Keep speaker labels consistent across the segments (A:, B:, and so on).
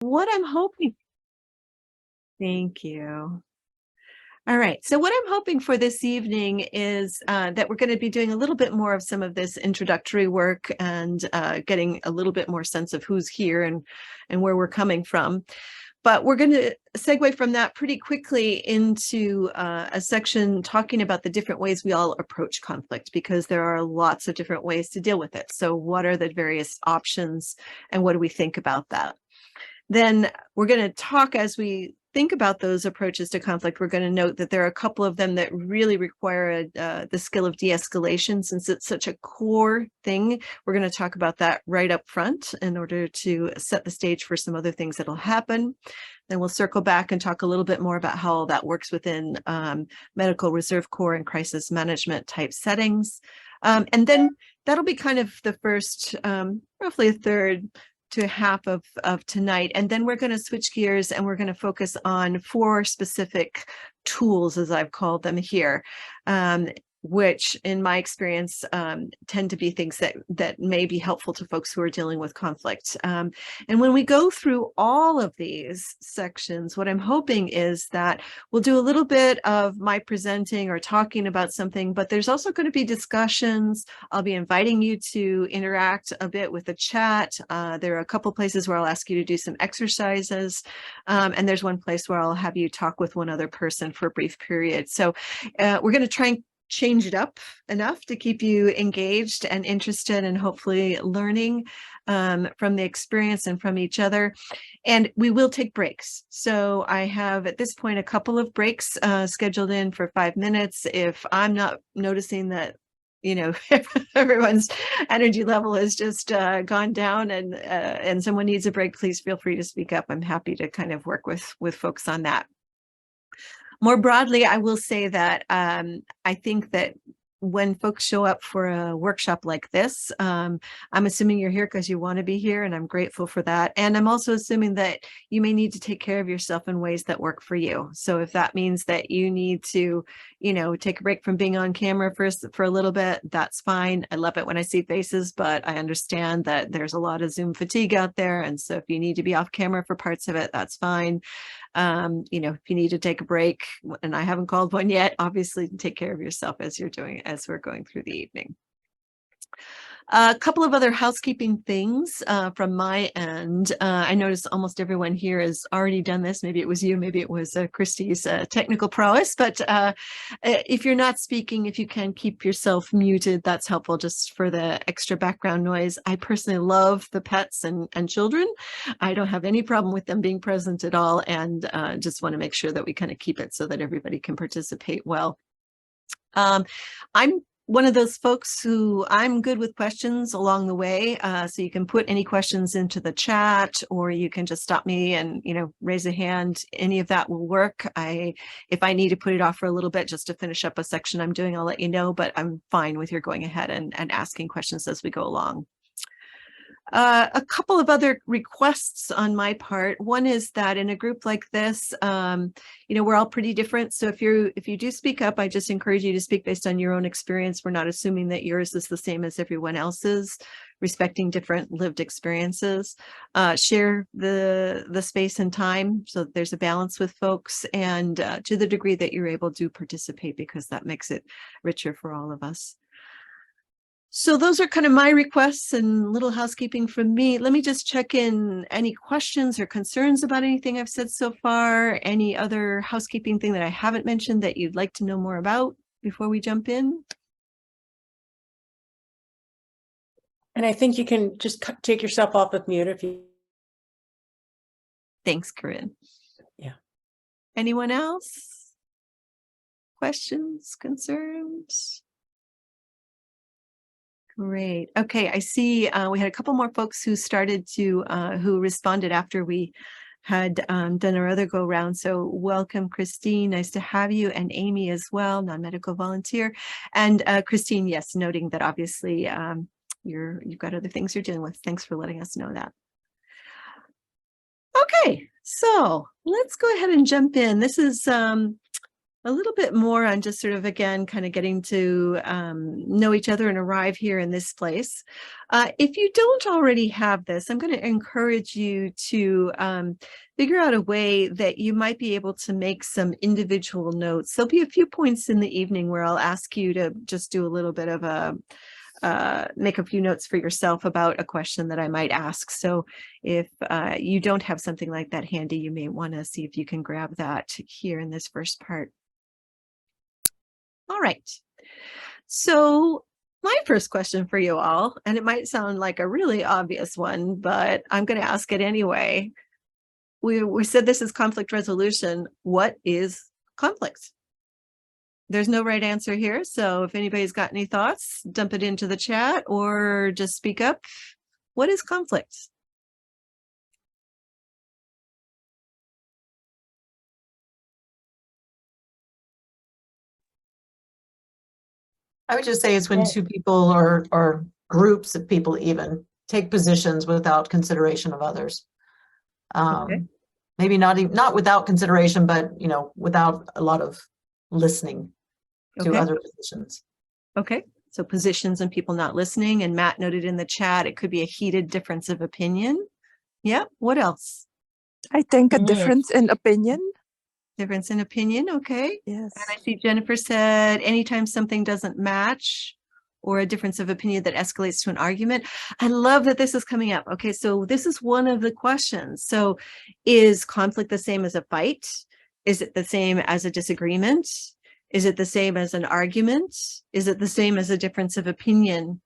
A: What I'm hoping, thank you. All right. So what I'm hoping for this evening is that we're going to be doing a little bit more of some of this introductory work and getting a little bit more sense of who's here and where we're coming from. But we're going to segue from that pretty quickly into a section talking about the different ways we all approach conflict, because there are lots of different ways to deal with it. So what are the various options and what do we think about that? Then we're going to talk as we think about those approaches to conflict. We're going to note that there are a couple of them that really require the skill of de-escalation, since it's such a core thing. We're going to talk about that right up front in order to set the stage for some other things that'll happen. Then we'll circle back and talk a little bit more about how that works within Medical Reserve Corps and crisis management type settings. And then that'll be kind of the first, roughly a third to half of tonight. And then we're going to switch gears and we're going to focus on 4 specific tools, as I've called them here, which in my experience tend to be things that may be helpful to folks who are dealing with conflict. And when we go through all of these sections, what I'm hoping is that we'll do a little bit of my presenting or talking about something, but there's also going to be discussions. I'll be inviting you to interact a bit with the chat. There are a couple places where I'll ask you to do some exercises. And there's one place where I'll have you talk with one other person for a brief period. So we're going to try and change it up enough to keep you engaged and interested and hopefully learning from the experience and from each other. And we will take breaks. So I have at this point a couple of breaks scheduled in for 5 minutes. If I'm not noticing that, you know, everyone's energy level has just gone down and someone needs a break, please feel free to speak up. I'm happy to kind of work with folks on that. More broadly, I will say that I think that when folks show up for a workshop like this, I'm assuming you're here because you want to be here, and I'm grateful for that. And I'm also assuming that you may need to take care of yourself in ways that work for you. So if that means that you need to, you know, take a break from being on camera for a little bit, that's fine. I love it when I see faces, but I understand that there's a lot of Zoom fatigue out there. And so if you need to be off camera for parts of it, that's fine. You know, if you need to take a break, and I haven't called one yet, obviously take care of yourself as we're going through the evening. A couple of other housekeeping things from my end. I noticed almost everyone here has already done this. Maybe it was you, maybe it was Christy's technical prowess, but if you're not speaking, if you can keep yourself muted, that's helpful just for the extra background noise. I personally love the pets and children. I don't have any problem with them being present at all, and just want to make sure that we kind of keep it so that everybody can participate well. I'm one of those folks who I'm good with questions along the way. So you can put any questions into the chat, or you can just stop me and, you know, raise a hand. Any of that will work. If I need to put it off for a little bit just to finish up a section I'm doing, I'll let you know, but I'm fine with your going ahead and asking questions as we go along. A couple of other requests on my part. One is that in a group like this, you know, we're all pretty different. So if you do speak up, I just encourage you to speak based on your own experience. We're not assuming that yours is the same as everyone else's, respecting different lived experiences. Share the space and time so that there's a balance with folks, and to the degree that you're able to participate, because that makes it richer for all of us. So those are kind of my requests and little housekeeping from me. Let me just check in any questions or concerns about anything I've said so far. Any other housekeeping thing that I haven't mentioned that you'd like to know more about before we jump in?
B: And I think you can just take yourself off of mute if you.
A: Thanks, Corinne.
B: Yeah.
A: Anyone else? Questions, concerns? Great. Okay, I see we had a couple more folks who started to, who responded after we had done our other go round. So welcome, Christine. Nice to have you. And Amy as well, non-medical volunteer. And Christine, yes, noting that obviously you've got other things you're dealing with. Thanks for letting us know that. Okay, so let's go ahead and jump in. This is a little bit more on just sort of, again, kind of getting to know each other and arrive here in this place. If you don't already have this, I'm going to encourage you to figure out a way that you might be able to make some individual notes. There'll be a few points in the evening where I'll ask you to just do a little bit of make a few notes for yourself about a question that I might ask. So if you don't have something like that handy, you may want to see if you can grab that here in this first part. All right. So my first question for you all, and it might sound like a really obvious one, but I'm going to ask it anyway. We said this is conflict resolution. What is conflict? There's no right answer here. So if anybody's got any thoughts, dump it into the chat or just speak up. What is conflict?
C: I would just say it's when two people or groups of people even take positions without consideration of others.
A: Okay.
C: Maybe not without consideration, but without a lot of listening to
A: Okay.
C: other positions.
A: Okay. So positions and people not listening. And Matt noted in the chat, it could be a heated difference of opinion. Yeah. What else?
D: I think a difference in opinion.
A: Difference in opinion. Okay.
D: Yes.
A: And I see Jennifer said anytime something doesn't match or a difference of opinion that escalates to an argument. I love that this is coming up. Okay. So this is one of the questions. So is conflict the same as a fight? Is it the same as a disagreement? Is it the same as an argument? Is it the same as a difference of opinion?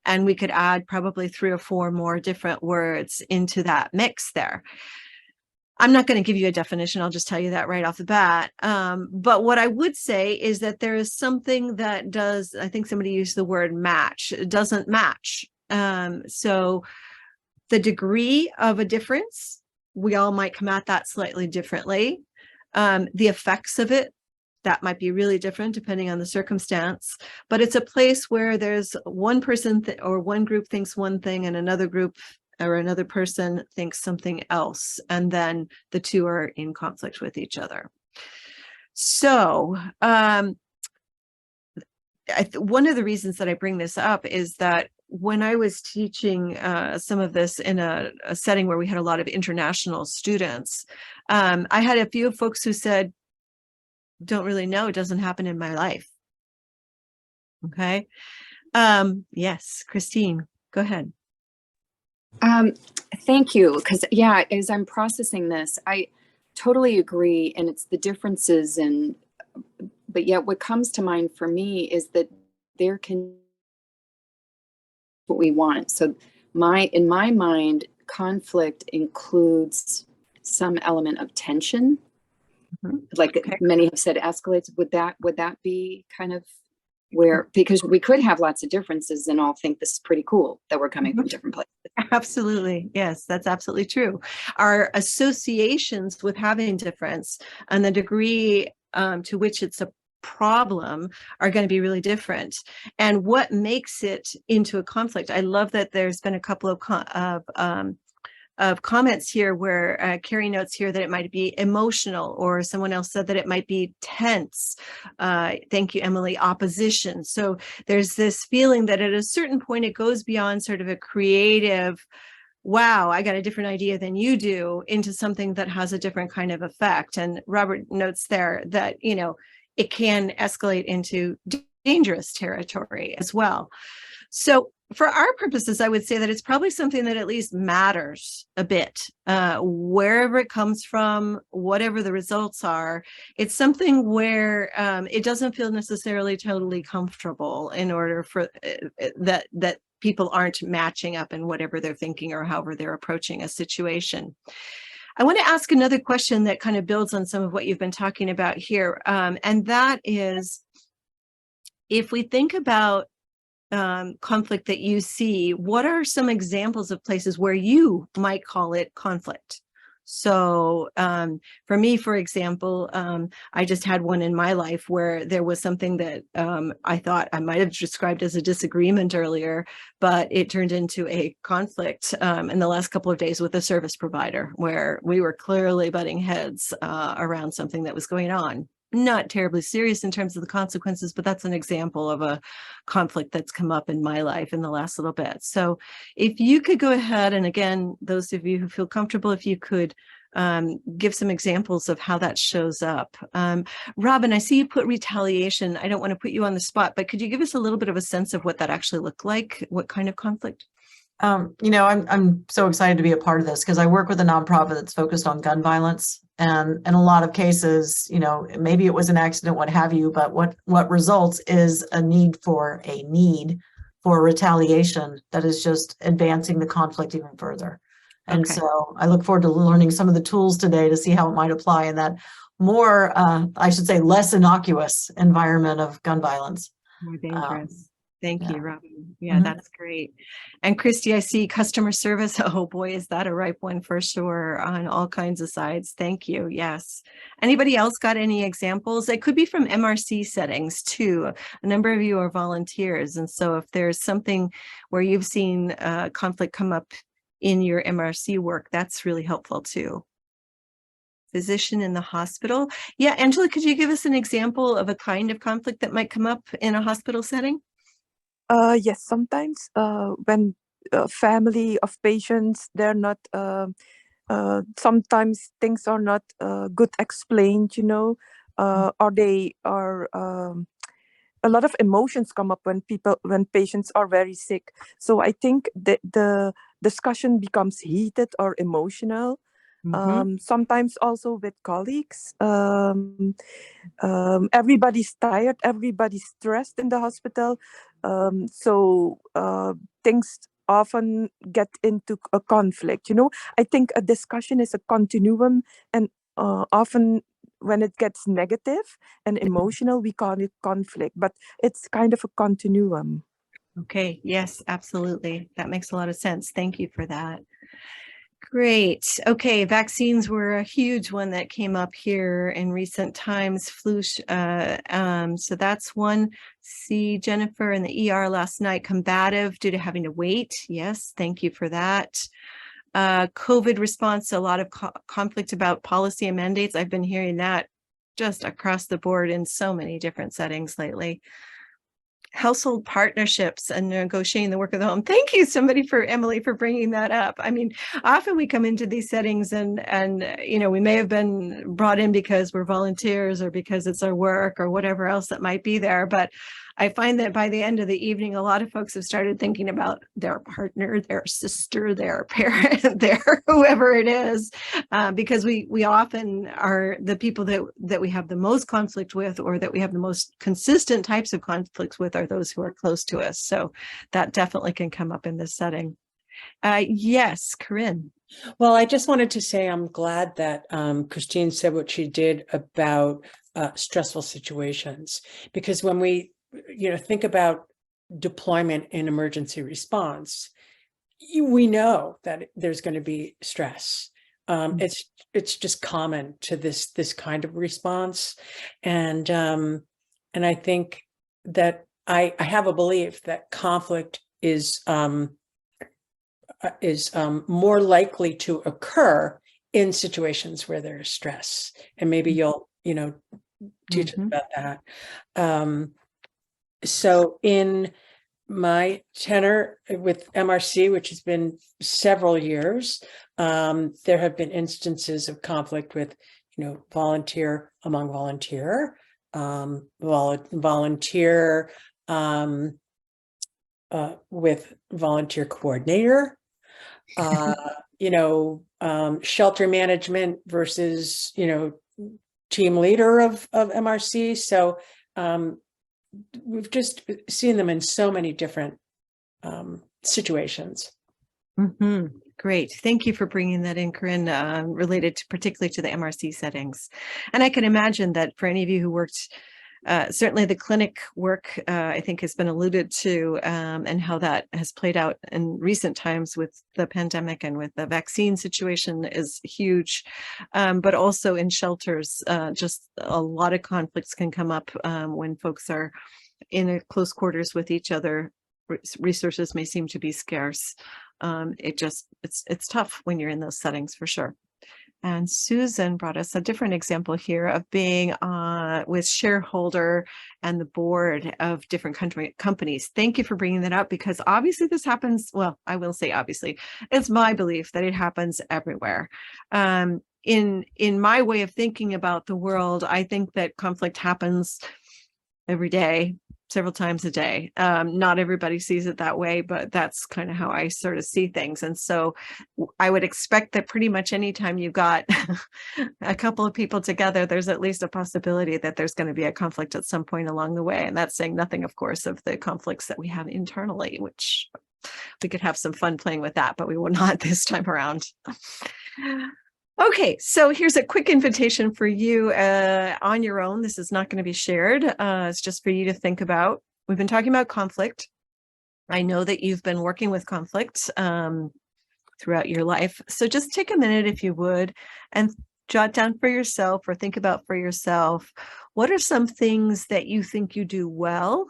A: And we could add probably 3 or 4 more different words into that mix there. I'm not going to give you a definition. I'll just tell you that right off the bat. But what I would say is that there is something that does, I think somebody used the word match. It doesn't match. So the degree of a difference, we all might come at that slightly differently. The effects of it, that might be really different depending on the circumstance. But it's a place where there's one person or one group thinks one thing and another group or another person thinks something else, and then the two are in conflict with each other. So one of the reasons that I bring this up is that when I was teaching some of this in a setting where we had a lot of international students, I had a few folks who said, don't really know, it doesn't happen in my life. Okay. Yes, Christine, go ahead.
E: Thank you. Because yeah, as I'm processing this, I totally agree. And it's the differences but yet what comes to mind for me is that there can what we want. So in my mind, conflict includes some element of tension. Mm-hmm. Like okay. Many have said escalates. Would that be kind of where, because we could have lots of differences and all think this is pretty cool that we're coming from different places.
A: Absolutely. Yes, that's absolutely true. Our associations with having difference and the degree to which it's a problem are going to be really different. And what makes it into a conflict? I love that there's been a couple of comments here where Carrie notes here that it might be emotional, or someone else said that it might be tense. Thank you, Emily. Opposition. So there's this feeling that at a certain point it goes beyond sort of a creative, wow, I got a different idea than you do, into something that has a different kind of effect. And Robert notes there that, it can escalate into dangerous territory as well. So for our purposes, I would say that it's probably something that at least matters a bit, wherever it comes from, whatever the results are. It's something where it doesn't feel necessarily totally comfortable in order for that people aren't matching up in whatever they're thinking or however they're approaching a situation. I want to ask another question that kind of builds on some of what you've been talking about here. And that is, if we think about conflict that you see, what are some examples of places where you might call it conflict? So for me, for example, I just had one in my life where there was something that I thought I might have described as a disagreement earlier, but it turned into a conflict in the last couple of days with a service provider, where we were clearly butting heads around something that was going on. not terribly serious in terms of the consequences, but that's an example of a conflict that's come up in my life in the last little bit. So if you could go ahead, and again, those of you who feel comfortable, if you could give some examples of how that shows up. Robin, I see you put retaliation. I don't want to put you on the spot, but could you give us a little bit of a sense of what that actually looked like? What kind of conflict?
C: I'm so excited to be a part of this because I work with a nonprofit that's focused on gun violence, and in a lot of cases, maybe it was an accident, what have you, but what results is a need for retaliation that is just advancing the conflict even further. And
A: Okay.
C: so I look forward to learning some of the tools today to see how it might apply in that more, I should say, less innocuous environment of gun violence.
A: More dangerous. Thank
C: yeah.
A: you, Robin. Yeah,
C: Mhm.
A: that's great. And Christy, I see customer service. Oh boy, is that a ripe one for sure on all kinds of sides. Thank you. Yes. Anybody else got any examples? It could be from MRC settings too. A number of you are volunteers. And so if there's something where you've seen conflict come up in your MRC work, that's really helpful too. Physician in the hospital. Yeah, Angela, could you give us an example of a kind of conflict that might come up in a hospital setting?
D: Yes, sometimes when family of patients, they're not, sometimes things are not good explained, or they are, a lot of emotions come up when patients are very sick. So I think the discussion becomes heated or emotional. Sometimes also with colleagues. Everybody's tired, everybody's stressed in the hospital. So things often get into a conflict. I think a discussion is a continuum, and often when it gets negative and emotional, we call it conflict, but it's kind of a continuum.
A: Okay, yes, absolutely. That makes a lot of sense. Thank you for that. Great. Okay, vaccines were a huge one that came up here in recent times. Flu, so that's one. See Jennifer in the ER last night, combative due to having to wait. Yes, thank you for that. COVID response, a lot of conflict about policy and mandates. I've been hearing that just across the board in so many different settings lately. Household partnerships and negotiating the work of the home. Thank you, Emily, for bringing that up. I mean, often we come into these settings and we may have been brought in because we're volunteers or because it's our work or whatever else that might be there. But I find that by the end of the evening, a lot of folks have started thinking about their partner, their sister, their parent, their whoever it is, because we often are the people that we have the most conflict with, or that we have the most consistent types of conflicts with, are those who are close to us. So that definitely can come up in this setting. Yes, Corinne.
B: Well, I just wanted to say I'm glad that Christine said what she did about stressful situations, because when we think about deployment in emergency response, we know that there's going to be stress. It's just common to this kind of response, and I think that I have a belief that conflict is more likely to occur in situations where there's stress, and maybe you'll teach us about that. So in my tenure with MRC, which has been several years, there have been instances of conflict with, volunteer among volunteer, volunteer with volunteer coordinator, shelter management versus, team leader of MRC. So we've just seen them in so many different situations.
A: Great. Thank you for bringing that in, Corinne, related particularly to the MRC settings. And I can imagine that for any of you who worked, certainly the clinic work, I think has been alluded to, and how that has played out in recent times with the pandemic and with the vaccine situation is huge. But also in shelters, just a lot of conflicts can come up when folks are in close quarters with each other. Resources may seem to be scarce. It's tough when you're in those settings, for sure. And Susan brought us a different example here of being with shareholder and the board of different companies. Thank you for bringing that up, because obviously this happens. Well, I will say obviously, it's my belief that it happens everywhere. In my way of thinking about the world, I think that conflict happens every day, several times a day. Not everybody sees it that way, but that's kind of how I sort of see things. And so I would expect that pretty much anytime you've got a couple of people together, there's at least a possibility that there's going to be a conflict at some point along the way. And that's saying nothing, of course, of the conflicts that we have internally, which we could have some fun playing with that, but we will not this time around. Okay, so here's a quick invitation for you on your own. This is not going to be shared. It's just for you to think about. We've been talking about conflict. I know that you've been working with conflict throughout your life. So just take a minute, if you would, and jot down for yourself or think about for yourself, what are some things that you think you do well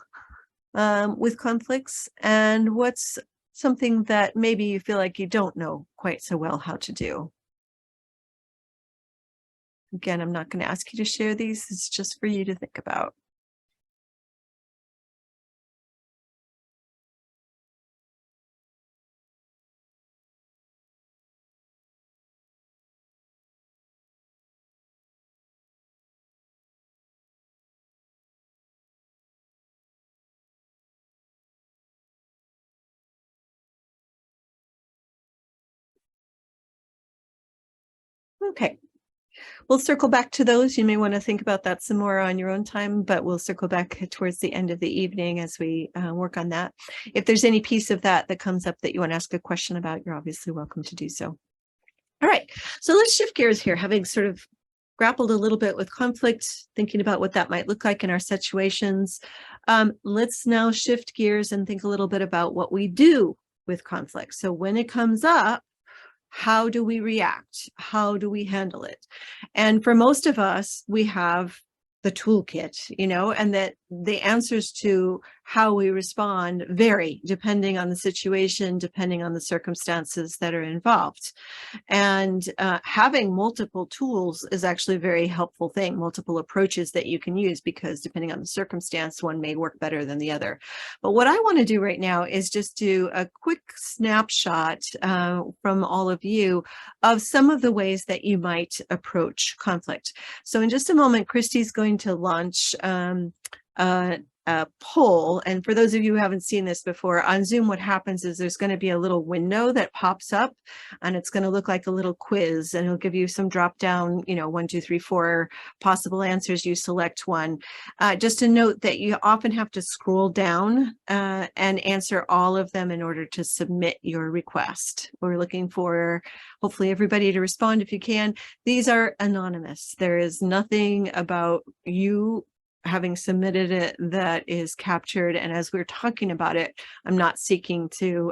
A: with conflicts, and what's something that maybe you feel like you don't know quite so well how to do. Again, I'm not going to ask you to share these. It's just for you to think about. Okay. We'll circle back to those. You may want to think about that some more on your own time, but we'll circle back towards the end of the evening as we work on that. If there's any piece of that that comes up that you want to ask a question about, you're obviously welcome to do so. All right, so let's shift gears here, having sort of grappled a little bit with conflict, thinking about what that might look like in our situations. Let's now shift gears and think a little bit about what we do with conflict. So when it comes up, how do we react? How do we handle it? And for most of us, we have the toolkit, and that the answers to how we respond vary depending on the situation, depending on the circumstances that are involved. And having multiple tools is actually a very helpful thing, multiple approaches that you can use, because depending on the circumstance, one may work better than the other. But what I want to do right now is just do a quick snapshot from all of you of some of the ways that you might approach conflict. So in just a moment, Christy's going to launch a poll. And for those of you who haven't seen this before, on Zoom, what happens is there's going to be a little window that pops up, and it's going to look like a little quiz, and it'll give you some drop down, 1, 2, 3, 4 possible answers. You select one. Just a note that you often have to scroll down and answer all of them in order to submit your request. We're looking for hopefully everybody to respond if you can. These are anonymous. There is nothing about you having submitted it that is captured. And as we're talking about it, I'm not seeking to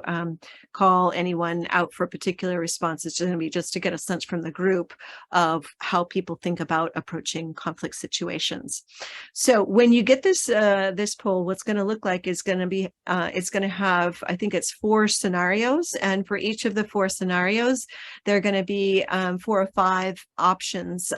A: call anyone out for a particular response. It's going to be just to get a sense from the group of how people think about approaching conflict situations. So when you get this this poll, what's going to look like is going to be, it's going to have, I think it's 4 scenarios. And for each of the 4 scenarios, there are going to be 4 or 5 options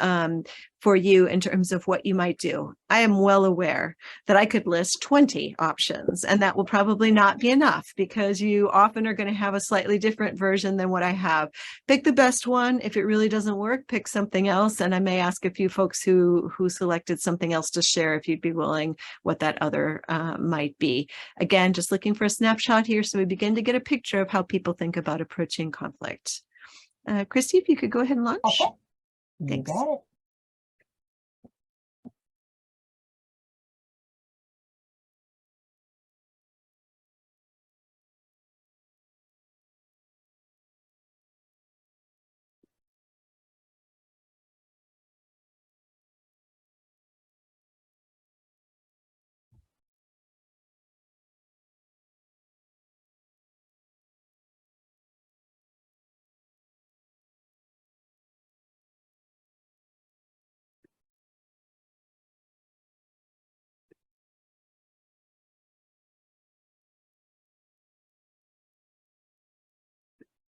A: for you in terms of what you might do. I am well aware that I could list 20 options, and that will probably not be enough, because you often are going to have a slightly different version than what I have. Pick the best one. If it really doesn't work, pick something else. And I may ask a few folks who selected something else to share, if you'd be willing, what that other might be. Again, just looking for a snapshot here so we begin to get a picture of how people think about approaching conflict. Christy, if you could go ahead and launch.
F: Okay.
A: Thanks.
F: You got it.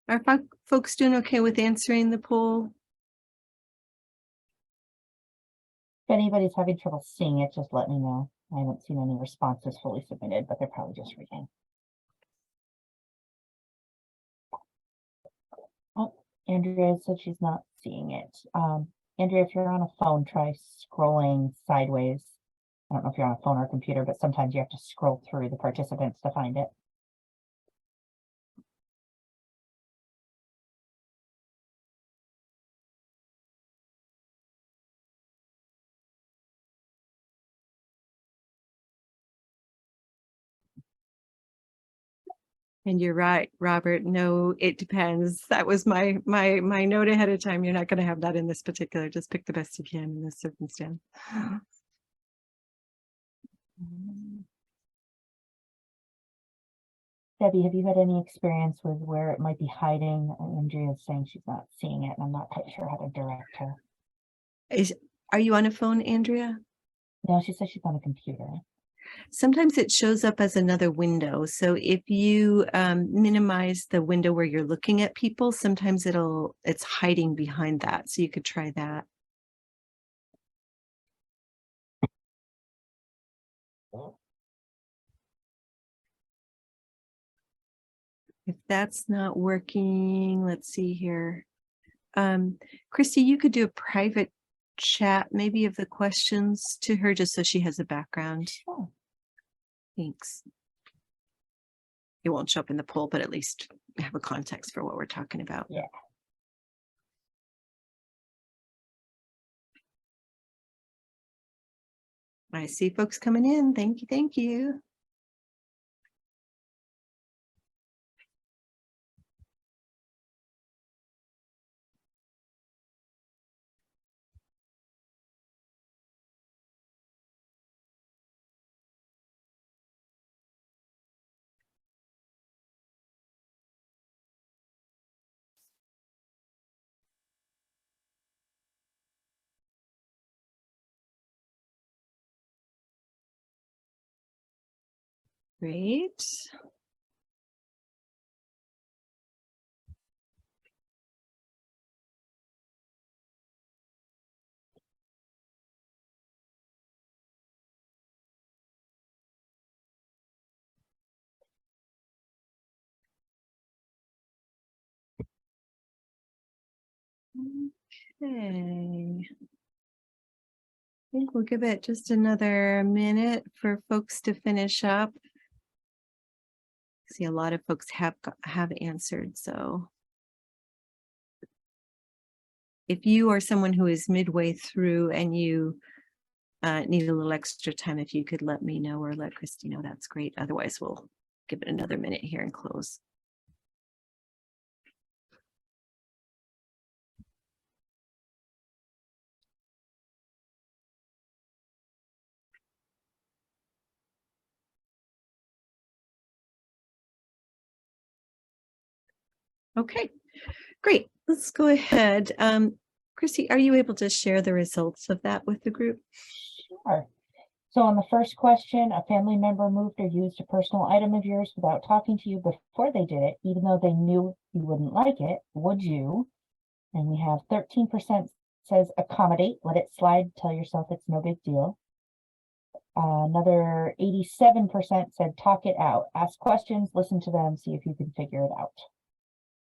A: Are folks doing okay with answering the poll?
F: anybody's having trouble seeing it, just let me know. I haven't seen any responses fully submitted, but they're probably just reading. Oh, Andrea said she's not seeing it. Andrea, if you're on a phone, try scrolling sideways. I don't know if you're on a phone or a computer, but sometimes you have to scroll through the participants to find it.
A: And you're right, Robert. No, it depends. That was my note ahead of time. You're not going to have that in this particular. Just pick the best you can in this circumstance.
F: Debbie, have you had any experience with where it might be hiding? Andrea's saying she's not seeing it, and I'm not quite sure how to direct her.
A: Are you on a phone, Andrea?
F: No, she says she's on a computer.
A: Sometimes it shows up as another window. So if you minimize the window where you're looking at people, sometimes it's hiding behind that. So you could try that. If that's not working, let's see here. Christy, you could do a private chat maybe of the questions to her just so she has a background.
F: Sure.
A: Thanks. It won't show up in the poll, but at least have a context for what we're talking about.
F: Yeah.
A: I see folks coming in. Thank you. Thank you. Great. Okay. I think we'll give it just another minute for folks to finish up. See, a lot of folks have answered, so if you are someone who is midway through and you need a little extra time, if you could let me know or let Christy know, that's great. Otherwise, we'll give it another minute here and close. Okay, great. Let's go ahead. Christy, are you able to share the results of that with the group?
F: Sure. So on the first question, a family member moved or used a personal item of yours without talking to you before they did it, even though they knew you wouldn't like it. Would you? And we have 13% says accommodate, let it slide, tell yourself it's no big deal. Another 87% said talk it out, ask questions, listen to them, see if you can figure it out.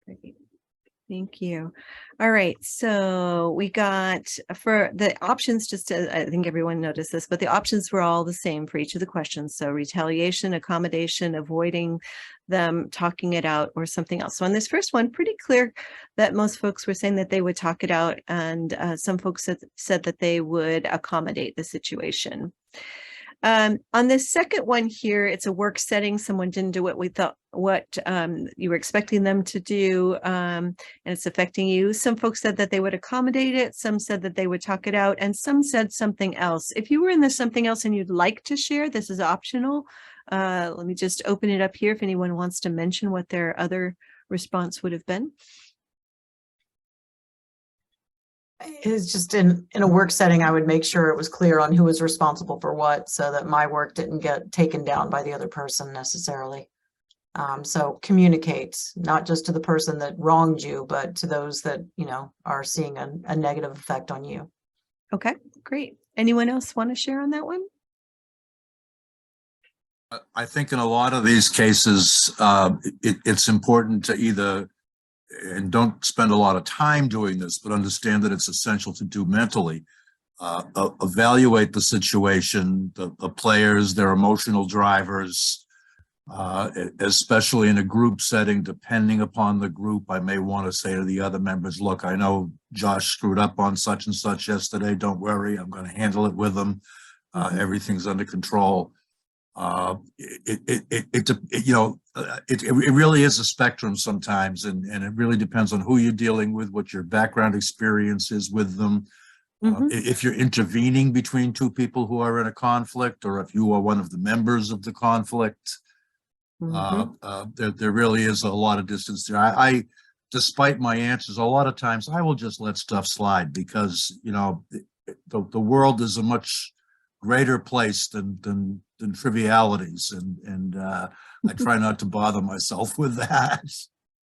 A: Great. Thank you. All right, so we got for the options, just to, I think everyone noticed this, but the options were all the same for each of the questions. So retaliation, accommodation, avoiding them, talking it out, or something else. So on this first one, pretty clear that most folks were saying that they would talk it out, and some folks said that they would accommodate the situation. On this second one here, it's a work setting. Someone didn't do what we thought, what you were expecting them to do, and it's affecting you. Some folks said that they would accommodate it. Some said that they would talk it out, and some said something else. If you were in this something else and you'd like to share, this is optional. Let me just open it up here if anyone wants to mention what their other response would have been.
C: It's just in a work setting, I would make sure it was clear on who was responsible for what, so that my work didn't get taken down by the other person necessarily. So communicate, not just to the person that wronged you, but to those that, you know, are seeing a negative effect on you.
A: Okay, great. Anyone else want to share on that one?
G: I think in a lot of these cases, it's important to either, and don't spend a lot of time doing this, but understand that it's essential to do mentally. Evaluate the situation, the players, their emotional drivers, especially in a group setting. Depending upon the group, I may want to say to the other members, look, I know Josh screwed up on such and such yesterday. Don't worry, I'm going to handle it with him. Everything's under control. It really is a spectrum sometimes, and it really depends on who you're dealing with, what your background experience is with them. If you're intervening between two people who are in a conflict, or if you are one of the members of the conflict, there really is a lot of distance there. I despite my answers, a lot of times I will just let stuff slide, because the world is a much greater place than trivialities, and I try not to bother myself with that.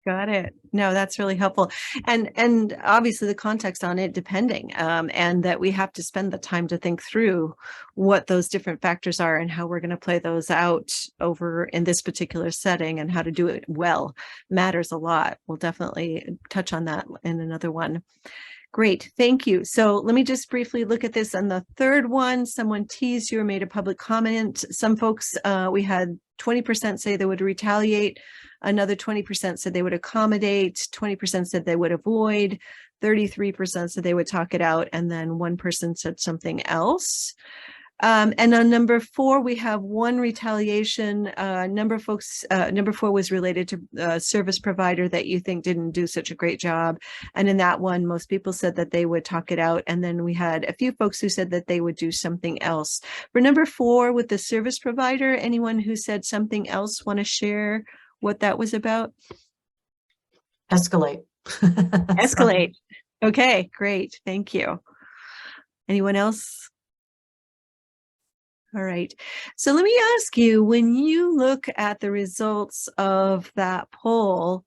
A: Got it. No, that's really helpful. And obviously the context on it depending, and that we have to spend the time to think through what those different factors are and how we're going to play those out over in this particular setting, and how to do it well matters a lot. We'll definitely touch on that in another one. Great, thank you. So let me just briefly look at this. On the third one, someone teased you or made a public comment. Some folks, we had 20% say they would retaliate. Another 20% said they would accommodate. 20% said they would avoid. 33% said they would talk it out. And then one person said something else. And on number 4, we have one retaliation. Number 4 was related to a service provider that you think didn't do such a great job. And in that one, most people said that they would talk it out. And then we had a few folks who said that they would do something else. For number 4, with the service provider, anyone who said something else want to share what that was about?
C: Escalate.
A: Escalate. Okay, great. Thank you. Anyone else? All right. So let me ask you, when you look at the results of that poll,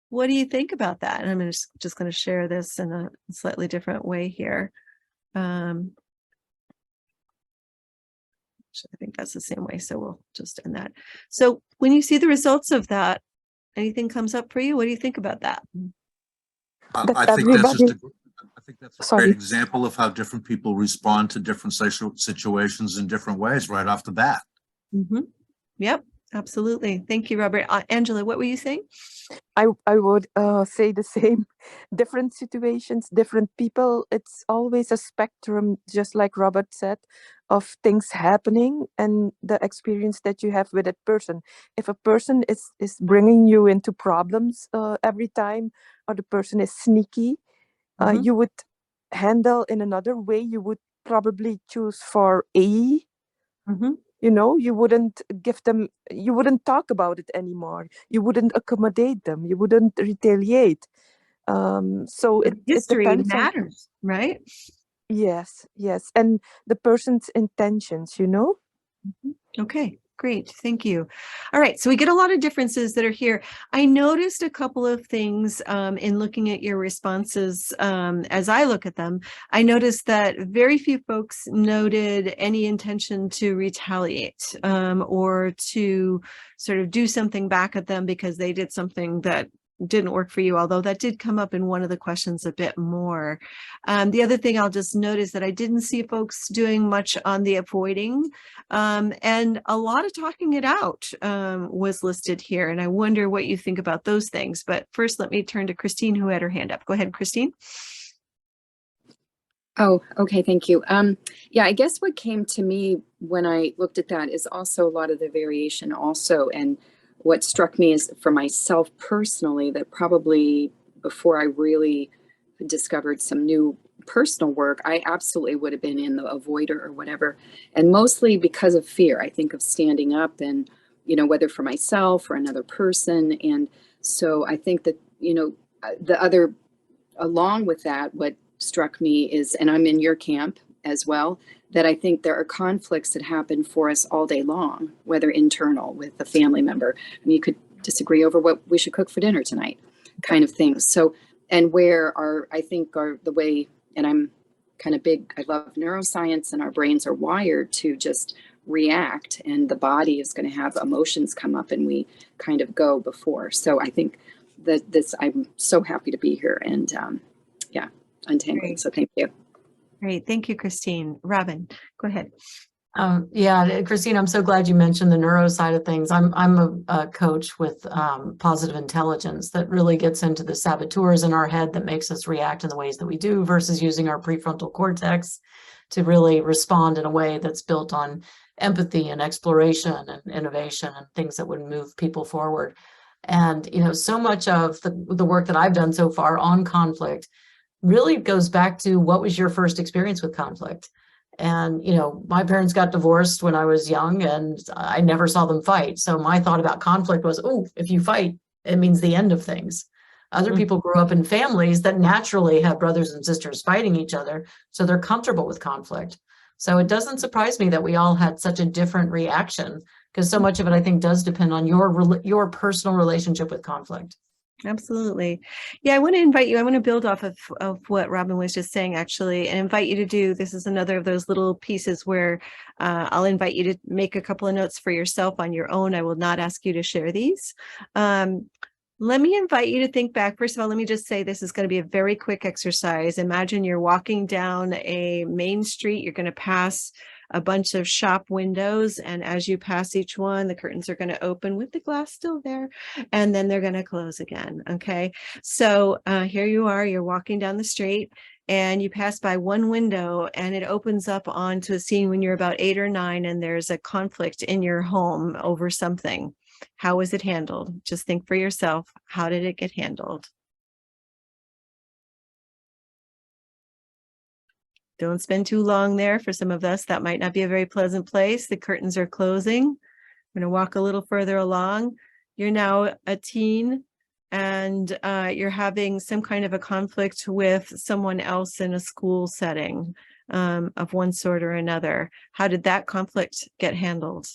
A: what do you think about that? And I'm just going to share this in a slightly different way here. I think that's the same way, so we'll just end that. So when you see the results of that, anything comes up for you? What do you think about that?
G: I think that's a great example of how different people respond to different situations in different ways right off the bat.
A: Yep, absolutely. Thank you, Robert. Angela, what were you saying?
D: I would say the same. Different situations, different people. It's always a spectrum, just like Robert said, of things happening and the experience that you have with that person. If a person is bringing you into problems every time, or the person is sneaky, you would handle in another way. You would probably choose for A. You wouldn't give them, you wouldn't talk about it anymore. You wouldn't accommodate them. You wouldn't retaliate. So
A: history
D: it
A: matters, right?
D: Yes. And the person's intentions,
A: Okay, great. Thank you. All right. So we get a lot of differences that are here. I noticed a couple of things in looking at your responses. As I look at them, I noticed that very few folks noted any intention to retaliate or to sort of do something back at them because they did something that didn't work for you, although that did come up in one of the questions a bit more. The other thing I'll just note is that I didn't see folks doing much on the avoiding, and a lot of talking it out was listed here. And I wonder what you think about those things. But first, let me turn to Christine, who had her hand up. Go ahead, Christine.
E: Oh, okay. Thank you. Yeah, I guess what came to me when I looked at that is also a lot of the variation also. And what struck me is, for myself personally, that probably before I really discovered some new personal work, I absolutely would have been in the avoider or whatever. And mostly because of fear, I think, of standing up and, whether for myself or another person. And so I think that, the other, along with that, what struck me is, and I'm in your camp as well, that I think there are conflicts that happen for us all day long, whether internal with a family member. I mean, you could disagree over what we should cook for dinner tonight, kind of things. So, and where I think the way, and I'm kind of big. I love neuroscience, and our brains are wired to just react, and the body is going to have emotions come up and we kind of go before. So I think that I'm so happy to be here and yeah, untangling.
A: Great.
E: So thank you.
A: Great. Thank you, Christine. Robin, go ahead.
C: Yeah, Christine, I'm so glad you mentioned the neuro side of things. I'm a coach with positive intelligence that really gets into the saboteurs in our head that makes us react in the ways that we do versus using our prefrontal cortex to really respond in a way that's built on empathy and exploration and innovation and things that would move people forward. And, you know, so much of the work that I've done so far on conflict really goes back to what was your first experience with conflict? And, you know, my parents got divorced when I was young and I never saw them fight. So my thought about conflict was, oh, if you fight, it means the end of things. Other people grew up in families that naturally have brothers and sisters fighting each other. So they're comfortable with conflict. So it doesn't surprise me that we all had such a different reaction, because so much of it, I think, does depend on your personal relationship with conflict.
A: Absolutely. Yeah, I want to invite you. I want to build off of what Robin was just saying, actually, and invite you to do, this is another of those little pieces where I'll invite you to make a couple of notes for yourself on your own. I will not ask you to share these. Let me invite you to think back. First of all, let me just say this is going to be a very quick exercise. Imagine you're walking down a main street. You're going to pass a bunch of shop windows, and as you pass each one, the curtains are going to open with the glass still there, and then they're going to close again. Okay, so here you are, you're walking down the street and you pass by one window and it opens up onto a scene when you're about 8 or 9 and there's a conflict in your home over something. How was it handled? Just think for yourself. How did it get handled? Don't spend too long there. For some of us, that might not be a very pleasant place. The curtains are closing. I'm going to walk a little further along. You're now a teen and you're having some kind of a conflict with someone else in a school setting of one sort or another. How did that conflict get handled?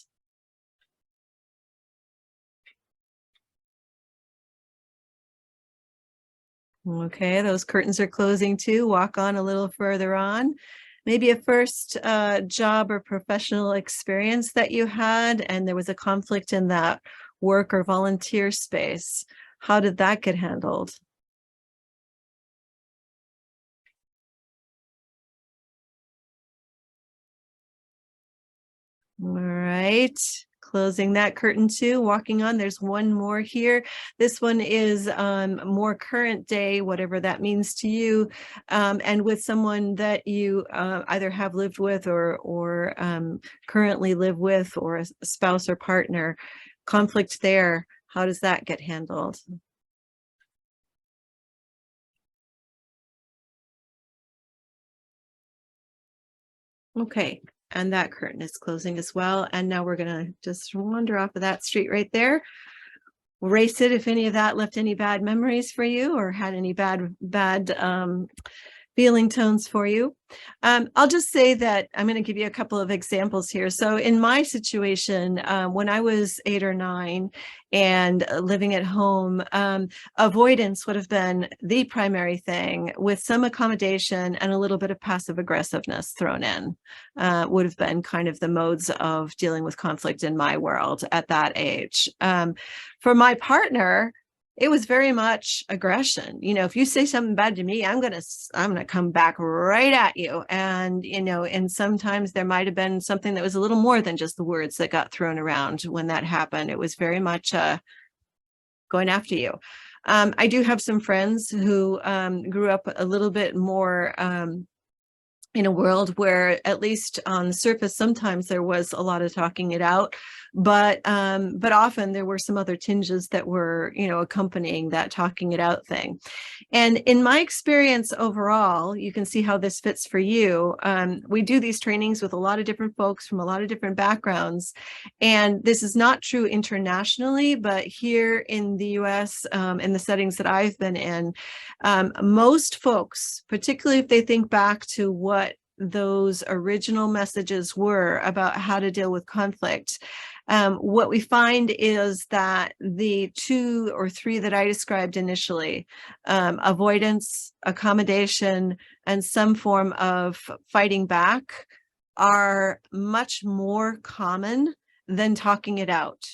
A: Okay, those curtains are closing too. Walk on a little further on. Maybe a first job or professional experience that you had, and there was a conflict in that work or volunteer space. How did that get handled? All right. Closing that curtain too, walking on. There's one more here. This one is more current day, whatever that means to you, and with someone that you either have lived with or currently live with, or a spouse or partner. Conflict there, how does that get handled? Okay. And that curtain is closing as well. And now we're going to just wander off of that street right there. Erase it if any of that left any bad memories for you or had any bad feeling tones for you. I'll just say that I'm going to give you a couple of examples here. So in my situation, when I was 8 or 9 and living at home, avoidance would have been the primary thing, with some accommodation and a little bit of passive aggressiveness thrown in, would have been kind of the modes of dealing with conflict in my world at that age. For my partner, it was very much aggression. You know, if you say something bad to me, I'm gonna come back right at you. And, you know, and sometimes there might have been something that was a little more than just the words that got thrown around when that happened. It was very much going after you. I do have some friends who grew up a little bit more in a world where, at least on the surface, sometimes there was a lot of talking it out, but often there were some other tinges that were, you know, accompanying that talking it out thing. And in my experience overall, you can see how this fits for you. We do these trainings with a lot of different folks from a lot of different backgrounds, and this is not true internationally, but here in the US, in the settings that I've been in, most folks, particularly if they think back to what those original messages were about how to deal with conflict, what we find is that the 2 or 3 that I described initially, avoidance, accommodation, and some form of fighting back, are much more common than talking it out.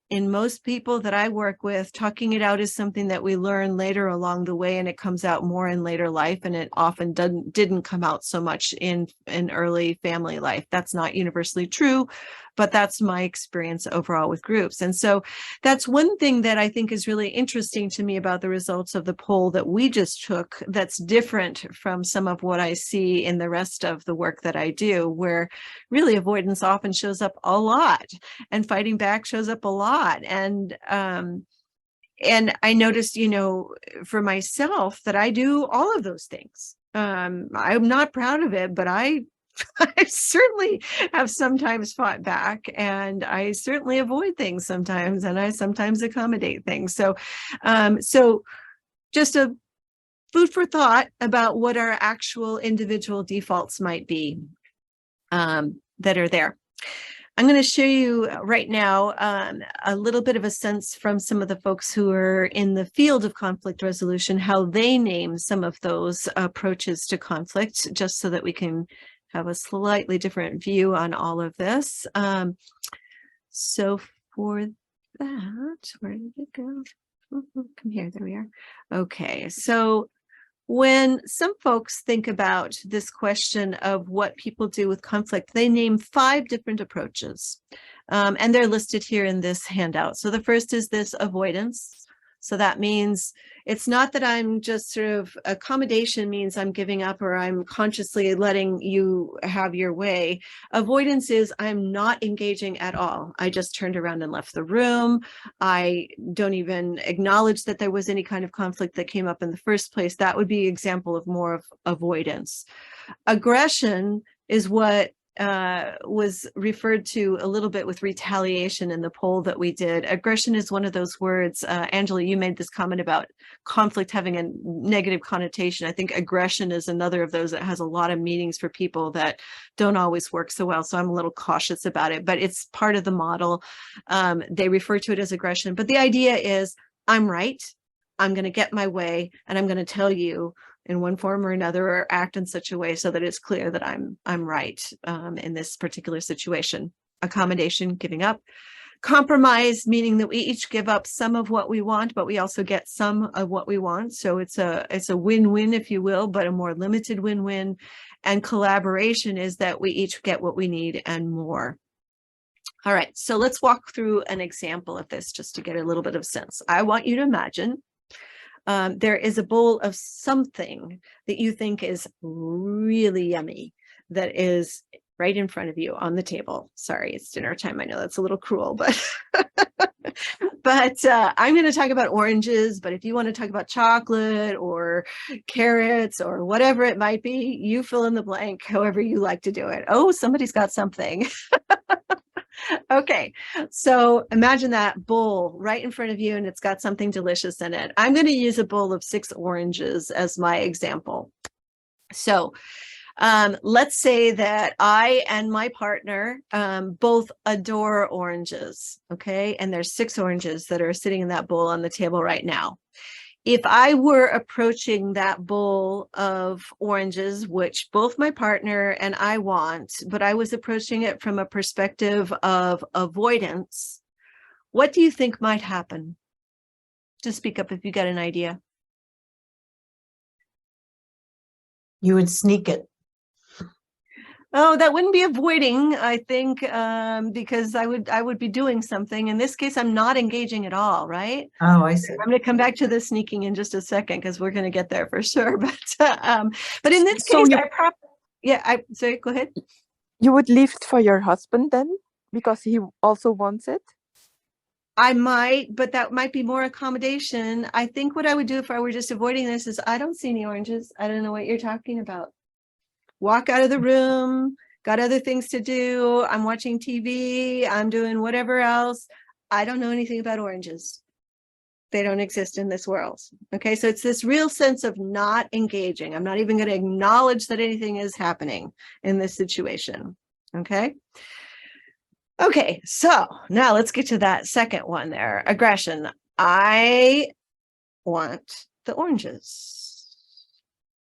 A: In most people that I work with, talking it out is something that we learn later along the way, and it comes out more in later life, and it often didn't come out so much in early family life. That's not universally true, but that's my experience overall with groups. And so that's one thing that I think is really interesting to me about the results of the poll that we just took, that's different from some of what I see in the rest of the work that I do, where really avoidance often shows up a lot and fighting back shows up a lot. And I noticed, you know, for myself, that I do all of those things. I'm not proud of it, but I certainly have sometimes fought back, and I certainly avoid things sometimes, and I sometimes accommodate things. So, so just a food for thought about what our actual individual defaults might be that are there. I'm going to show you right now a little bit of a sense from some of the folks who are in the field of conflict resolution, how they name some of those approaches to conflict, just so that we can have a slightly different view on all of this. So for that, where did it go? Come here, there we are. Okay, so when some folks think about this question of what people do with conflict, they name 5 different approaches, and they're listed here in this handout. So the first is this avoidance. So that means it's not that I'm just sort of, accommodation means I'm giving up or I'm consciously letting you have your way. Avoidance is I'm not engaging at all. I just turned around and left the room. I don't even acknowledge that there was any kind of conflict that came up in the first place. That would be an example of more of avoidance. Aggression is what was referred to a little bit with retaliation in the poll that we did. Aggression is one of those words. Angela, you made this comment about conflict having a negative connotation. I think aggression is another of those that has a lot of meanings for people that don't always work so well. So I'm a little cautious about it, but it's part of the model. They refer to it as aggression, but the idea is I'm right. I'm going to get my way, and I'm going to tell you in one form or another, or act in such a way so that it's clear that I'm right in this particular situation. Accommodation, giving up. Compromise, meaning that we each give up some of what we want, but we also get some of what we want. So it's a win-win, if you will, but a more limited win-win. And collaboration is that we each get what we need and more. All right, so let's walk through an example of this just to get a little bit of sense. I want you to imagine there is a bowl of something that you think is really yummy that is right in front of you on the table. Sorry, it's dinner time. I know that's a little cruel, but I'm going to talk about oranges. But if you want to talk about chocolate or carrots or whatever it might be, you fill in the blank however you like to do it. Oh, somebody's got something. Okay, so imagine that bowl right in front of you, and it's got something delicious in it. I'm going to use a bowl of 6 oranges as my example. So let's say that I and my partner both adore oranges, okay? And there's 6 oranges that are sitting in that bowl on the table right now. If I were approaching that bowl of oranges, which both my partner and I want, but I was approaching it from a perspective of avoidance, what do you think might happen? Just speak up if you got an idea.
C: You would sneak it.
A: Oh, that wouldn't be avoiding, I think, because I would be doing something. In this case, I'm not engaging at all, right?
C: Oh, I see.
A: I'm going to come back to the sneaking in just a second because we're going to get there for sure. But in this
D: So
A: case,
D: you-
A: sorry, go ahead.
D: You would leave it for your husband then, because he also wants it?
A: I might, but that might be more accommodation. I think what I would do if I were just avoiding this is I don't see any oranges. I don't know what you're talking about. Walk out of the room, got other things to do. I'm watching TV. I'm doing whatever else. I don't know anything about oranges. They don't exist in this world. Okay, so it's this real sense of not engaging. I'm not even going to acknowledge that anything is happening in this situation. Okay. Okay, so now let's get to that second one there, aggression. I want the oranges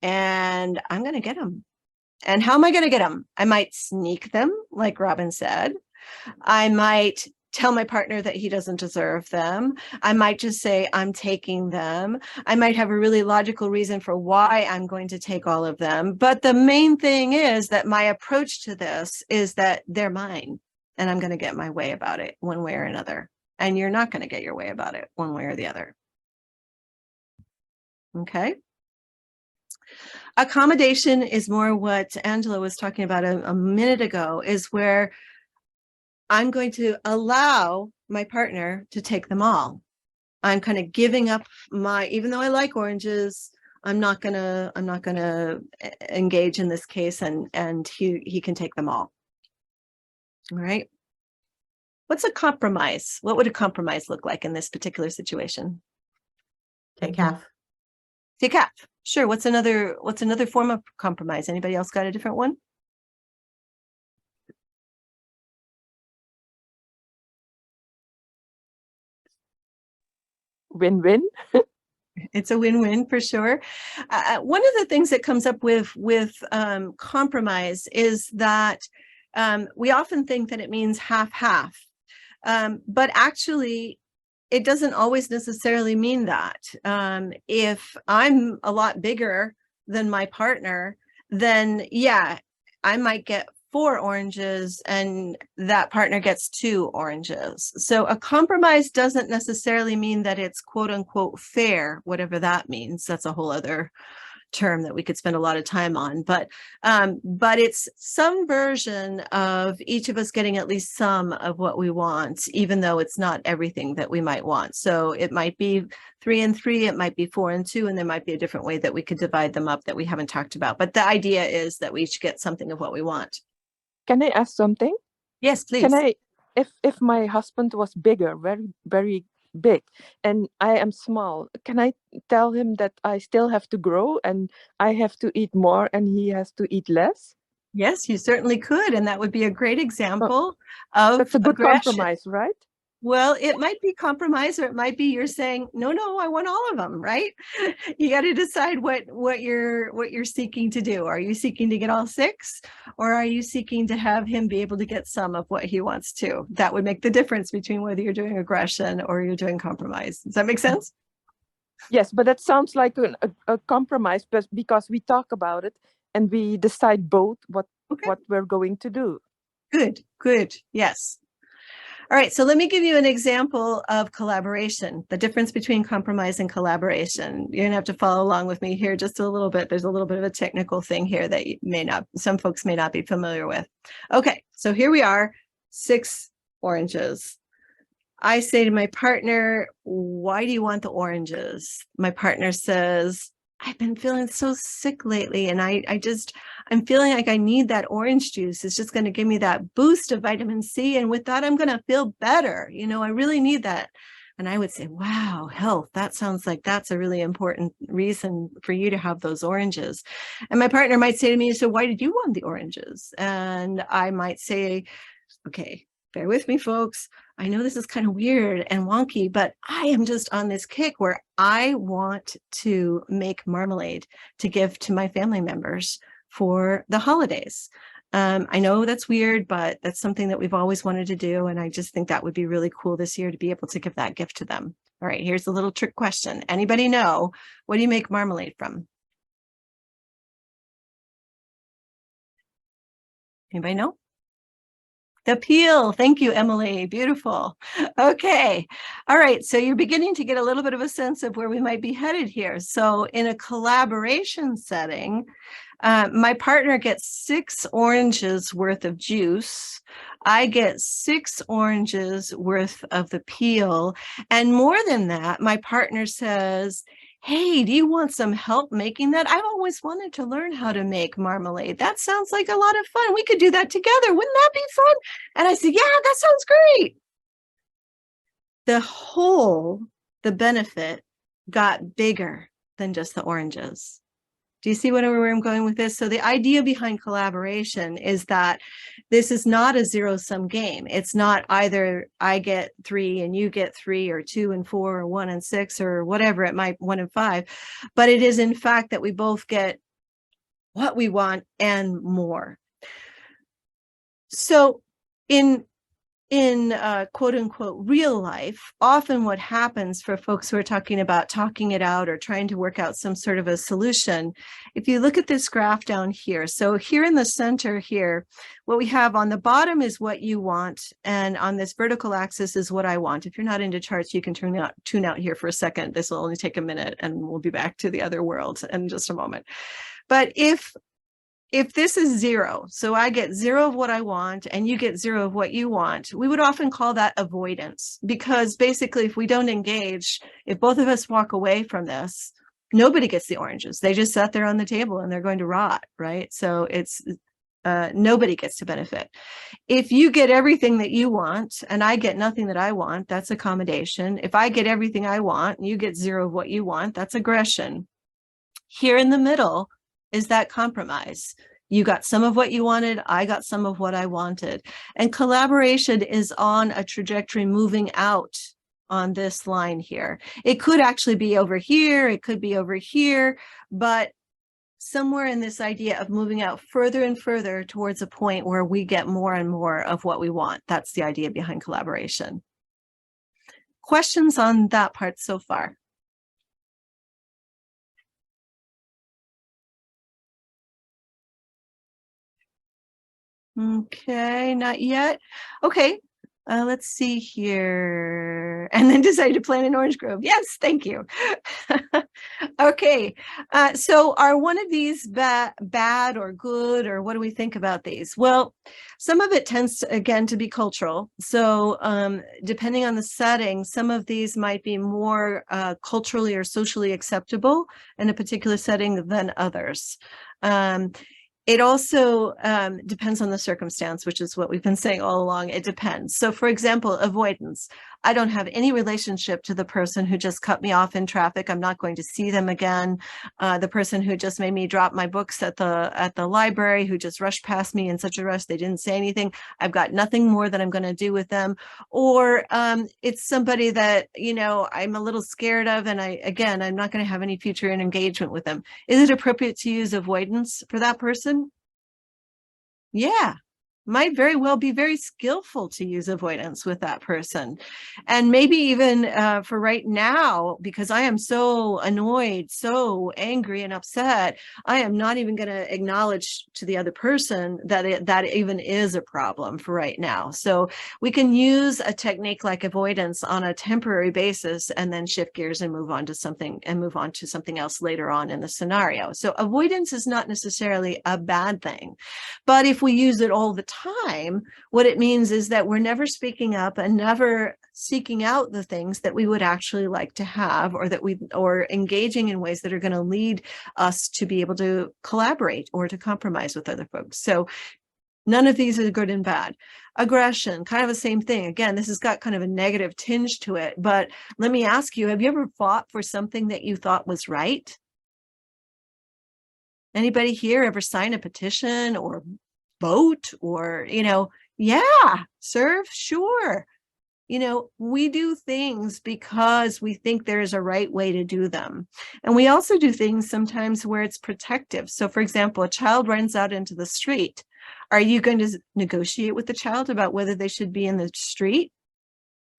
A: and I'm going to get them. And how am I going to get them? I might sneak them, like Robin said. I might tell my partner that he doesn't deserve them. I might just say I'm taking them. I might have a really logical reason for why I'm going to take all of them. But the main thing is that my approach to this is that they're mine and I'm going to get my way about it one way or another. And you're not going to get your way about it one way or the other. Okay. Accommodation is more what Angela was talking about a minute ago, is where I'm going to allow my partner to take them all. I'm kind of giving up even though I like oranges, I'm not gonna engage in this case, and he can take them all. All right. What's a compromise? What would a compromise look like in this particular situation?
C: Take half.
A: Take half. Sure. What's another form of compromise? Anybody else got a different one?
D: Win-win.
A: It's a win-win for sure. One of the things that comes up with compromise is that we often think that it means half-half, but actually it doesn't always necessarily mean that. If I'm a lot bigger than my partner, then yeah, I might get 4 oranges and that partner gets 2 oranges. So a compromise doesn't necessarily mean that it's quote unquote fair, whatever that means. That's a whole other term that we could spend a lot of time on, but it's some version of each of us getting at least some of what we want, even though it's not everything that we might want. So it might be 3 and 3, it might be 4 and 2, and there might be a different way that we could divide them up that we haven't talked about. But the idea is that we each get something of what we want.
D: Can I ask something?
A: Yes, please.
D: Can I, if my husband was bigger, very, very big, and I am small, can I tell him that I still have to grow and I have to eat more and he has to eat less?
A: Yes, you certainly could. And that would be a great example of
D: That's a good
A: aggression.
D: compromise, right?
A: Well, it might be compromise, or it might be you're saying, no, I want all of them, right? You got to decide what you're seeking to do. Are you seeking to get all 6, or are you seeking to have him be able to get some of what he wants to? That would make the difference between whether you're doing aggression or you're doing compromise. Does that make sense?
D: Yes, but that sounds like a compromise, but because we talk about it and we decide both what we're going to do.
A: Good. Yes. All right, so let me give you an example of collaboration, the difference between compromise and collaboration. You're gonna have to follow along with me here just a little bit. There's a little bit of a technical thing here that some folks may not be familiar with. Okay, so here we are, 6 oranges. I say to my partner, why do you want the oranges? My partner says, I've been feeling so sick lately, and I'm feeling like I need that orange juice. It's just going to give me that boost of vitamin C, and with that, I'm going to feel better. I really need that. And I would say, wow, health, that sounds like that's a really important reason for you to have those oranges. And my partner might say to me, so why did you want the oranges? And I might say, okay, bear with me, folks. I know this is kind of weird and wonky, but I am just on this kick where I want to make marmalade to give to my family members for the holidays. I know that's weird, but that's something that we've always wanted to do. And I just think that would be really cool this year to be able to give that gift to them. All right, here's a little trick question. Anybody know, what do you make marmalade from? Anybody know? The peel. Thank you, Emily. Beautiful. Okay. All right. So you're beginning to get a little bit of a sense of where we might be headed here. So in a collaboration setting, my partner gets 6 oranges worth of juice. I get 6 oranges worth of the peel. And more than that, my partner says, hey, do you want some help making that? I've always wanted to learn how to make marmalade. That sounds like a lot of fun. We could do that together. Wouldn't that be fun? And I said, yeah, that sounds great. The the benefit got bigger than just the oranges. Do you see where I'm going with this? So the idea behind collaboration is that this is not a zero-sum game. It's not either I get 3 and you get 3 or 2 and 4 or 1 and 6 or whatever it might, 1 and 5, but it is in fact that we both get what we want and more. So in quote unquote real life, often what happens for folks who are talking about talking it out or trying to work out some sort of a solution, if you look at this graph down here, so here in the center here, what we have on the bottom is what you want, and on this vertical axis is what I want. If you're not into charts, you can tune out here for a second. This will only take a minute and we'll be back to the other world in just a moment. But if this is 0, so I get 0 of what I want and you get 0 of what you want, we would often call that avoidance, because basically if we don't engage, if both of us walk away from this, nobody gets the oranges. They just sat there on the table and they're going to rot, right? So it's nobody gets to benefit. If you get everything that you want and I get nothing that I want, that's accommodation. If I get everything I want and you get 0 of what you want, that's aggression. Here in the middle is that compromise. You got some of what you wanted, I got some of what I wanted. And collaboration is on a trajectory moving out on this line here. It could actually be over here, it could be over here, but somewhere in this idea of moving out further and further towards a point where we get more and more of what we want. That's the idea behind collaboration. Questions on that part so far? Okay, not yet. Okay, let's see here. And then decided to plant an orange grove. Yes, thank you. Okay, so are one of these bad or good, or what do we think about these? Well, some of it tends to, again, to be cultural. So depending on the setting, some of these might be more culturally or socially acceptable in a particular setting than others. It also depends on the circumstance, which is what we've been saying all along. It depends. So for example, avoidance. I don't have any relationship to the person who just cut me off in traffic. I'm not going to see them again. The person who just made me drop my books at the library, who just rushed past me in such a rush, they didn't say anything. I've got nothing more that I'm going to do with them. Or it's somebody that, you know, I'm a little scared of, and I'm not going to have any future engagement with them. Is it appropriate to use avoidance for that person? Yeah, might very well be very skillful to use avoidance with that person. And maybe even for right now, because I am so annoyed, so angry and upset, I am not even going to acknowledge to the other person that that even is a problem for right now. So we can use a technique like avoidance on a temporary basis and then shift gears and move on to something else later on in the scenario. So avoidance is not necessarily a bad thing, but if we use it all the time, what it means is that we're never speaking up and never seeking out the things that we would actually like to have, or engaging in ways that are going to lead us to be able to collaborate or to compromise with other folks. So none of these are good and bad. Aggression, kind of the same thing. Again, this has got kind of a negative tinge to it, but let me ask you, have you ever fought for something that you thought was right? Anybody here ever sign a petition or vote, or, you know, yeah, serve, sure. You know, we do things because we think there's a right way to do them. And we also do things sometimes where it's protective. So for example, a child runs out into the street. Are you going to negotiate with the child about whether they should be in the street?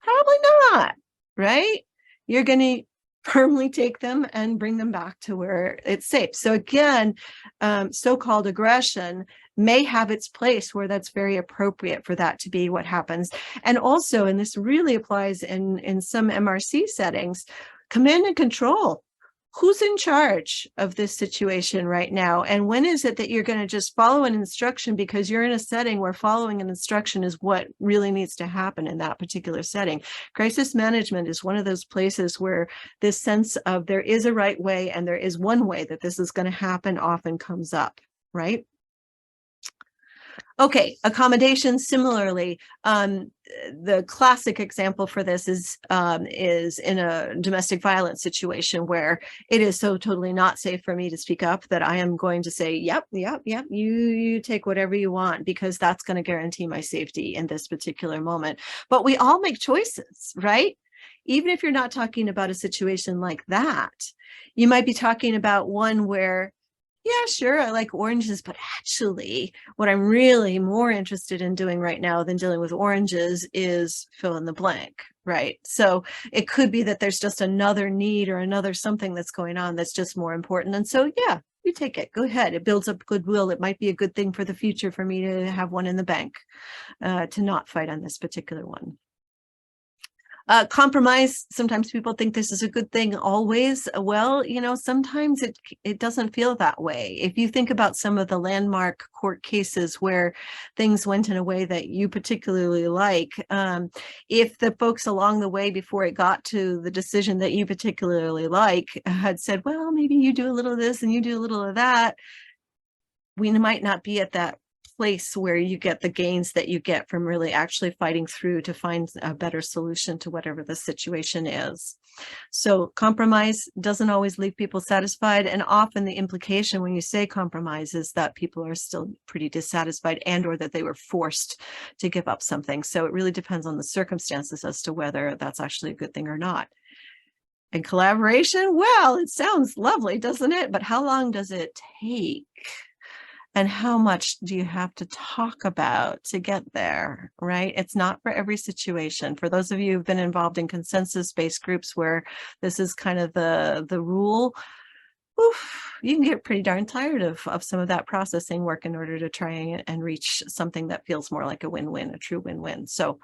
A: Probably not, right? You're going to firmly take them and bring them back to where it's safe. So again, so-called aggression may have its place where that's very appropriate for that to be what happens. And also, and this really applies in some MRC settings, command and control. Who's in charge of this situation right now? And when is it that you're going to just follow an instruction because you're in a setting where following an instruction is what really needs to happen in that particular setting? Crisis management is one of those places where this sense of there is a right way and there is one way that this is going to happen often comes up, right? Okay, accommodations similarly. The classic example for this is in a domestic violence situation where it is so totally not safe for me to speak up that I am going to say, yep, you take whatever you want, because that's going to guarantee my safety in this particular moment. But we all make choices, right? Even if you're not talking about a situation like that, you might be talking about one where, yeah, sure, I like oranges, but actually what I'm really more interested in doing right now than dealing with oranges is fill in the blank, right? So it could be that there's just another need or another something that's going on that's just more important. And so, yeah, you take it, go ahead. It builds up goodwill. It might be a good thing for the future for me to have one in the bank, to not fight on this particular one. Compromise. Sometimes people think this is a good thing always. Well, you know, sometimes it doesn't feel that way. If you think about some of the landmark court cases where things went in a way that you particularly like, if the folks along the way before it got to the decision that you particularly like had said, well, maybe you do a little of this and you do a little of that, we might not be at that place where you get the gains that you get from really actually fighting through to find a better solution to whatever the situation is. So compromise doesn't always leave people satisfied. And often the implication when you say compromise is that people are still pretty dissatisfied and or that they were forced to give up something. So it really depends on the circumstances as to whether that's actually a good thing or not. And collaboration, well, it sounds lovely, doesn't it? But how long does it take? And how much do you have to talk about to get there, right? It's not for every situation. For those of you who've been involved in consensus-based groups where this is kind of the rule, oof, you can get pretty darn tired of some of that processing work in order to try and reach something that feels more like a win-win, a true win-win. So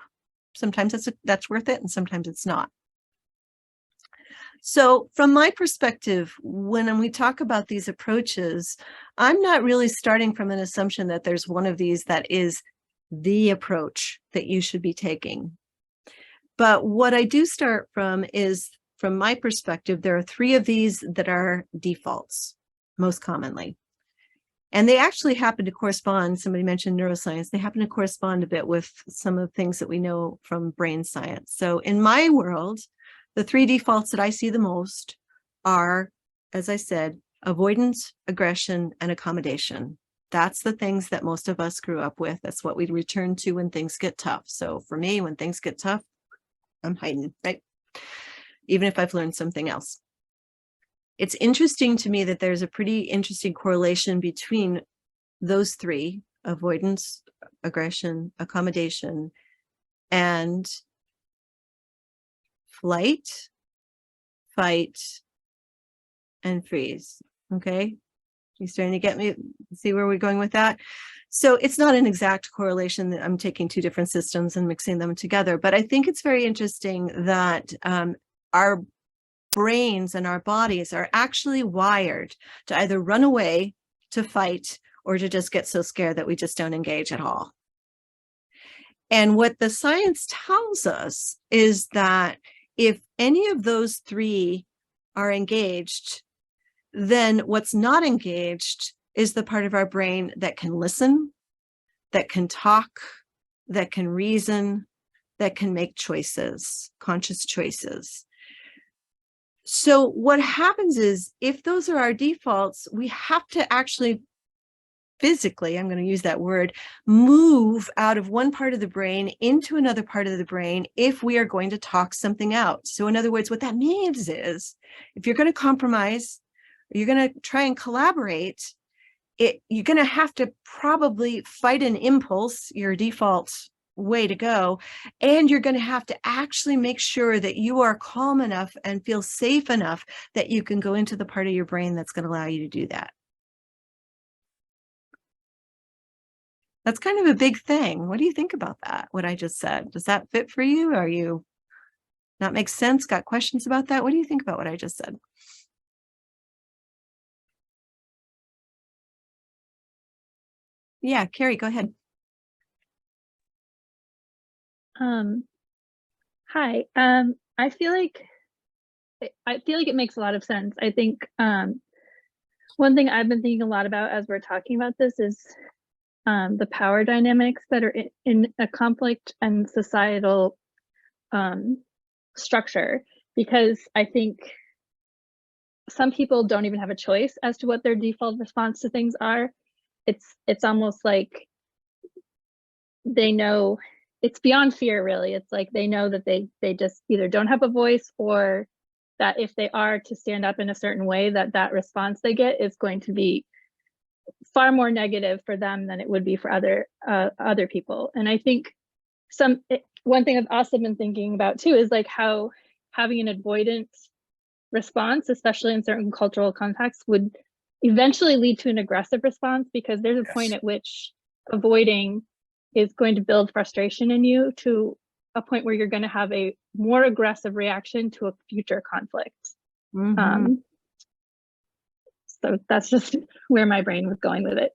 A: sometimes that's worth it and sometimes it's not. So from my perspective, when we talk about these approaches, I'm not really starting from an assumption that there's one of these that is the approach that you should be taking. But what I do start from is, from my perspective, there are 3 of these that are defaults most commonly. And they actually happen to correspond, somebody mentioned neuroscience, they happen to correspond a bit with some of the things that we know from brain science. So in my world, the 3 defaults that I see the most are, as I said, avoidance, aggression, and accommodation. That's the things that most of us grew up with. That's what we return to when things get tough. So for me, when things get tough, I'm hiding, right? Even if I've learned something else. It's interesting to me that there's a pretty interesting correlation between those 3, avoidance, aggression, accommodation, and flight, fight, and freeze. Okay. You starting to get me, see where we're going with that? So it's not an exact correlation that I'm taking 2 different systems and mixing them together, but I think it's very interesting that our brains and our bodies are actually wired to either run away, to fight, or to just get so scared that we just don't engage at all. And what the science tells us is that if any of those 3 are engaged, then what's not engaged is the part of our brain that can listen, that can talk, that can reason, that can make choices, conscious choices. So what happens is, if those are our defaults, we have to actually physically, I'm going to use that word, move out of one part of the brain into another part of the brain if we are going to talk something out. So in other words, what that means is, if you're going to compromise, or you're going to try and collaborate, you're going to have to probably fight an impulse, your default way to go, and you're going to have to actually make sure that you are calm enough and feel safe enough that you can go into the part of your brain that's going to allow you to do that. That's kind of a big thing. What do you think about that, what I just said? Does that fit for you? Are you not make sense? Got questions about that? What do you think about what I just said? Yeah, Carrie, go ahead.
H: Hi. I feel like it makes a lot of sense. I think one thing I've been thinking a lot about as we're talking about this is the power dynamics that are in a conflict and societal structure, because I think some people don't even have a choice as to what their default response to things are. It's almost like they know, it's beyond fear, really. It's like they know that they just either don't have a voice, or that if they are to stand up in a certain way, that response they get is going to be far more negative for them than it would be for other people. And I think one thing I've also been thinking about too is like how having an avoidant response, especially in certain cultural contexts, would eventually lead to an aggressive response, because there's a point at which avoiding is going to build frustration in you to a point where you're going to have a more aggressive reaction to a future conflict. So that's just where my brain was going with it.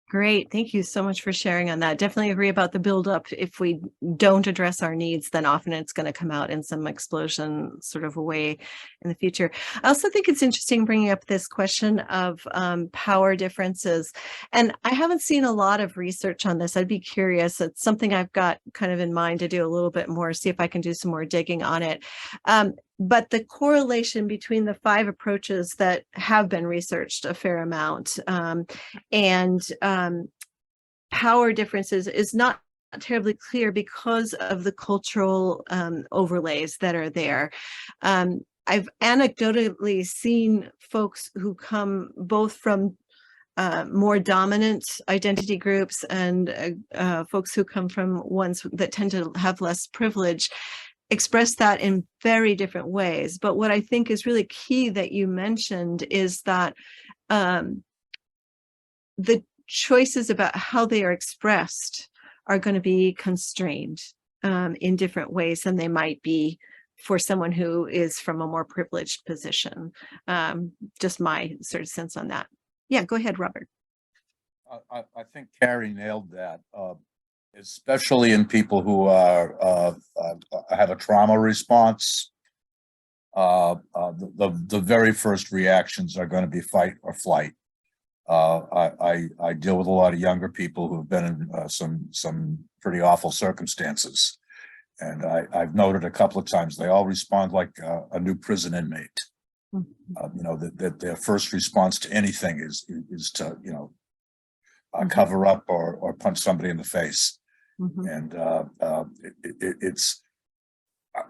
A: Great. Thank you so much for sharing on that. Definitely agree about the buildup. If we don't address our needs, then often it's going to come out in some explosion sort of a way in the future. I also think it's interesting bringing up this question of power differences. And I haven't seen a lot of research on this. I'd be curious. It's something I've got kind of in mind to do a little bit more, see if I can do some more digging on it. But the correlation between the 5 approaches that have been researched a fair amount and power differences is not terribly clear because of the cultural overlays that are there. I've anecdotally seen folks who come both from more dominant identity groups and folks who come from ones that tend to have less privilege express that in very different ways. But what I think is really key that you mentioned is that the choices about how they are expressed are going to be constrained in different ways than they might be for someone who is from a more privileged position. Just my sort of sense on that. Yeah, go ahead, Robert.
G: I think Carrie nailed that, especially in people who are have a trauma response. The very first reactions are going to be fight or flight. I deal with a lot of younger people who have been in some pretty awful circumstances, and I've noted a couple of times they all respond like a new prison inmate. You know, that their first response to anything is to, you know, cover up or punch somebody in the face. And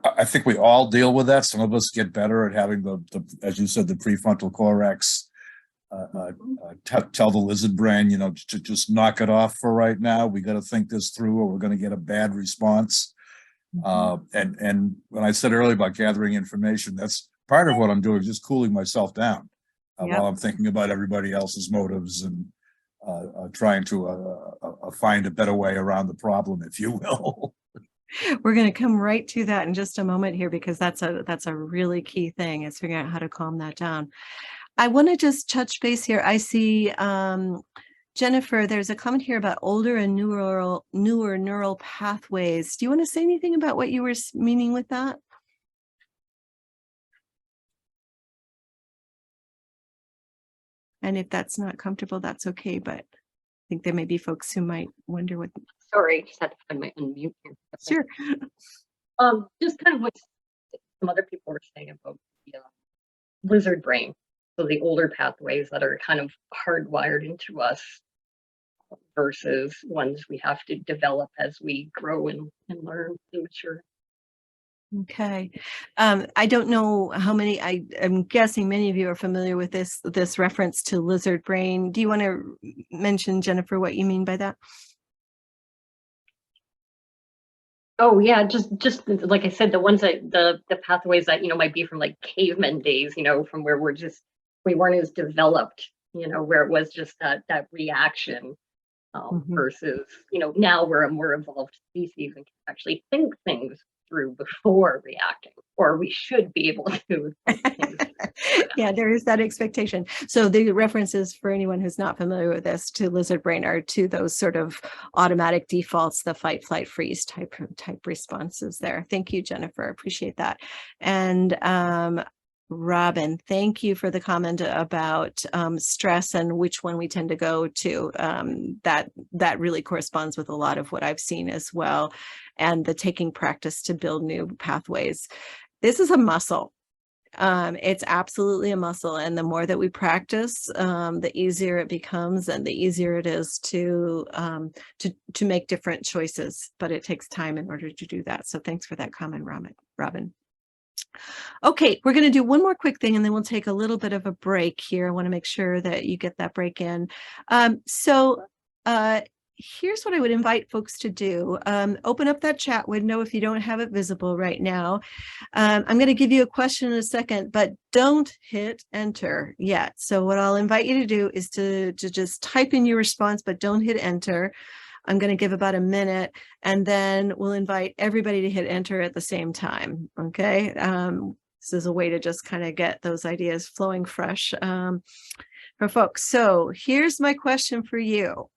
G: I think we all deal with that. Some of us get better at having the as you said, the prefrontal cortex tell the lizard brain, you know, to just knock it off for right now. We got to think this through, or we're going to get a bad response. And when I said earlier about gathering information, that's part of what I'm doing, just cooling myself down while I'm thinking about everybody else's motives and trying to find a better way around the problem, if you will.
A: We're going to come right to that in just a moment here, because that's a really key thing, is figuring out how to calm that down. I want to just touch base here. I see Jennifer, there's a comment here about older and newer neural pathways. Do you want to say anything about what you were meaning with that? And if that's not comfortable, that's okay. But I think there may be folks who might wonder what.
I: Sorry, just had to find my unmute here.
A: Sure.
I: Just kind of what some other people were saying about the lizard brain. So the older pathways that are kind of hardwired into us versus ones we have to develop as we grow and learn and mature.
A: Okay. I don't know how many, I'm guessing many of you are familiar with this reference to lizard brain. Do you want to mention, Jennifer, what you mean by that?
I: Oh yeah, just like I said, the ones that the pathways that, you know, might be from like caveman days, you know, from where we weren't as developed, you know, where it was just that reaction versus, you know, now we're a more evolved species and can actually think things through before reacting, or we should be able to.
A: Yeah, there is that expectation. So the references, for anyone who's not familiar with this, to lizard brain are to those sort of automatic defaults, the fight, flight, freeze type responses there. Thank you, Jennifer. Appreciate that. And Robin, thank you for the comment about stress and which one we tend to go to. That really corresponds with a lot of what I've seen as well, and the taking practice to build new pathways. This is a muscle. It's absolutely a muscle, and the more that we practice, the easier it becomes, and the easier it is to make different choices. But it takes time in order to do that. So thanks for that comment, Robin. Okay, we're going to do one more quick thing, and then we'll take a little bit of a break here. I want to make sure that you get that break in. Here's what I would invite folks to do. Open up that chat window if you don't have it visible right now. I'm going to give you a question in a second, but don't hit enter yet. So what I'll invite you to do is to just type in your response, but don't hit enter. I'm going to give about a minute, and then we'll invite everybody to hit enter at the same time. Okay. This is a way to just kind of get those ideas flowing fresh for folks. So here's my question for you.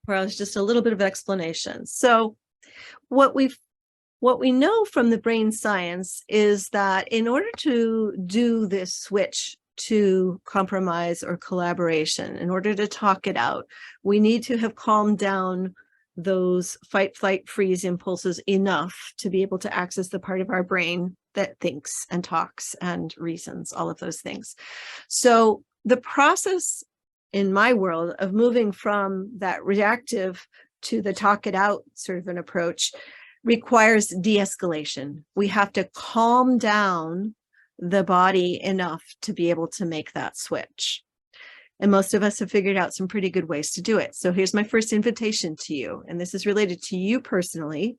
A: Well, it's just a little bit of explanation. So what we know from the brain science is that in order to do this switch to compromise or collaboration, in order to talk it out, we need to have calmed down those fight, flight, freeze impulses enough to be able to access the part of our brain that thinks and talks and reasons, all of those things. So the process in my world of moving from that reactive to the talk it out sort of an approach requires de-escalation. We have to calm down the body enough to be able to make that switch. And most of us have figured out some pretty good ways to do it. So here's my first invitation to you, and this is related to you personally.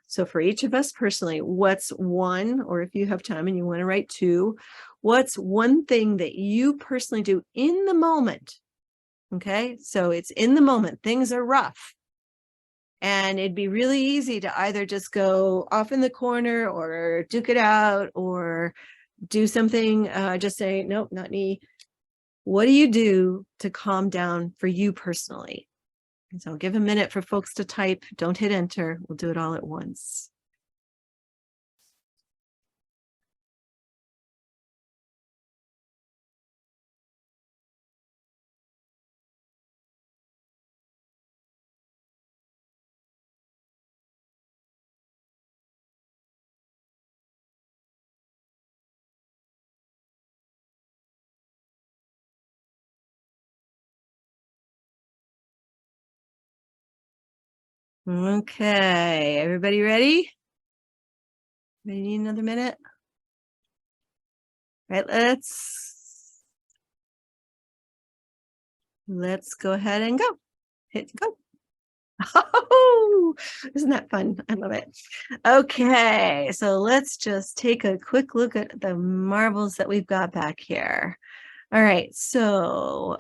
A: So for each of us personally, what's one, or if you have time and you want to write two, what's one thing that you personally do in the moment? Okay, so it's in the moment, things are rough. And it'd be really easy to either just go off in the corner or duke it out or do something, just say, nope, not me. What do you do to calm down for you personally? And so I'll give a minute for folks to type. Don't hit enter. We'll do it all at once. Okay, everybody ready? Maybe need another minute. All right, let's go ahead and go. Hit go. Oh, isn't that fun? I love it. Okay, so let's just take a quick look at the marvels that we've got back here. All right, so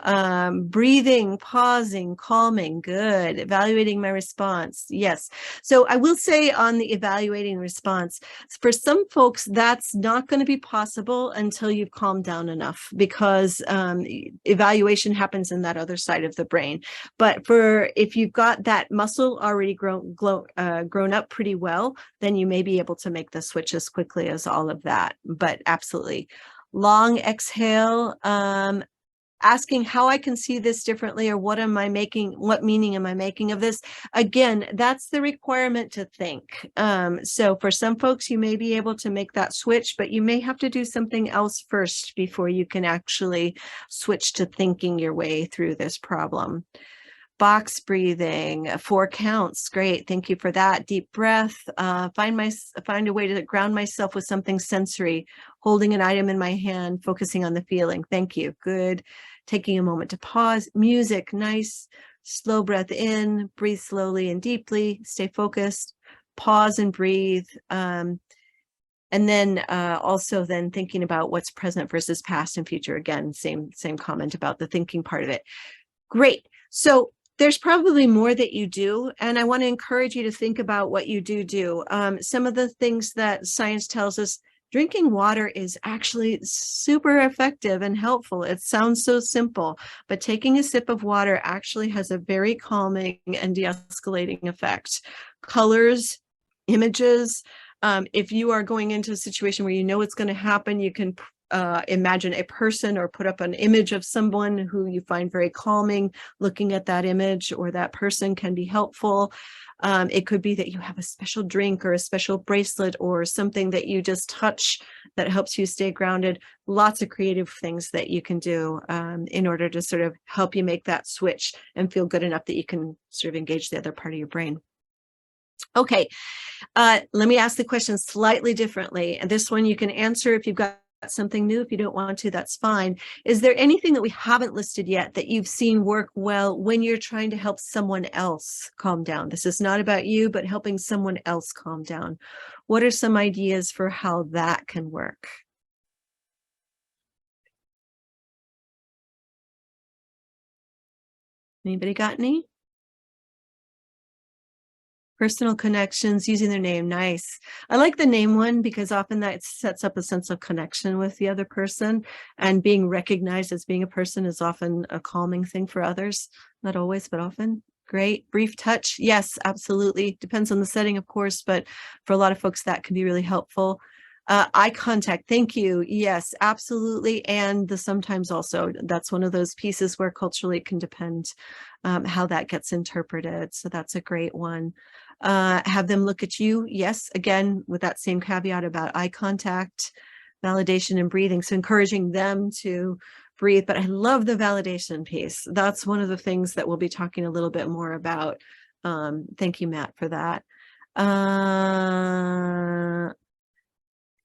A: breathing, pausing, calming, good. Evaluating my response, yes. So I will say on the evaluating response, for some folks, that's not going to be possible until you've calmed down enough, because evaluation happens in that other side of the brain. But if you've got that muscle already grown up pretty well, then you may be able to make the switch as quickly as all of that. But absolutely. Long exhale, asking how I can see this differently, or what meaning am I making of this? Again, that's the requirement to think. So for some folks, you may be able to make that switch, but you may have to do something else first before you can actually switch to thinking your way through this problem. Box breathing, 4 counts. Great. Thank you for that. Deep breath. Find a way to ground myself with something sensory, holding an item in my hand, focusing on the feeling. Thank you. Good. Taking a moment to pause. Music. Nice. Slow breath in. Breathe slowly and deeply. Stay focused. Pause and breathe. And then also then thinking about what's present versus past and future. Again, same comment about the thinking part of it. Great. So there's probably more that you do, and I want to encourage you to think about what you do. Some of the things that science tells us, drinking water is actually super effective and helpful. It sounds so simple, but taking a sip of water actually has a very calming and de-escalating effect. Colors, images, If you are going into a situation where you know it's going to happen, you can imagine a person or put up an image of someone who you find very calming. Looking at that image or that person can be helpful. It could be that you have a special drink or a special bracelet or something that you just touch that helps you stay grounded. Lots of creative things that you can do in order to sort of help you make that switch and feel good enough that you can sort of engage the other part of your brain. Okay, let me ask the question slightly differently. And this one you can answer if you've got something new. If you don't want to, that's fine. Is there anything that we haven't listed yet that you've seen work well when you're trying to help someone else calm down? This is not about you, but helping someone else calm down. What are some ideas for how that can work? Anybody got any? Personal connections, using their name. Nice. I like the name one because often that sets up a sense of connection with the other person, and being recognized as being a person is often a calming thing for others. Not always, but often. Great. Brief touch. Yes, absolutely. Depends on the setting, of course, but for a lot of folks that can be really helpful. Eye contact. Thank you. Yes, absolutely. And the sometimes also, that's one of those pieces where culturally it can depend how that gets interpreted. So that's a great one. Have them look at you. Yes, again, with that same caveat about eye contact, validation and breathing. So encouraging them to breathe. But I love the validation piece. That's one of the things that we'll be talking a little bit more about. Thank you, Matt, for that.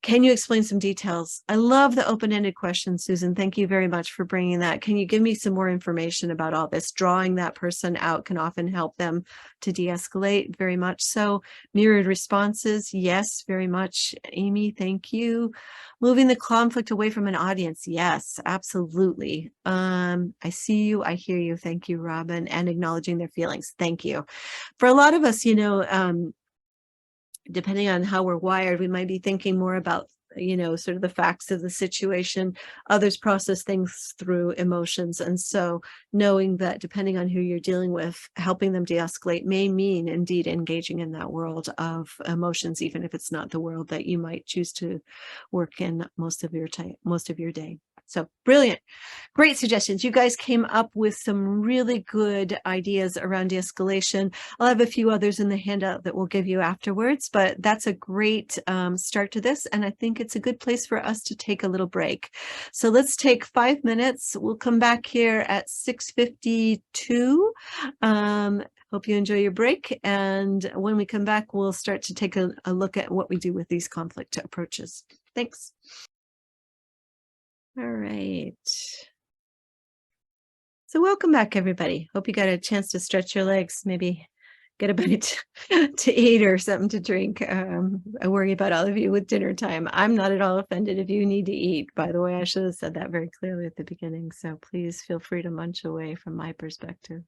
A: Can you explain some details? I love the open-ended question, Susan. Thank you very much for bringing that. Can you give me some more information about all this? Drawing that person out can often help them to de-escalate, very much so. Mirrored responses, yes, very much. Amy, thank you. Moving the conflict away from an audience, yes, absolutely. I see you, I hear you. Thank you, Robin. And acknowledging their feelings. Thank you. For a lot of us, depending on how we're wired, we might be thinking more about, sort of the facts of the situation. Others process things through emotions. And so knowing that depending on who you're dealing with, helping them de-escalate may mean indeed engaging in that world of emotions, even if it's not the world that you might choose to work in most of your day. So brilliant. Great suggestions. You guys came up with some really good ideas around de-escalation. I'll have a few others in the handout that we'll give you afterwards, but that's a great start to this. And I think it's a good place for us to take a little break. So let's take 5 minutes. We'll come back here at 6:52. Hope you enjoy your break. And when we come back, we'll start to take a look at what we do with these conflict approaches. Thanks. All right. So welcome back, everybody. Hope you got a chance to stretch your legs, maybe get a bite to eat or something to drink. I worry about all of you with dinner time. I'm not at all offended if you need to eat. By the way, I should have said that very clearly at the beginning. So please feel free to munch away from my perspective.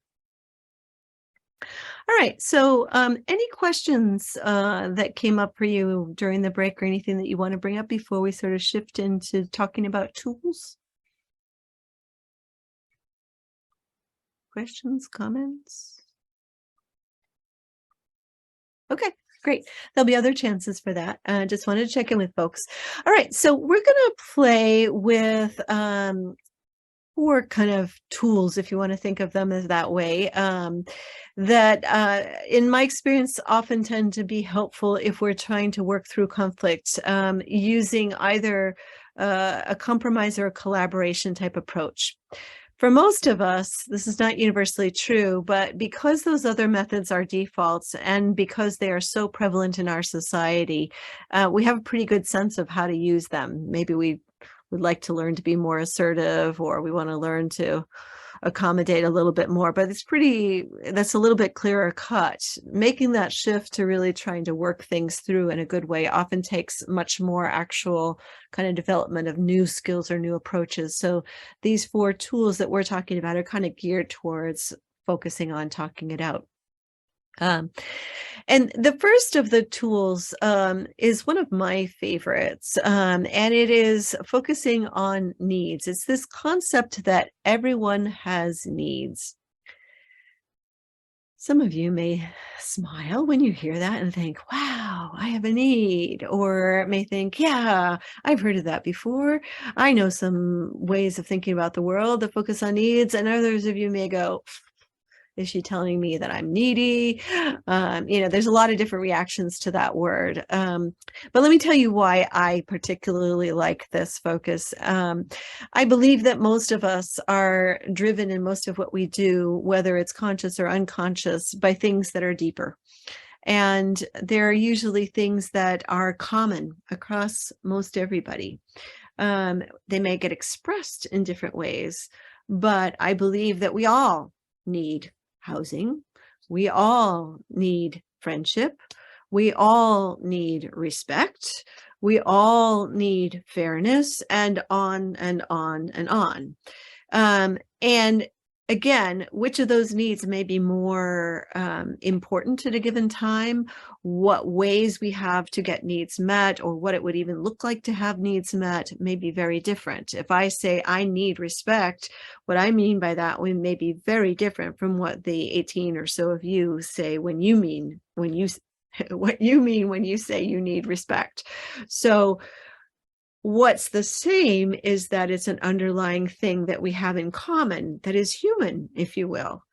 A: All right, so any questions that came up for you during the break or anything that you want to bring up before we sort of shift into talking about tools? Questions, comments? Okay, great. There'll be other chances for that. Just wanted to check in with folks. All right, so we're going to play with 4 kind of tools, if you want to think of them as that way, that in my experience often tend to be helpful if we're trying to work through conflict using either a compromise or a collaboration type approach. For most of us, this is not universally true, but because those other methods are defaults and because they are so prevalent in our society, we have a pretty good sense of how to use them. Maybe we would like to learn to be more assertive, or we want to learn to accommodate a little bit more, but that's a little bit clearer cut. Making that shift to really trying to work things through in a good way often takes much more actual kind of development of new skills or new approaches. So these 4 tools that we're talking about are kind of geared towards focusing on talking it out. And the first of the tools is one of my favorites, and it is focusing on needs. It's this concept that everyone has needs. Some of you may smile when you hear that and think, wow, I have a need, or may think, yeah, I've heard of that before. I know some ways of thinking about the world that focus on needs. And others of you may go, is she telling me that I'm needy? There's a lot of different reactions to that word. But let me tell you why I particularly like this focus. I believe that most of us are driven in most of what we do, whether it's conscious or unconscious, by things that are deeper. And there are usually things that are common across most everybody. They may get expressed in different ways, but I believe that we all need housing. We all need friendship. We all need respect. We all need fairness, and on and on and on. And again, which of those needs may be more important at a given time, what ways we have to get needs met, or what it would even look like to have needs met may be very different. If I say I need respect, what I mean by that may be very different from what the 18 or so of you say what you mean when you say you need respect. So what's the same is that it's an underlying thing that we have in common that is human, if you will.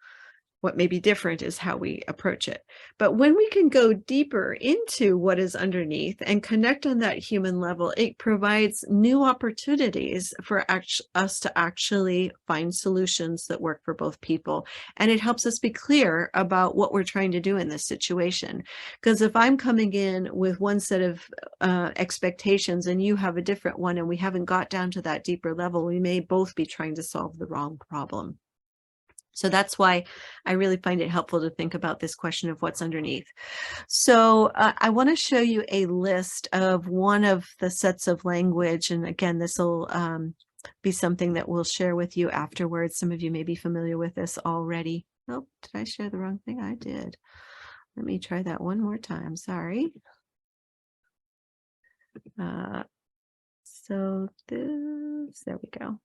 A: What may be different is how we approach it. But when we can go deeper into what is underneath and connect on that human level, it provides new opportunities for us to actually find solutions that work for both people. And it helps us be clear about what we're trying to do in this situation. Because if I'm coming in with one set of expectations and you have a different one, and we haven't got down to that deeper level, we may both be trying to solve the wrong problem. So that's why I really find it helpful to think about this question of what's underneath. So I want to show you a list of one of the sets of language. And again, this will be something that we'll share with you afterwards. Some of you may be familiar with this already. Oh, did I share the wrong thing? I did. Let me try that one more time. Sorry. So there we go.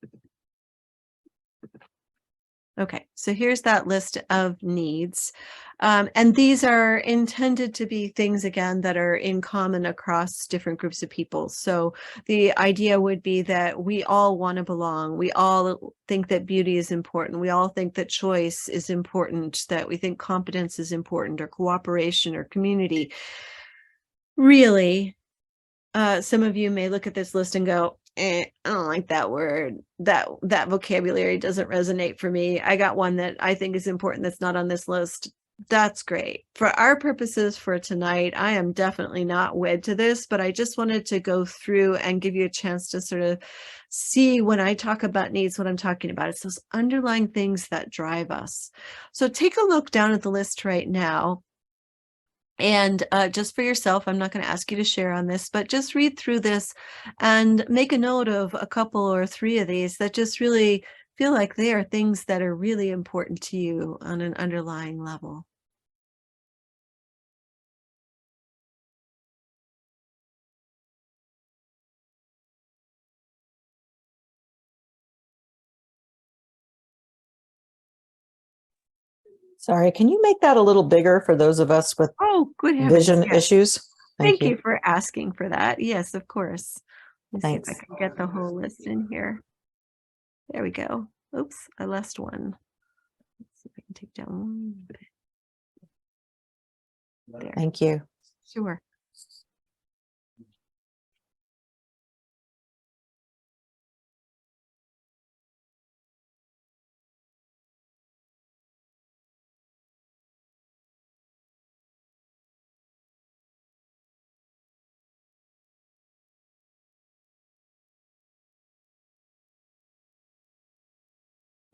A: Okay, so here's that list of needs. And these are intended to be things, again, that are in common across different groups of people. So the idea would be that we all want to belong. We all think that beauty is important. We all think that choice is important, that we think competence is important, or cooperation, or community. Really, some of you may look at this list and go, I don't like that word. That vocabulary doesn't resonate for me. I got one that I think is important that's not on this list. That's great. For our purposes for tonight, I am definitely not wed to this, but I just wanted to go through and give you a chance to sort of see, when I talk about needs, what I'm talking about. It's those underlying things that drive us. So take a look down at the list right now. And just for yourself, I'm not going to ask you to share on this, but just read through this and make a note of a couple or three of these that just really feel like they are things that are really important to you on an underlying level.
C: Sorry, can you make that a little bigger for those of us with
A: Good heavens,
C: vision
A: yes.
C: issues?
A: Thank you for asking for that. Yes, of course. Let's
C: Thanks.
A: see if I can get the whole list in here. There we go. Oops, I lost one. Let's see if I can take down one. There.
C: Thank you.
A: Sure.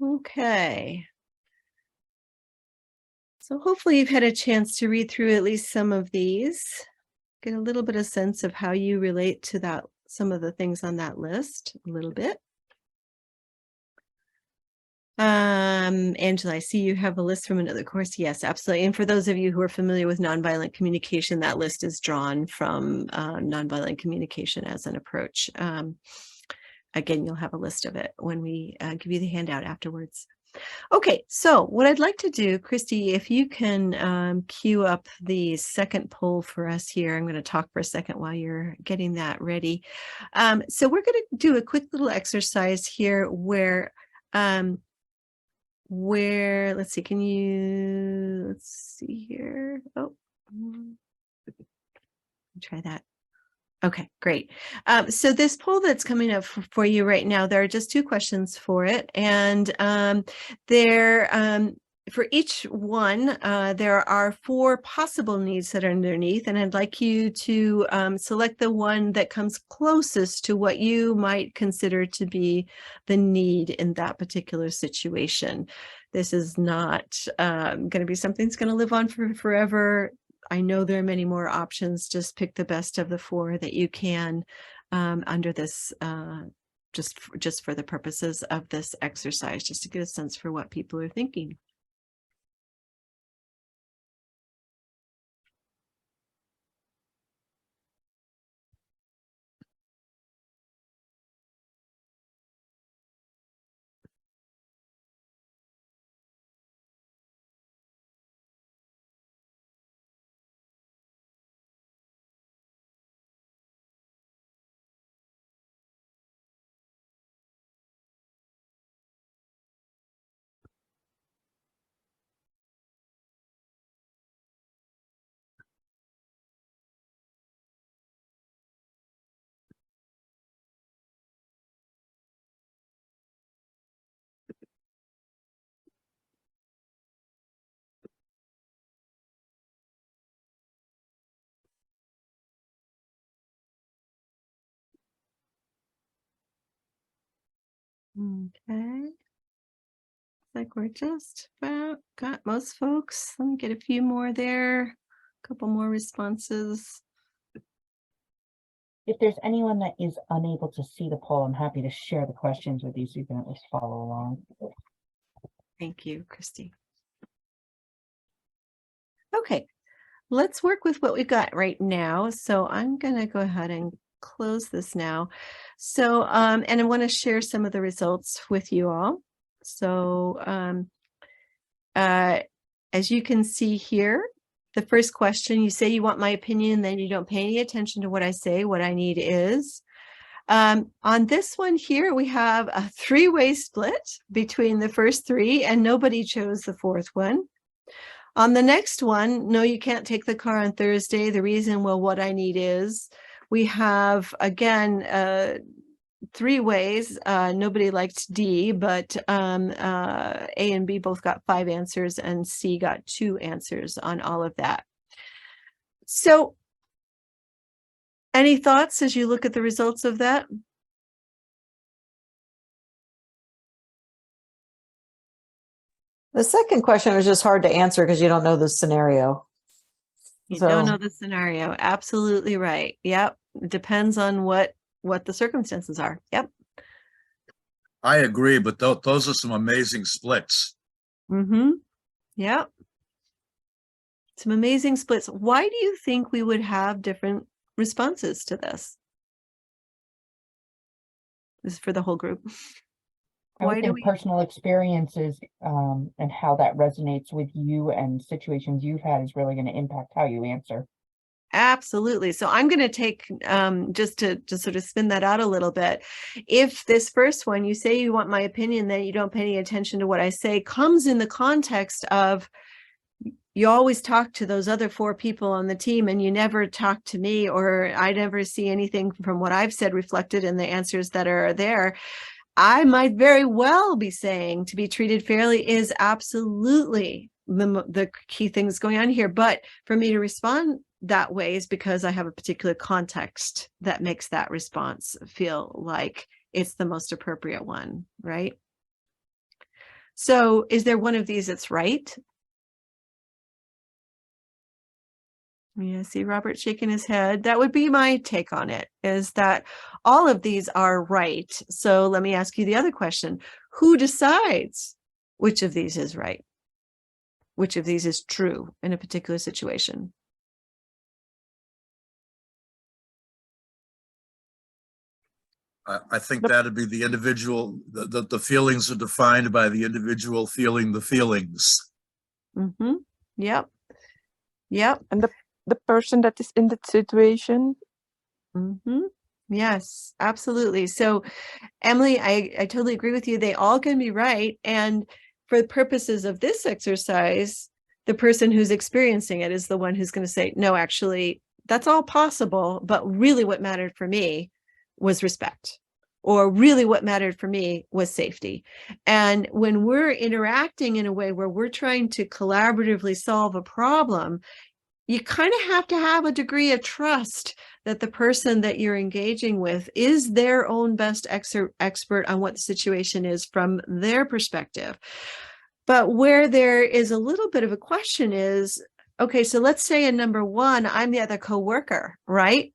A: Okay. So hopefully you've had a chance to read through at least some of these, get a little bit of sense of how you relate to that, some of the things on that list a little bit. Angela, I see you have a list from another course. Yes, absolutely. And for those of you who are familiar with nonviolent communication, that list is drawn from nonviolent communication as an approach. Again, you'll have a list of it when we give you the handout afterwards. Okay, so what I'd like to do, Christy, if you can queue up the second poll for us here. I'm going to talk for a second while you're getting that ready. So we're going to do a quick little exercise here where let's see, let's see here. Oh, try that. Okay, great. So this poll that's coming up for you right now, there are just 2 questions for it. And for each one, there are 4 possible needs that are underneath. And I'd like you to select the one that comes closest to what you might consider to be the need in that particular situation. This is not going to be something that's going to live on for forever. I know there are many more options. Just pick the best of the 4 that you can under this, just for the purposes of this exercise, just to get a sense for what people are thinking. Okay. Like we're just about got most folks. Let me get a few more there. A couple more responses.
F: If there's anyone that is unable to see the poll, I'm happy to share the questions with you so you can at least follow along.
A: Thank you, Christy. Okay, let's work with what we've got right now. So I'm going to go ahead and close this now. So, and I want to share some of the results with you all. So, as you can see here, the first question, you say you want my opinion, then you don't pay any attention to what I say. What I need is, on this one here, we have a 3-way split between the first 3, and nobody chose the 4th one. On the next one, no, you can't take the car on Thursday. The reason, well, what I need is, we have, again, 3 ways. Nobody liked D, but A and B both got 5 answers, and C got 2 answers on all of that. So, any thoughts as you look at the results of that?
C: The second question was just hard to answer because you don't know the scenario.
A: You
C: So-
A: don't know the scenario. Absolutely right. Yep. It depends on what the circumstances are. Yep.
G: I agree, but those are some amazing splits.
A: Mm-hmm. Yep. Some amazing splits. Why do you think we would have different responses to this? This is for the whole group.
F: I would think personal experiences and how that resonates with you and situations you've had is really going to impact how you answer.
A: Absolutely. So I'm going to take just to sort of spin that out a little bit. If this first one, you say you want my opinion, then you don't pay any attention to what I say, comes in the context of you always talk to those other 4 people on the team and you never talk to me, or I never see anything from what I've said reflected in the answers that are there. I might very well be saying to be treated fairly is absolutely the key things going on here. But for me to respond that way is because I have a particular context that makes that response feel like it's the most appropriate one, right? So is there one of these that's right? Yeah, see Robert shaking his head. That would be my take on it, is that all of these are right. So let me ask you the other question. Who decides which of these is right? Which of these is true in a particular situation?
G: I think
D: Yep.
G: that'd be the individual, the feelings are defined by the individual feeling the feelings.
A: Mm-hmm. Yep. Yep.
D: And the person that is in that situation.
A: Mm-hmm. Yes, absolutely. So, Emily, I totally agree with you. They all can be right. And for the purposes of this exercise, the person who's experiencing it is the one who's going to say, no, actually, that's all possible. But really what mattered for me was respect, or really what mattered for me was safety. And when we're interacting in a way where we're trying to collaboratively solve a problem, you kind of have to have a degree of trust that the person that you're engaging with is their own best expert on what the situation is from their perspective. But where there is a little bit of a question is, okay, so let's say in number one, I'm the other coworker, right?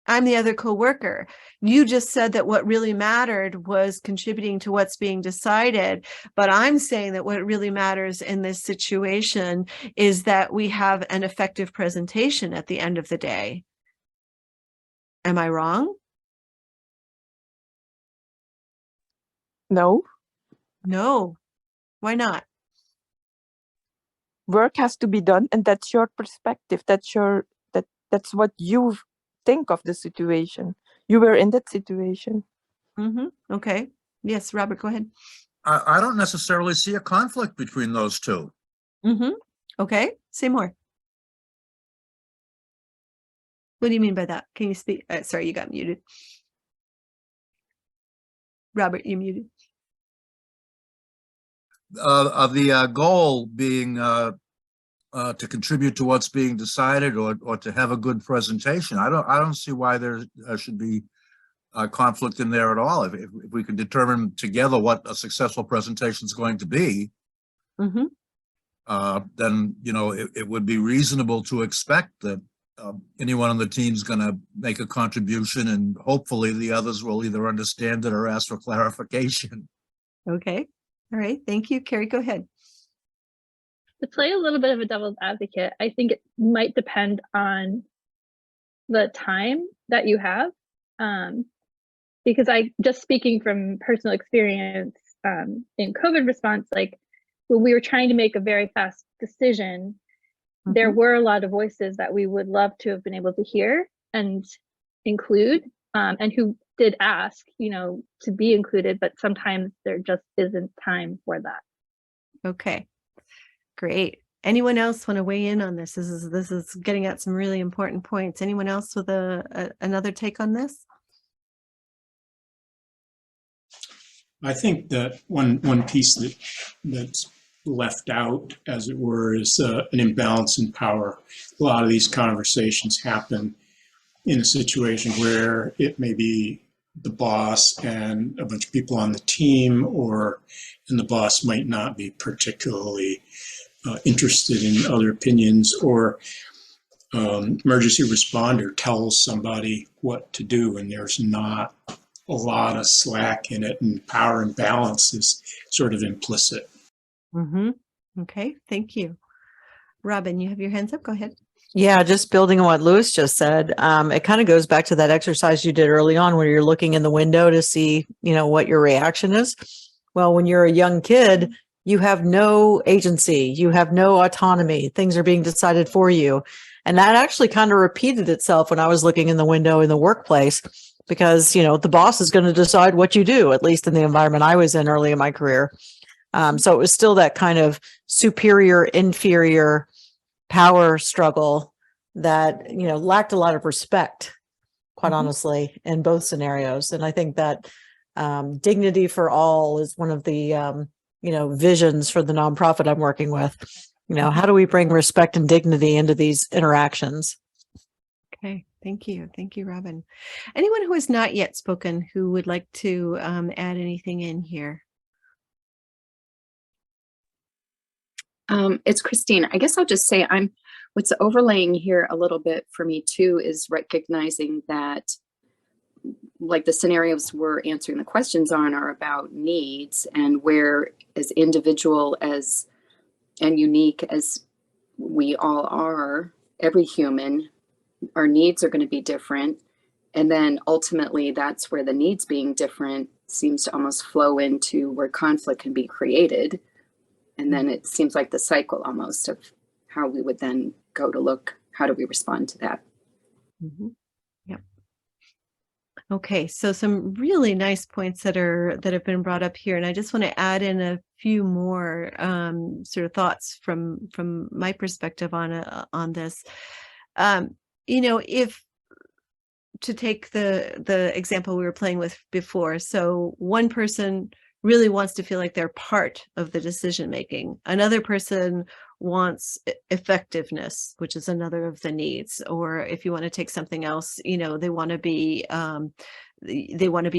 A: I'm the other coworker. You just said that what really mattered was contributing to what's being decided. But I'm saying that what really matters in this situation is that we have an effective presentation at the end of the day. Am I wrong?
D: No,
A: No. Why not?
D: work has to be done, and that's your perspective. That's what you think of the situation. You were in that situation.
A: Mm-hmm. Okay. Yes, Robert, go ahead.
G: I don't necessarily see a conflict between those two.
A: Mm-hmm. Okay. Say more. What do you mean by that? Can you speak? Sorry, you got muted. Robert, you muted.
G: Of the goal being to contribute to what's being decided, or to have a good presentation. I don't see why there should be a conflict in there at all. If we can determine together what a successful presentation is going to be,
A: Mm-hmm.
G: then it would be reasonable to expect that anyone on the team is going to make a contribution, and hopefully the others will either understand it or ask for clarification.
A: Okay. All right. Thank you. Carrie, go ahead.
H: To play a little bit of a devil's advocate, I think it might depend on the time that you have. Because I just speaking from personal experience in COVID response, like when we were trying to make a very fast decision, there were a lot of voices that we would love to have been able to hear and include, and who did ask, to be included, but sometimes there just isn't time for that.
A: Okay. Great. Anyone else want to weigh in on this? This is getting at some really important points. Anyone else with another take on this?
J: I think that one piece that's left out, as it were, is an imbalance in power. A lot of these conversations happen in a situation where it may be the boss and a bunch of people on the team, and the boss might not be particularly interested in other opinions, or emergency responder tells somebody what to do, and there's not a lot of slack in it, and power imbalance is sort of implicit.
A: Mm-hmm. Okay, thank you. Robin, you have your hands up. Go ahead.
C: Yeah, just building on what Louis just said, it kind of goes back to that exercise you did early on where you're looking in the window to see, what your reaction is. Well, when you're a young kid, you have no agency, you have no autonomy. Things are being decided for you. And that actually kind of repeated itself when I was looking in the window in the workplace, because, the boss is going to decide what you do, at least in the environment I was in early in my career. So it was still that kind of superior, inferior power struggle that, lacked a lot of respect, quite honestly, in both scenarios. And I think that dignity for all is one of the, visions for the nonprofit I'm working with. How do we bring respect and dignity into these interactions?
A: Okay, thank you. Thank you, Robin. Anyone who has not yet spoken who would like to add anything in here?
E: It's Christine. I guess I'll just say what's overlaying here a little bit for me too is recognizing that, like, the scenarios we're answering the questions on are about needs, and where as individual and unique as we all are, every human, our needs are going to be different, And then ultimately, that's where the needs being different seems to almost flow into where conflict can be created. And then it seems like the cycle almost of how we would then go to look, how do we respond to that?
A: Mhm. Yep. Okay, so some really nice points that have been brought up here, and I just want to add in a few more sort of thoughts from my perspective on this. If to take the example we were playing with before, so one person really wants to feel like they're part of the decision making. Another person wants effectiveness, which is another of the needs. Or if you want to take something else, they want to be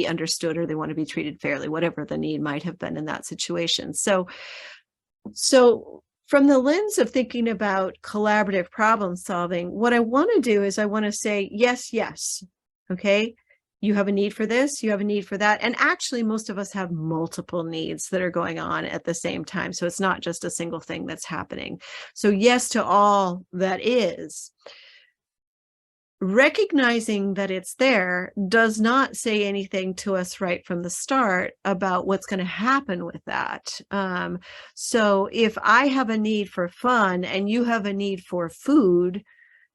A: understood, or they want to be treated fairly, whatever the need might have been in that situation. So from the lens of thinking about collaborative problem solving, what I want to do is I want to say, yes, yes. Okay. You have a need for this, you have a need for that. And actually, most of us have multiple needs that are going on at the same time. So it's not just a single thing that's happening. So yes to all that is. Recognizing that it's there does not say anything to us right from the start about what's going to happen with that. So if I have a need for fun and you have a need for food,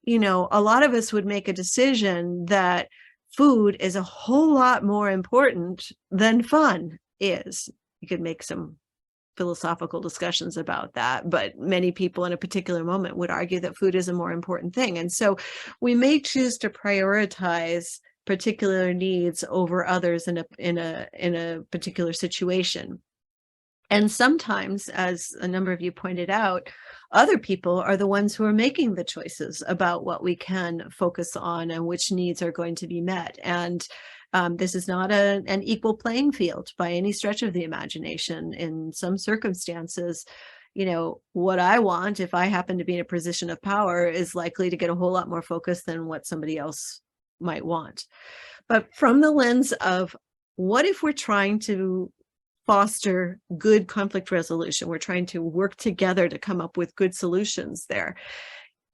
A: a lot of us would make a decision that food is a whole lot more important than fun is. You could make some philosophical discussions about that, but many people in a particular moment would argue that food is a more important thing. And so we may choose to prioritize particular needs over others in a particular situation. And sometimes, as a number of you pointed out, other people are the ones who are making the choices about what we can focus on and which needs are going to be met. And this is not an equal playing field by any stretch of the imagination. In some circumstances, what I want, if I happen to be in a position of power, is likely to get a whole lot more focus than what somebody else might want. But from the lens of, what if we're trying to foster good conflict resolution? We're trying to work together to come up with good solutions there.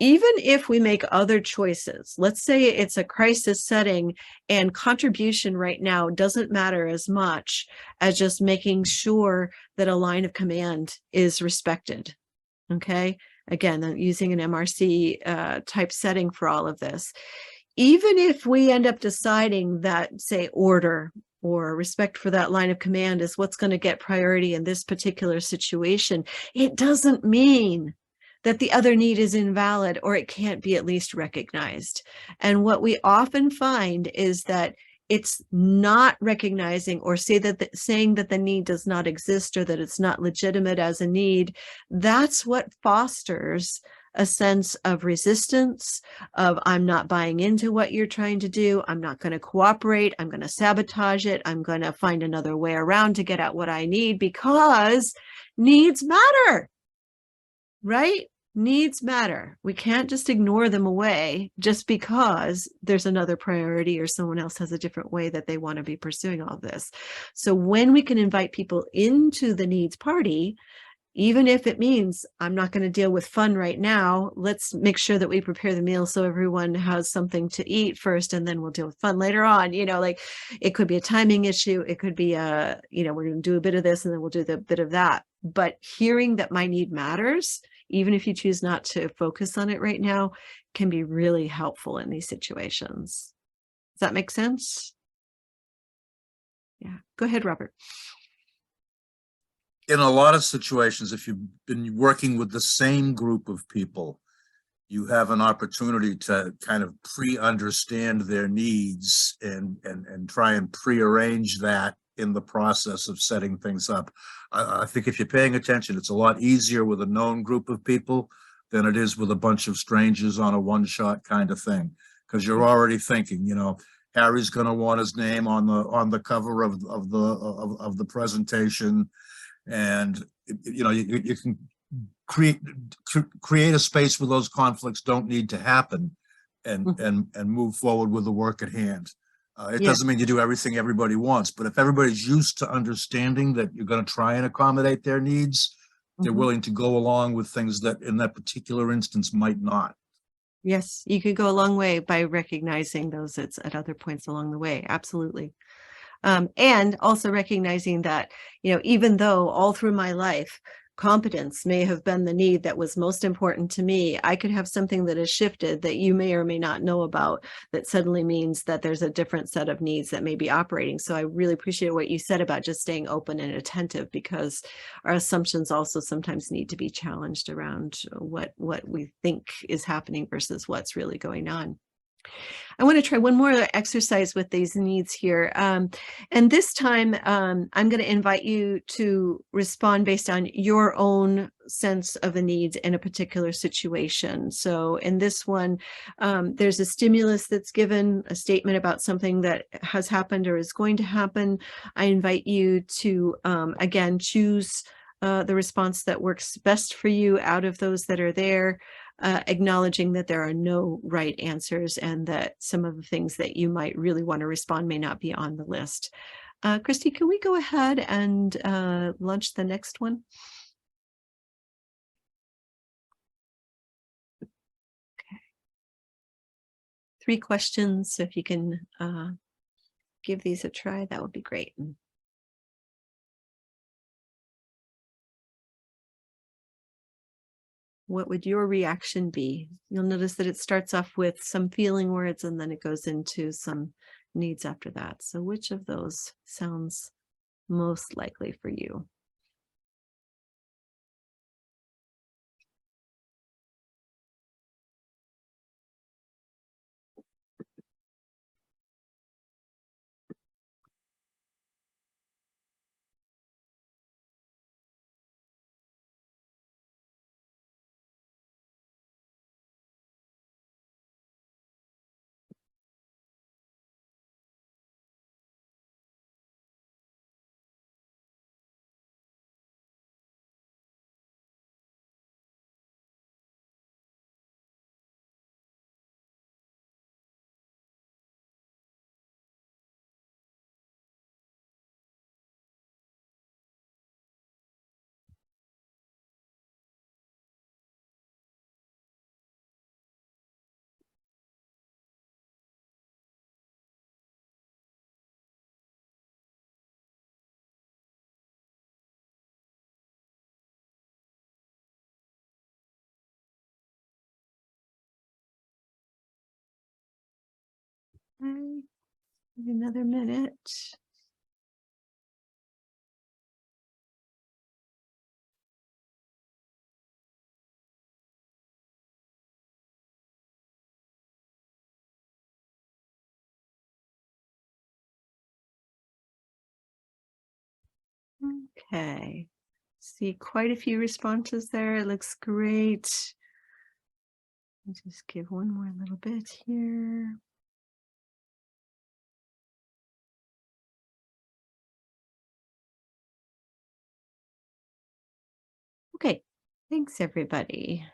A: Even if we make other choices, let's say it's a crisis setting and contribution right now doesn't matter as much as just making sure that a line of command is respected. Okay. Again, I'm using an MRC type setting for all of this. Even if we end up deciding that, say, order or respect for that line of command is what's going to get priority in this particular situation, it doesn't mean that the other need is invalid or it can't be at least recognized. And what we often find is that it's not recognizing or saying that the need does not exist or that it's not legitimate as a need. That's what fosters a sense of resistance, of I'm not buying into what you're trying to do. I'm not going to cooperate. I'm going to sabotage it. I'm going to find another way around to get at what I need, because needs matter, right? Needs matter. We can't just ignore them away just because there's another priority or someone else has a different way that they want to be pursuing all of this. So when we can invite people into the needs party, even if it means I'm not going to deal with fun right now, let's make sure that we prepare the meal so everyone has something to eat first, and then we'll deal with fun later on. Like it could be a timing issue. It could be we're going to do a bit of this and then we'll do the bit of that. But hearing that my need matters, even if you choose not to focus on it right now, can be really helpful in these situations. Does that make sense? Yeah. Go ahead, Robert.
G: In a lot of situations, if you've been working with the same group of people, you have an opportunity to kind of pre-understand their needs and try and pre-arrange that in the process of setting things up. I think if you're paying attention, it's a lot easier with a known group of people than it is with a bunch of strangers on a one-shot kind of thing, because you're already thinking, Harry's going to want his name on the cover of the presentation. And you can create a space where those conflicts don't need to happen, and move forward with the work at hand. It doesn't mean you do everything everybody wants, but if everybody's used to understanding that you're going to try and accommodate their needs, they're willing to go along with things that in that particular instance might not.
A: Yes, you could go a long way by recognizing those at other points along the way. Absolutely. And also recognizing that, even though all through my life, competence may have been the need that was most important to me, I could have something that has shifted that you may or may not know about that suddenly means that there's a different set of needs that may be operating. So I really appreciate what you said about just staying open and attentive, because our assumptions also sometimes need to be challenged around what we think is happening versus what's really going on. I want to try one more exercise with these needs here. And this time, I'm going to invite you to respond based on your own sense of a need in a particular situation. So in this one, there's a stimulus that's given, a statement about something that has happened or is going to happen. I invite you to, again, choose the response that works best for you out of those that are there. Acknowledging that there are no right answers and that some of the things that you might really want to respond may not be on the list. Christy, can we go ahead and launch the next one? Okay. 3 questions, so if you can give these a try, that would be great. What would your reaction be? You'll notice that it starts off with some feeling words and then it goes into some needs after that. So which of those sounds most likely for you? Okay. Another minute. Okay. See quite a few responses there. It looks great. Let's just give one more little bit here. Okay, thanks everybody.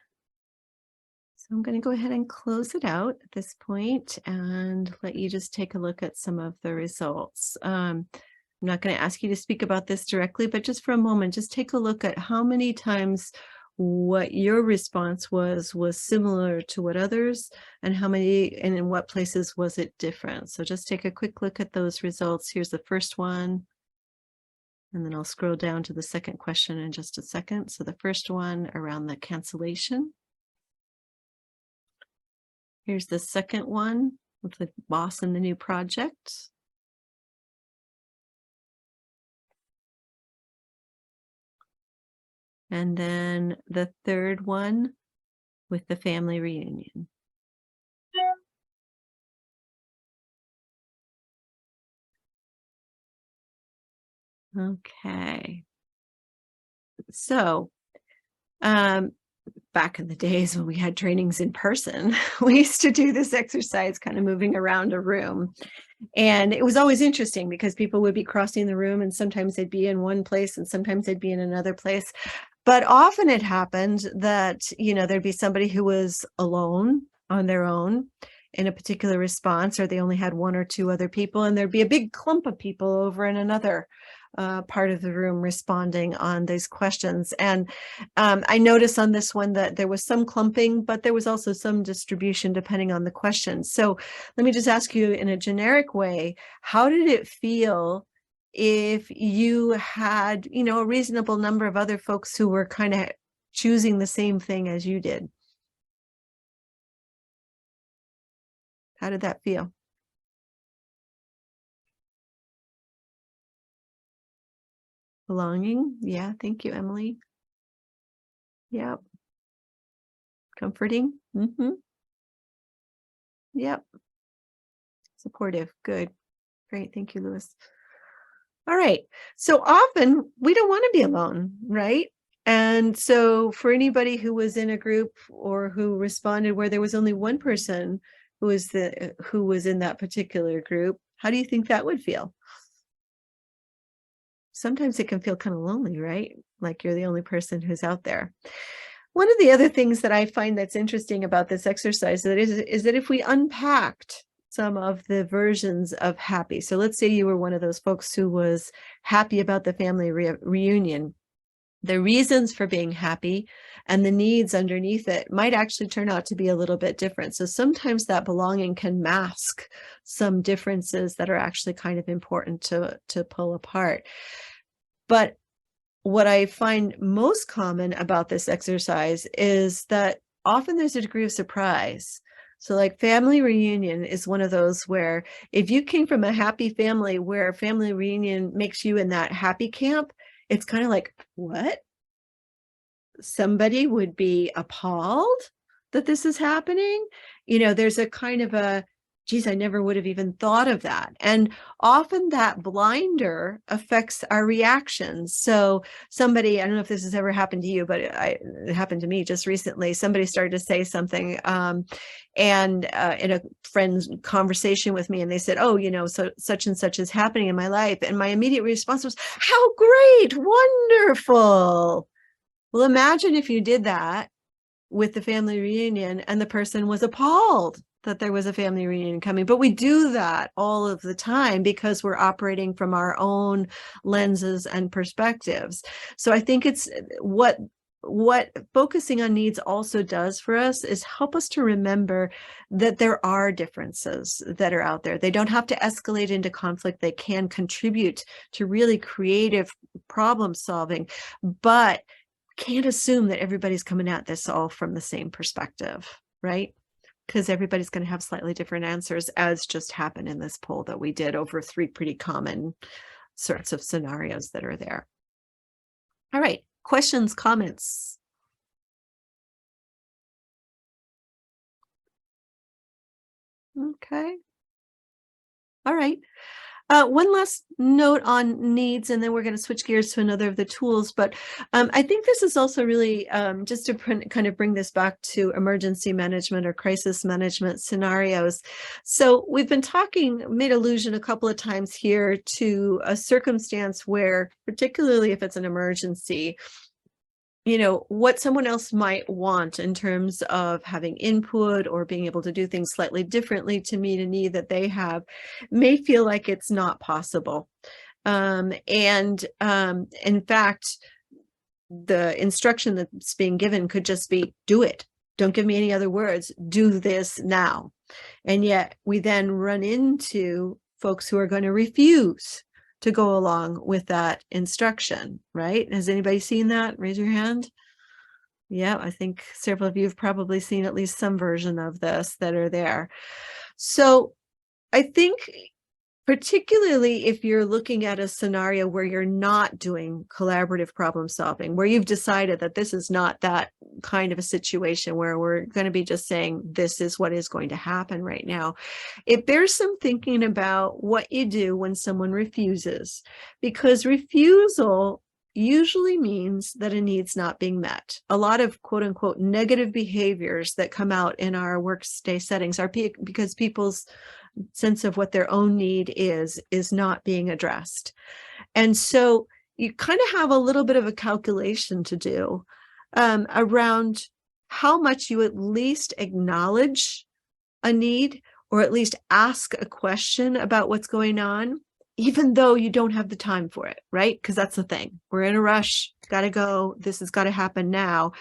A: So I'm going to go ahead and close it out at this point and let you just take a look at some of the results. I'm not going to ask you to speak about this directly, but just for a moment, just take a look at how many times what your response was similar to what others, and how many and in what places was it different. So just take a quick look at those results. Here's the first one. And then I'll scroll down to the second question in just a second. So the first one around the cancellation. Here's the second one with the boss and the new project. And then the third one with the family reunion. Okay. So, back in the days when we had trainings in person, we used to do this exercise kind of moving around a room. And it was always interesting because people would be crossing the room and sometimes they'd be in one place and sometimes they'd be in another place. But often it happened that, there'd be somebody who was alone on their own in a particular response, or they only had 1 or 2 other people, and there'd be a big clump of people over in another part of the room responding on these questions. And I noticed on this one that there was some clumping, but there was also some distribution depending on the question. So let me just ask you in a generic way, how did it feel if you had, you know, a reasonable number of other folks who were kind of choosing the same thing as you did? How did that feel? Belonging. Yeah. Thank you, Emily. Yep. Comforting. Mm-hmm. Yep. Supportive. Good. Great. Thank you, Louis. All right. So often we don't want to be alone, right? And so for anybody who was in a group or who responded where there was only one person who was in that particular group, how do you think that would feel? Sometimes it can feel kind of lonely, right? Like you're the only person who's out there. One of the other things that I find that's interesting about this exercise is that if we unpacked some of the versions of happy, so let's say you were one of those folks who was happy about the family reunion, the reasons for being happy and the needs underneath it might actually turn out to be a little bit different. So sometimes that belonging can mask some differences that are actually kind of important to pull apart. But what I find most common about this exercise is that often there's a degree of surprise. So like family reunion is one of those where if you came from a happy family where family reunion makes you in that happy camp, it's kind of like, what? Somebody would be appalled that this is happening. You know, there's a kind of a, geez, I never would have even thought of that. And often that blinder affects our reactions. So somebody, I don't know if this has ever happened to you, but it happened to me just recently. Somebody started to say something and in a friend's conversation with me, and they said, oh, you know, so such and such is happening in my life. And my immediate response was, how great, wonderful. Well, imagine if you did that with the family reunion and the person was appalled that there was a family reunion coming. But we do that all of the time because we're operating from our own lenses and perspectives. So I think it's what focusing on needs also does for us is help us to remember that there are differences that are out there. They don't have to escalate into conflict. They can contribute to really creative problem solving, but can't assume that everybody's coming at this all from the same perspective, right? Because everybody's going to have slightly different answers, as just happened in this poll that we did over 3 pretty common sorts of scenarios that are there. All right, questions, comments? Okay. All right. One last note on needs, and then we're going to switch gears to another of the tools. But I think this is also really just to kind of bring this back to emergency management or crisis management scenarios. So we've been made allusion a couple of times here to a circumstance where, particularly if it's an emergency, you know, what someone else might want in terms of having input or being able to do things slightly differently to meet a need that they have may feel like it's not possible. In fact, the instruction that's being given could just be, do it. Don't give me any other words. Do this now. And yet we then run into folks who are going to refuse to go along with that instruction, right? Has anybody seen that? Raise your hand. Yeah, I think several of you have probably seen at least some version of this that are there. So I think particularly if you're looking at a scenario where you're not doing collaborative problem solving, where you've decided that this is not that kind of a situation where we're going to be just saying this is what is going to happen right now, it bears some thinking about what you do when someone refuses, because refusal usually means that a need's not being met. A lot of quote unquote negative behaviors that come out in our workday settings are because people's sense of what their own need is not being addressed. And so you kind of have a little bit of a calculation to do around how much you at least acknowledge a need, or at least ask a question about what's going on, even though you don't have the time for it, right? Because that's the thing. We're in a rush, gotta go, this has got to happen now.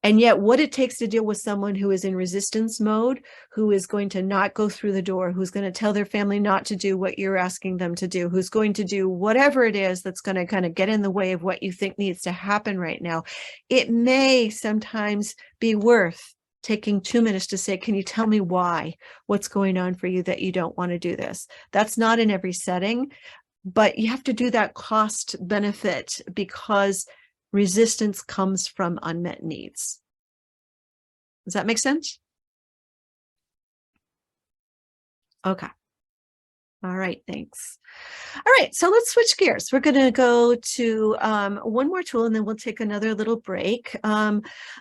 A: And yet what it takes to deal with someone who is in resistance mode, who is going to not go through the door, who's going to tell their family not to do what you're asking them to do, who's going to do whatever it is that's going to kind of get in the way of what you think needs to happen right now. It may sometimes be worth taking 2 minutes to say, can you tell me why? What's going on for you that you don't want to do this? That's not in every setting, but you have to do that cost benefit because resistance comes from unmet needs. Does that make sense? Okay. All right, thanks. All right, so let's switch gears. We're going to go to one more tool and then we'll take another little break.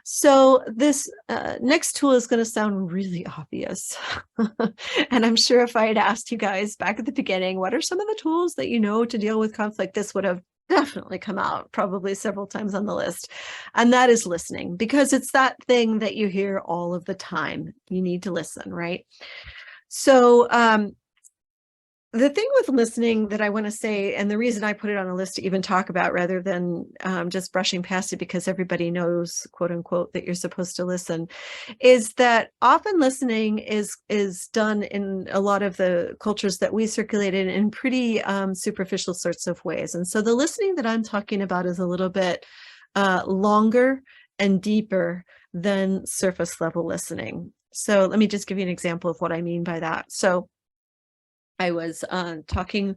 A: So this next tool is going to sound really obvious. And I'm sure if I had asked you guys back at the beginning, what are some of the tools that you know to deal with conflict, this would have definitely come out probably several times on the list. And that is listening, because it's that thing that you hear all of the time. You need to listen, right? So the thing with listening that I want to say, and the reason I put it on a list to even talk about rather than just brushing past it because everybody knows, quote unquote, that you're supposed to listen, is that often listening is done in a lot of the cultures that we circulated in pretty superficial sorts of ways. And so the listening that I'm talking about is a little bit longer and deeper than surface level listening. So let me just give you an example of what I mean by that. So I was talking,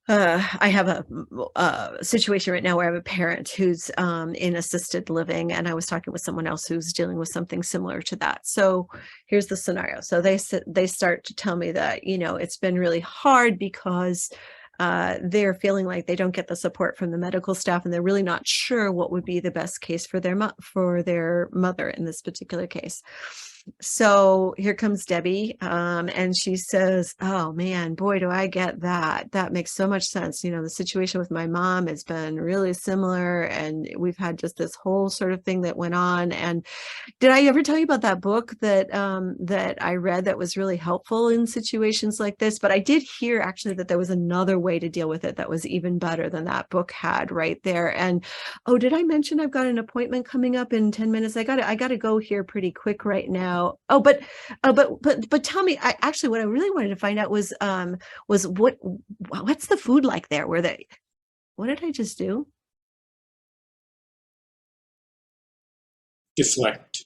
A: I have a situation right now where I have a parent who's in assisted living, and I was talking with someone else who's dealing with something similar to that. So here's the scenario. So they start to tell me that, you know, it's been really hard because they're feeling like they don't get the support from the medical staff, and they're really not sure what would be the best case for their mother in this particular case. So here comes Debbie, and she says, oh man, boy, do I get that. That makes so much sense. You know, the situation with my mom has been really similar, and we've had just this whole sort of thing that went on. And did I ever tell you about that book that that I read that was really helpful in situations like this? But I did hear actually that there was another way to deal with it that was even better than that book had right there. And oh, did I mention I've got an appointment coming up in 10 minutes? I got to go here pretty quick right now. Oh, but tell me, actually what I really wanted to find out was what's the food like there? What did I just do?
J: Deflect.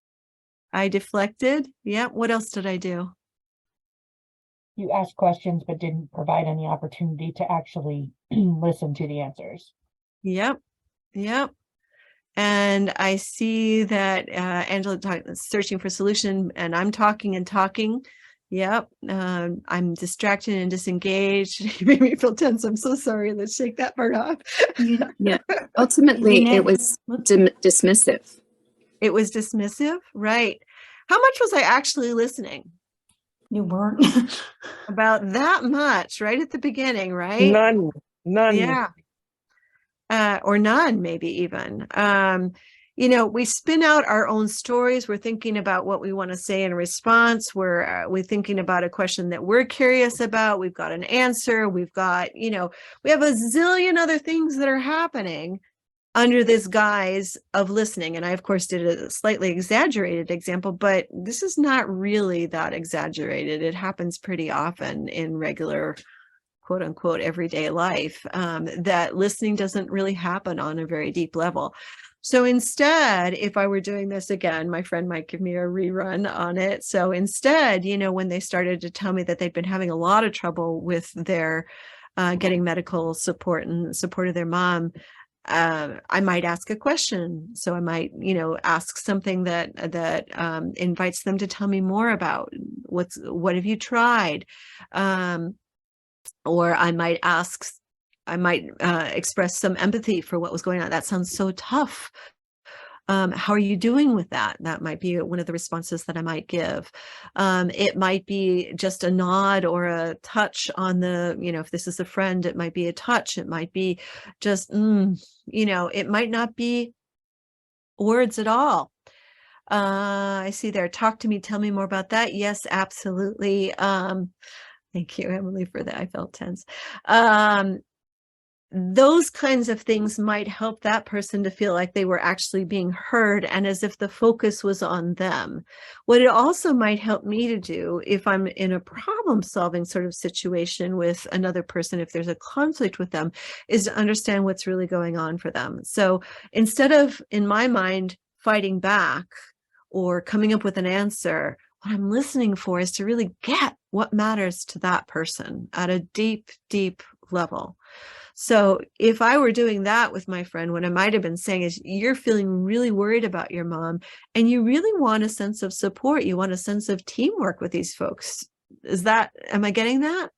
A: I deflected. Yeah. What else did I do?
F: You asked questions, but didn't provide any opportunity to actually listen to the answers.
A: Yep. Yep. And I see that Angela searching for solution, and I'm talking and talking. Yep. I'm distracted and disengaged. You made me feel tense. I'm so sorry. Let's shake that part off.
E: Yeah. Ultimately, it was dismissive.
A: It was dismissive, right? How much was I actually listening?
C: You weren't.
A: About that much, right at the beginning, right?
D: None.
A: Yeah. Or none, maybe even. You know, we spin out our own stories. We're thinking about what we want to say in response. We're thinking about a question that we're curious about. We've got an answer. We've got, you know, we have a zillion other things that are happening under this guise of listening. And I, of course, did a slightly exaggerated example, but this is not really that exaggerated. It happens pretty often in regular, quote unquote, everyday life, that listening doesn't really happen on a very deep level. So instead, if I were doing this again, my friend might give me a rerun on it. So instead, you know, when they started to tell me that they'd been having a lot of trouble with their getting medical support and support of their mom, I might ask a question. So I might, you know, ask something that invites them to tell me more about what have you tried? Or I might express some empathy for what was going on. That sounds so tough. How are you doing with that? That might be one of the responses that I might give. It might be just a nod or a touch on the, you know, if this is a friend, it might be a touch. It might be just, you know, it might not be words at all. I see there, talk to me, tell me more about that. Yes, absolutely. Thank you, Emily, for that. I felt tense. Those kinds of things might help that person to feel like they were actually being heard and as if the focus was on them. What it also might help me to do if I'm in a problem-solving sort of situation with another person, if there's a conflict with them, is to understand what's really going on for them. So instead of, in my mind, fighting back or coming up with an answer, what I'm listening for is to really get what matters to that person at a deep, deep level. So if I were doing that with my friend, what I might have been saying is, you're feeling really worried about your mom and you really want a sense of support. You want a sense of teamwork with these folks. Am I getting that?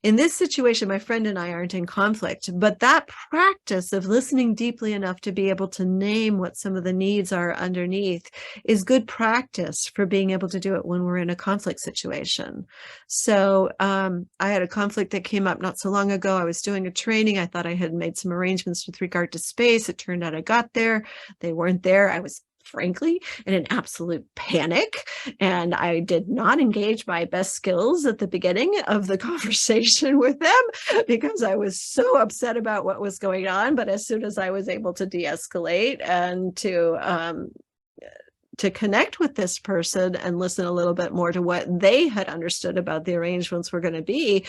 A: In this situation, my friend and I aren't in conflict, but that practice of listening deeply enough to be able to name what some of the needs are underneath is good practice for being able to do it when we're in a conflict situation. So I had a conflict that came up not so long ago. I was doing a training. I thought I had made some arrangements with regard to space. It turned out I got there. They weren't there. I was frankly in an absolute panic, and I did not engage my best skills at the beginning of the conversation with them because I was so upset about what was going on. But as soon as I was able to de-escalate and to connect with this person and listen a little bit more to what they had understood about the arrangements were going to be,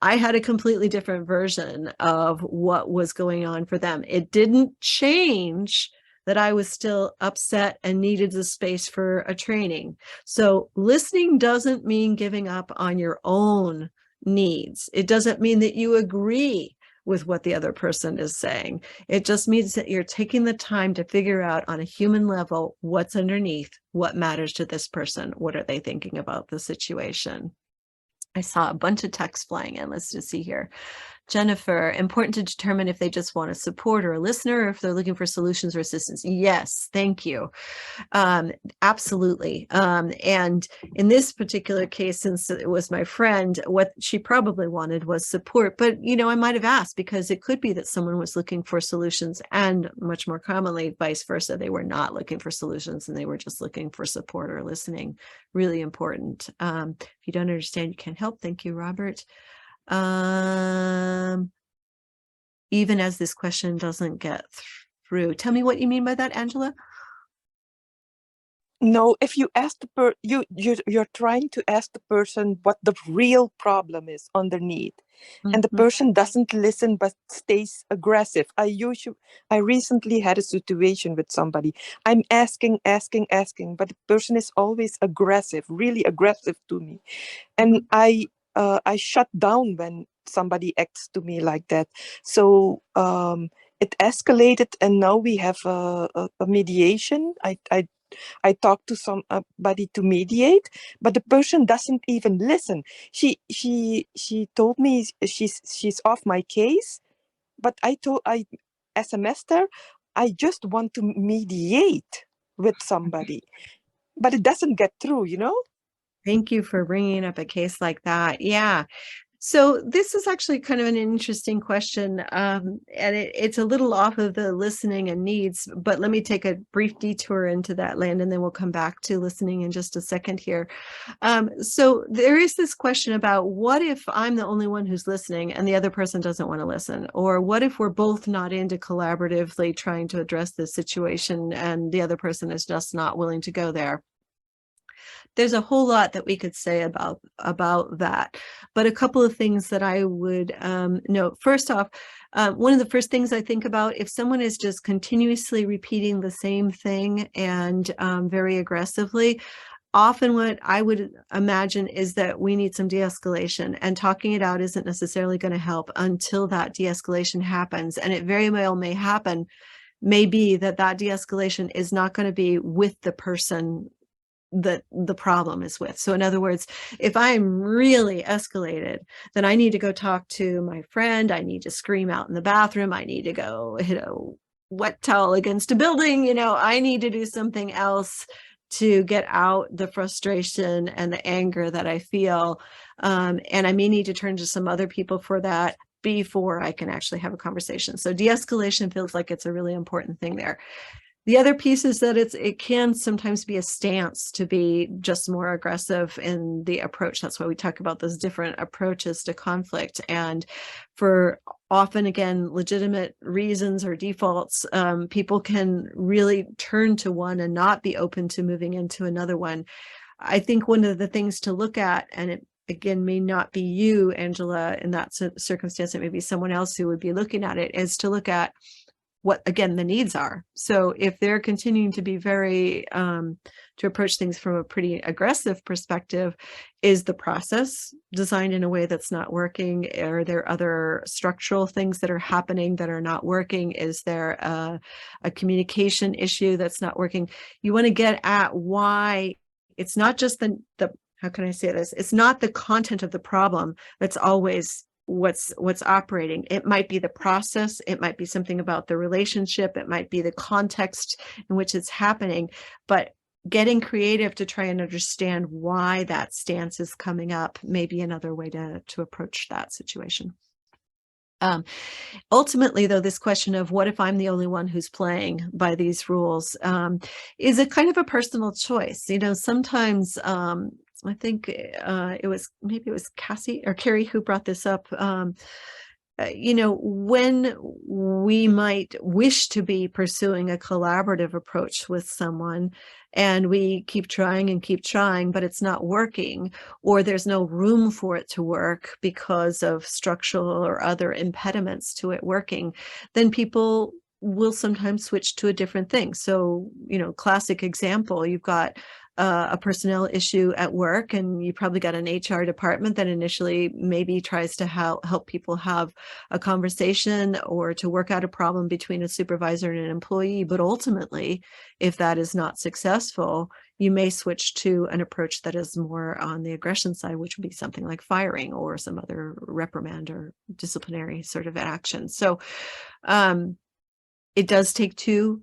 A: I had a completely different version of what was going on for them. It didn't change that I was still upset and needed the space for a training. So listening doesn't mean giving up on your own needs. It doesn't mean that you agree with what the other person is saying. It just means that you're taking the time to figure out on a human level what's underneath, what matters to this person, what are they thinking about the situation. I saw a bunch of text flying in. Let's just see here. Jennifer, important to determine if they just want a support or a listener, or if they're looking for solutions or assistance. Yes, thank you. Absolutely. And in this particular case, since it was my friend, what she probably wanted was support. But, you know, I might have asked because it could be that someone was looking for solutions, and much more commonly, vice versa. They were not looking for solutions and they were just looking for support or listening. Really important. If you don't understand, you can't help. Thank you, Robert. Even as this question doesn't get through. Tell me what you mean by that, Angela.
D: No, if you ask the you're trying to ask the person what the real problem is underneath, and the person doesn't listen but stays aggressive. I recently had a situation with somebody. I'm asking, but the person is always aggressive, really aggressive to me, and I shut down when somebody acts to me like that. So it escalated, and now we have a mediation. I talked to somebody to mediate, but the person doesn't even listen. She told me she's off my case, but as a master, I just want to mediate with somebody, but it doesn't get through, you know?
A: Thank you for bringing up a case like that. Yeah. So this is actually kind of an interesting question, and it's a little off of the listening and needs, but let me take a brief detour into that land, and then we'll come back to listening in just a second here. So there is this question about, what if I'm the only one who's listening and the other person doesn't want to listen? Or what if we're both not into collaboratively trying to address this situation and the other person is just not willing to go there? There's a whole lot that we could say about that, but a couple of things that I would note. First off, one of the first things I think about, if someone is just continuously repeating the same thing and very aggressively, often what I would imagine is that we need some de-escalation, and talking it out isn't necessarily going to help until that de-escalation happens. And it very well may be that de-escalation is not going to be with the person that the problem is with. So in other words, if I'm really escalated, then I need to go talk to my friend. I need to scream out in the bathroom. I need to go hit a wet towel against a building. You know, I need to do something else to get out the frustration and the anger that I feel. And I may need to turn to some other people for that before I can actually have a conversation. So de-escalation feels like it's a really important thing there. The other piece is that it can sometimes be a stance to be just more aggressive in the approach. That's why we talk about those different approaches to conflict. And for often, again, legitimate reasons or defaults, people can really turn to one and not be open to moving into another one. I think one of the things to look at, and it again may not be you, Angela, in that circumstance, it may be someone else who would be looking at it, is to look at what, again, the needs are. So if they're continuing to be very, to approach things from a pretty aggressive perspective, is the process designed in a way that's not working? Are there other structural things that are happening that are not working? Is there a communication issue that's not working? You want to get at why. It's not just the, how can I say this? It's not the content of the problem that's always what's operating. It might be the process. It might be something about the relationship. It might be the context in which it's happening, but getting creative to try and understand why that stance is coming up may be another way to approach that situation. Ultimately, though, this question of what if I'm the only one who's playing by these rules is a kind of a personal choice. You know, sometimes I think it was Cassie or Carrie who brought this up. You know, when we might wish to be pursuing a collaborative approach with someone and we keep trying, but it's not working, or there's no room for it to work because of structural or other impediments to it working, then people will sometimes switch to a different thing. So, you know, classic example, you've got a personnel issue at work, and you probably got an HR department that initially maybe tries to help people have a conversation or to work out a problem between a supervisor and an employee. But ultimately, if that is not successful, you may switch to an approach that is more on the aggression side, which would be something like firing or some other reprimand or disciplinary sort of action. So it does take two,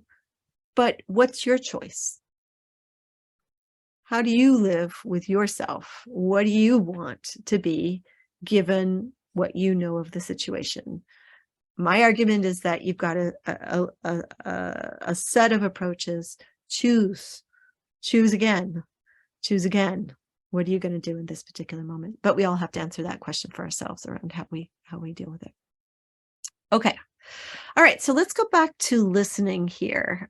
A: but what's your choice? How do you live with yourself? What do you want to be given what you know of the situation? My argument is that you've got a set of approaches. Choose again. What are you going to do in this particular moment? But we all have to answer that question for ourselves around how we deal with it. Okay. All right. So let's go back to listening here.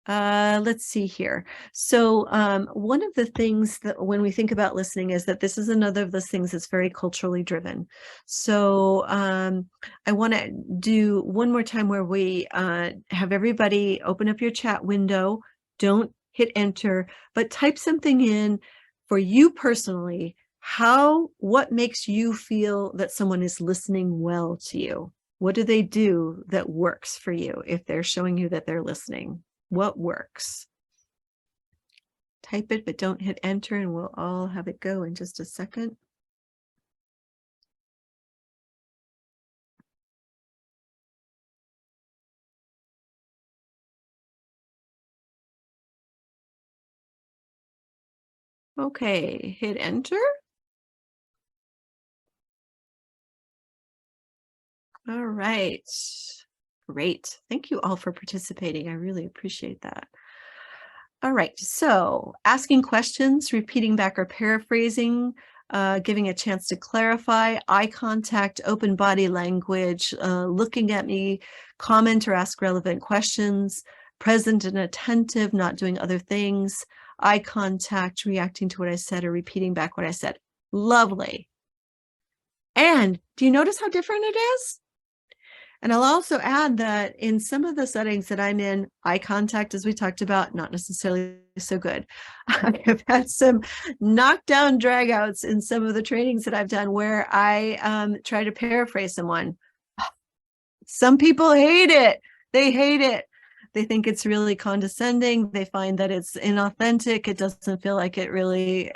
A: Let's see here. So one of the things that when we think about listening is that this is another of those things that's very culturally driven. So I want to do one more time where we have everybody open up your chat window. Don't hit enter, but type something in for you personally. What makes you feel that someone is listening well to you? What do they do that works for you if they're showing you that they're listening? What works? Type it, but don't hit enter, and we'll all have it go in just a second. Okay, hit enter. All right. Great. Thank you all for participating. I really appreciate that. All right. So asking questions, repeating back or paraphrasing, giving a chance to clarify, eye contact, open body language, looking at me, comment or ask relevant questions, present and attentive, not doing other things, eye contact, reacting to what I said or repeating back what I said. Lovely. And do you notice how different it is? And I'll also add that in some of the settings that I'm in, eye contact, as we talked about, not necessarily so good. I have had some knockdown dragouts in some of the trainings that I've done where I try to paraphrase someone. Some people hate it. They hate it. They think it's really condescending. They find that it's inauthentic. It doesn't feel like it really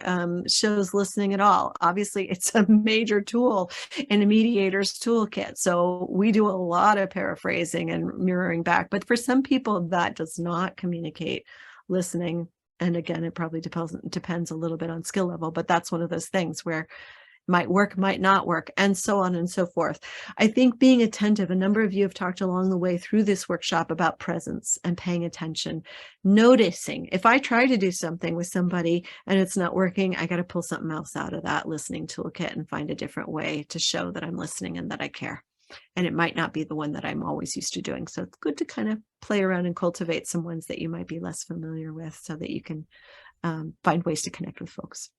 A: shows listening at all. Obviously, it's a major tool in a mediator's toolkit. So we do a lot of paraphrasing and mirroring back. But for some people, that does not communicate listening. And again, it probably depends a little bit on skill level. But that's one of those things where might work, might not work, and so on and so forth. I think being attentive, a number of you have talked along the way through this workshop about presence and paying attention, noticing. If I try to do something with somebody and it's not working, I got to pull something else out of that listening toolkit and find a different way to show that I'm listening and that I care. And it might not be the one that I'm always used to doing. So it's good to kind of play around and cultivate some ones that you might be less familiar with so that you can find ways to connect with folks.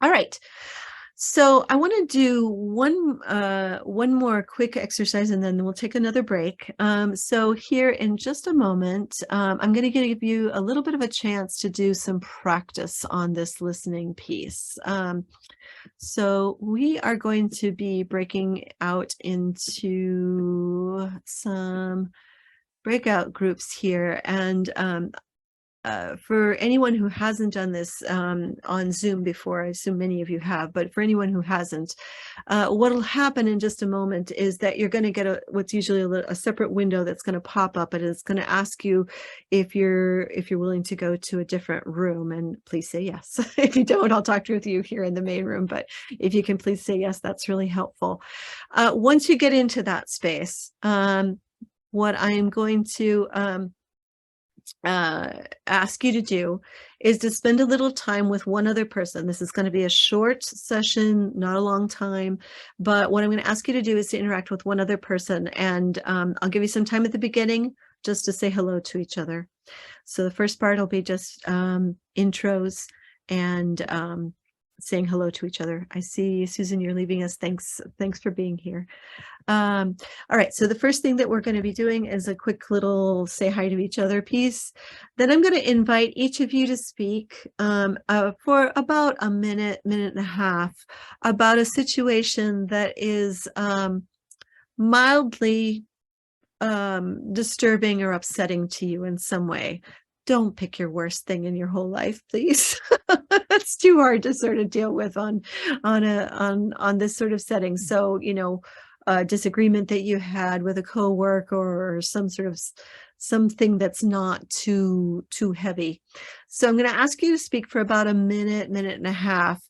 A: All right. So I want to do one more quick exercise and then we'll take another break. So here in just a moment, I'm going to give you a little bit of a chance to do some practice on this listening piece. So we are going to be breaking out into some breakout groups here. And for anyone who hasn't done this on Zoom before, I assume many of you have, but for anyone who hasn't, what'll happen in just a moment is that you're going to get what's usually a separate window that's going to pop up, and it's going to ask you if you're willing to go to a different room, and please say yes. If you don't, I'll talk with you here in the main room, but if you can please say yes, that's really helpful. Once you get into that space, what I am going to ask you to do is to spend a little time with one other person. This is going to be a short session, not a long time, but what I'm going to ask you to do is to interact with one other person, and I'll give you some time at the beginning just to say hello to each other. So the first part will be just intros and saying hello to each other. I see, Susan, you're leaving us. Thanks for being here. All right, so the first thing that we're going to be doing is a quick little say hi to each other piece. Then I'm going to invite each of you to speak for about a minute and a half about a situation that is mildly disturbing or upsetting to you in some way. Don't pick your worst thing in your whole life, please. It's too hard to sort of deal with on this sort of setting. So, you know, a disagreement that you had with a coworker or some sort of something that's not too heavy. So I'm going to ask you to speak for about a minute and a half.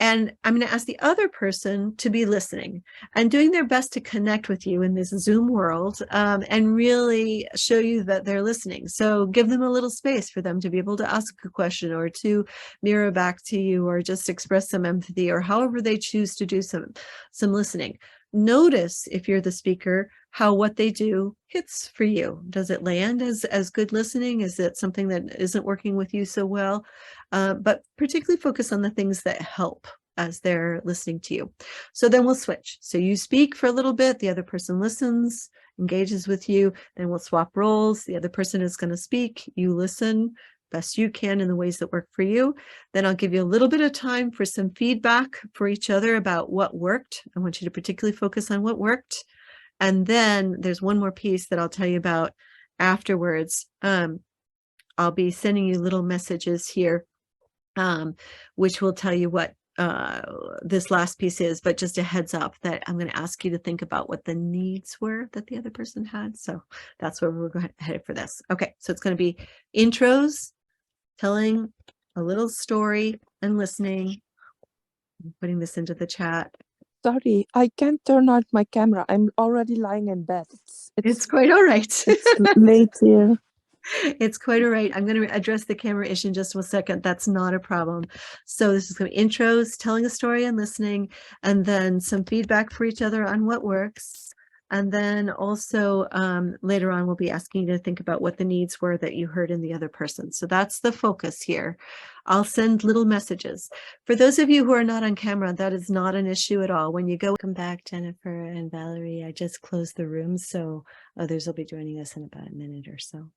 A: And I'm going to ask the other person to be listening and doing their best to connect with you in this Zoom world and really show you that they're listening. So give them a little space for them to be able to ask a question or to mirror back to you or just express some empathy or however they choose to do some listening. Notice, if you're the speaker, how what they do hits for you. Does it land as good listening? Is it something that isn't working with you so well? But particularly focus on the things that help as they're listening to you. So then we'll switch. So you speak for a little bit, the other person listens, engages with you, then we'll swap roles. The other person is going to speak, you listen best you can in the ways that work for you. Then I'll give you a little bit of time for some feedback for each other about what worked. I want you to particularly focus on what worked. And then there's one more piece that I'll tell you about afterwards. I'll be sending you little messages here, which will tell you what this last piece is, but just a heads up that I'm going to ask you to think about what the needs were that the other person had. So that's where we're headed for this. Okay, so it's going to be intros, telling a little story and listening. I'm putting this into the chat.
D: Sorry, I can't turn on my camera. I'm already lying in bed.
A: It's quite all right.
D: It's late here.
A: It's quite all right. I'm going to address the camera issue in just a second. That's not a problem. So this is going to be intros, telling a story and listening, and then some feedback for each other on what works. And then also later on, we'll be asking you to think about what the needs were that you heard in the other person. So that's the focus here. I'll send little messages. For those of you who are not on camera, that is not an issue at all. When you go, welcome back, Jennifer and Valerie. I just closed the room, so others will be joining us in about a minute or so.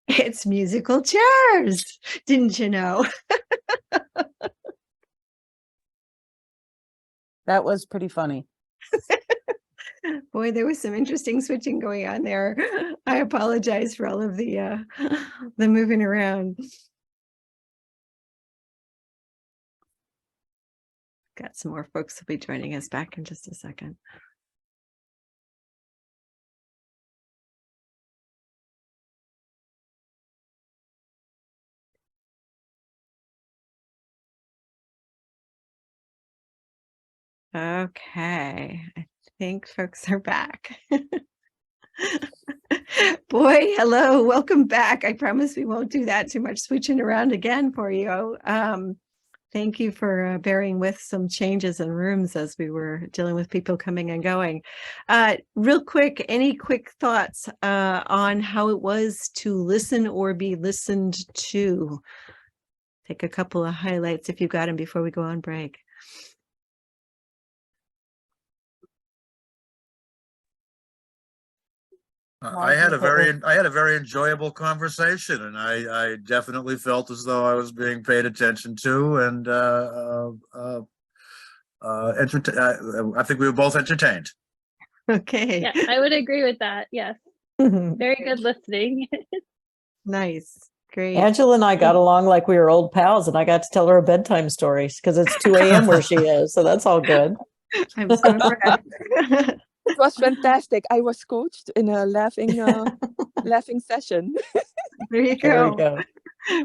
A: It's musical chairs. Didn't you know?
K: That was pretty funny.
A: Boy, there was some interesting switching going on there. I apologize for all of the moving around. Got some more folks will be joining us back in just a second. Okay, I think folks are back. Boy, hello, welcome back. I promise we won't do that too much switching around again for you. Thank you for bearing with some changes in rooms as we were dealing with people coming and going. Real quick, any quick thoughts on how it was to listen or be listened to? Take a couple of highlights if you've got them before we go on break.
G: I had a very enjoyable conversation, and I definitely felt as though I was being paid attention to, and I think we were both entertained.
A: Okay.
H: Yeah, I would agree with that. Yes. Very good listening.
A: Nice. Great.
C: Angela and I got along like we were old pals, and I got to tell her bedtime stories because it's 2 a.m. where she is. So that's all good.
A: I'm so impressed.
D: It was fantastic. I was coached in a laughing session.
A: There you
C: There we
A: go.
C: go.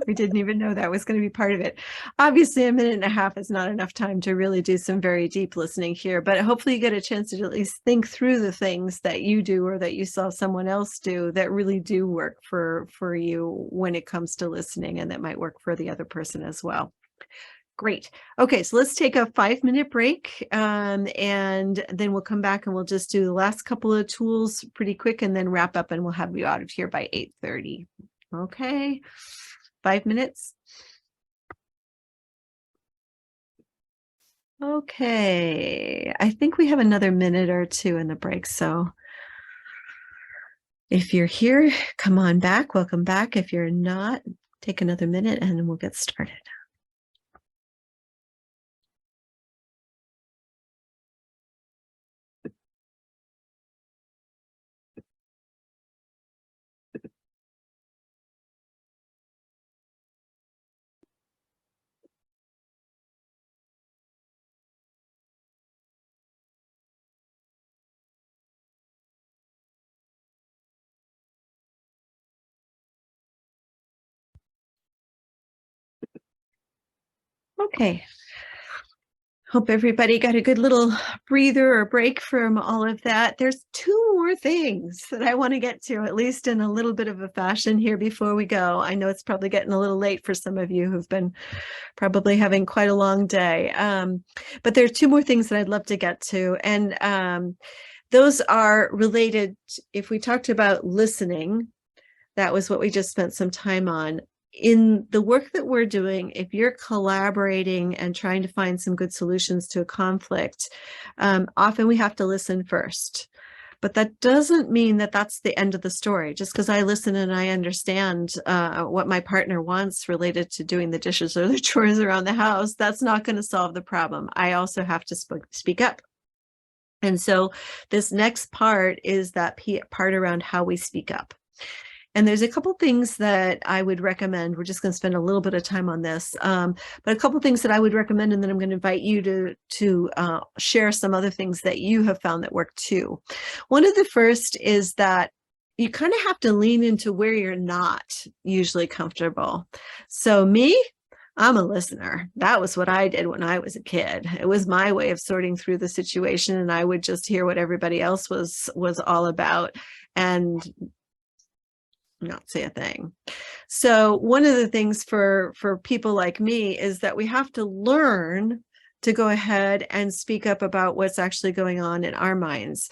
A: We didn't even know that was going to be part of it. Obviously, a minute and a half is not enough time to really do some very deep listening here, but hopefully you get a chance to at least think through the things that you do or that you saw someone else do that really do work for you when it comes to listening, and that might work for the other person as well. Great. Okay, so let's take a 5-minute break, and then we'll come back and we'll just do the last couple of tools pretty quick and then wrap up, and we'll have you out of here by 8:30. Okay, 5 minutes. Okay, I think we have another minute or two in the break, so if you're here, come on back. Welcome back. If you're not, take another minute and then we'll get started. Okay. Hope everybody got a good little breather or break from all of that. There's 2 more things that I want to get to, at least in a little bit of a fashion here before we go. I know it's probably getting a little late for some of you who've been probably having quite a long day. But there are 2 more things that I'd love to get to. And those are related. If we talked about listening, that was what we just spent some time on. In the work that we're doing, if you're collaborating and trying to find some good solutions to a conflict, often we have to listen first. But that doesn't mean that that's the end of the story. Just because I listen and I understand what my partner wants related to doing the dishes or the chores around the house, that's not going to solve the problem. I also have to speak up. And so this next part is that part around how we speak up. And there's a couple things that I would recommend. We're just going to spend a little bit of time on this, but a couple things that I would recommend, and then I'm going to invite you to share some other things that you have found that work too. One of the first is that you kind of have to lean into where you're not usually comfortable. So me, I'm a listener. That was what I did when I was a kid. It was my way of sorting through the situation, and I would just hear what everybody else was all about and not say a thing. So one of the things for people like me is that we have to learn to go ahead and speak up about what's actually going on in our minds.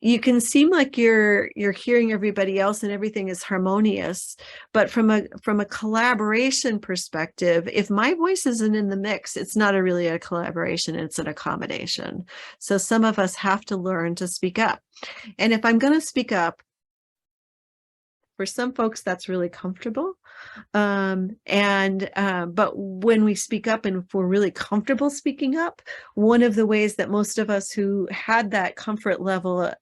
A: You can seem like you're hearing everybody else and everything is harmonious, but from a collaboration perspective, if my voice isn't in the mix, it's not really a collaboration, it's an accommodation. So some of us have to learn to speak up. And if I'm going to speak up, for some folks, that's really comfortable. But when we speak up and if we're really comfortable speaking up, one of the ways that most of us who had that comfort level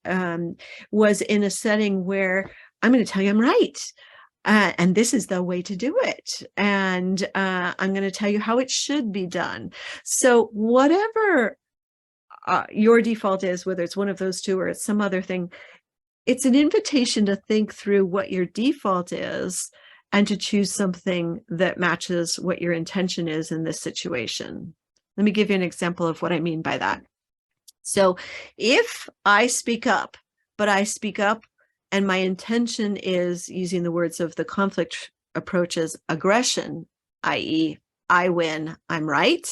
A: was in a setting where I'm going to tell you I'm right. And this is the way to do it. And I'm going to tell you how it should be done. So whatever your default is, whether it's one of those 2 or it's some other thing, it's an invitation to think through what your default is and to choose something that matches what your intention is in this situation. Let me give you an example of what I mean by that. So if I speak up, but I speak up and my intention is, using the words of the conflict approaches, aggression, i.e., I win, I'm right,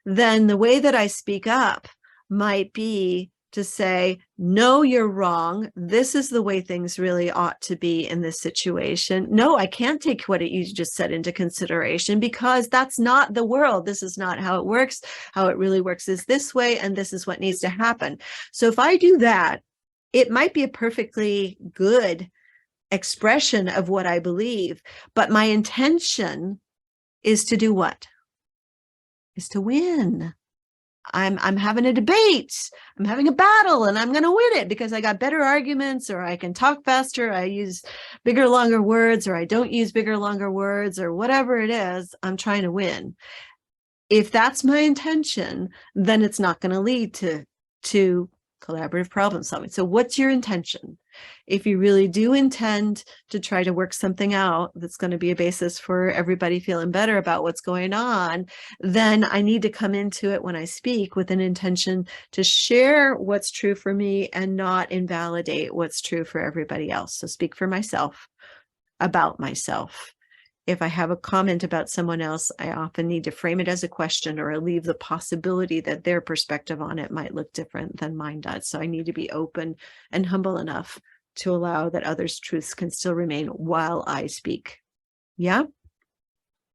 A: then the way that I speak up might be to say, no, you're wrong. This is the way things really ought to be in this situation. No, I can't take what you just said into consideration because that's not the world. This is not how it works. How it really works is this way, and this is what needs to happen. So if I do that, it might be a perfectly good expression of what I believe, but my intention is to do what? Is to win. I'm having a debate, I'm having a battle, and I'm going to win it because I got better arguments, or I can talk faster, I use bigger, longer words, or I don't use bigger, longer words, or whatever it is, I'm trying to win. If that's my intention, then it's not going to lead to collaborative problem solving. So what's your intention? If you really do intend to try to work something out that's going to be a basis for everybody feeling better about what's going on, then I need to come into it when I speak with an intention to share what's true for me and not invalidate what's true for everybody else. So speak for myself, about myself. If I have a comment about someone else, I often need to frame it as a question or leave the possibility that their perspective on it might look different than mine does. So I need to be open and humble enough to allow that others' truths can still remain while I speak. Yeah?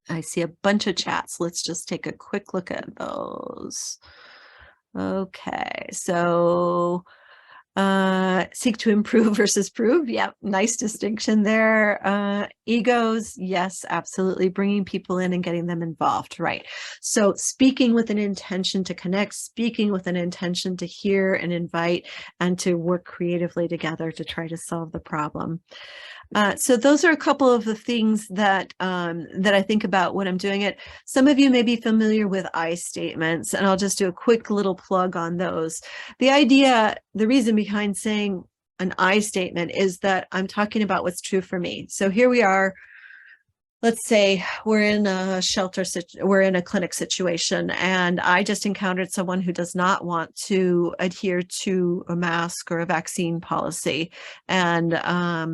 A: I see a bunch of chats. Let's just take a quick look at those. Okay, so seek to improve versus prove. Yep, nice distinction there. Egos, yes, absolutely. Bringing people in and getting them involved, right? So speaking with an intention to connect, speaking with an intention to hear and invite, and to work creatively together to try to solve the problem. So those are a couple of the things that that I think about when I'm doing it. Some of you may be familiar with I statements, and I'll just do a quick little plug on those. The idea, the reason behind saying an I statement is that I'm talking about what's true for me. So here we are. Let's say we're in a shelter, we're in a clinic situation, and I just encountered someone who does not want to adhere to a mask or a vaccine policy. And I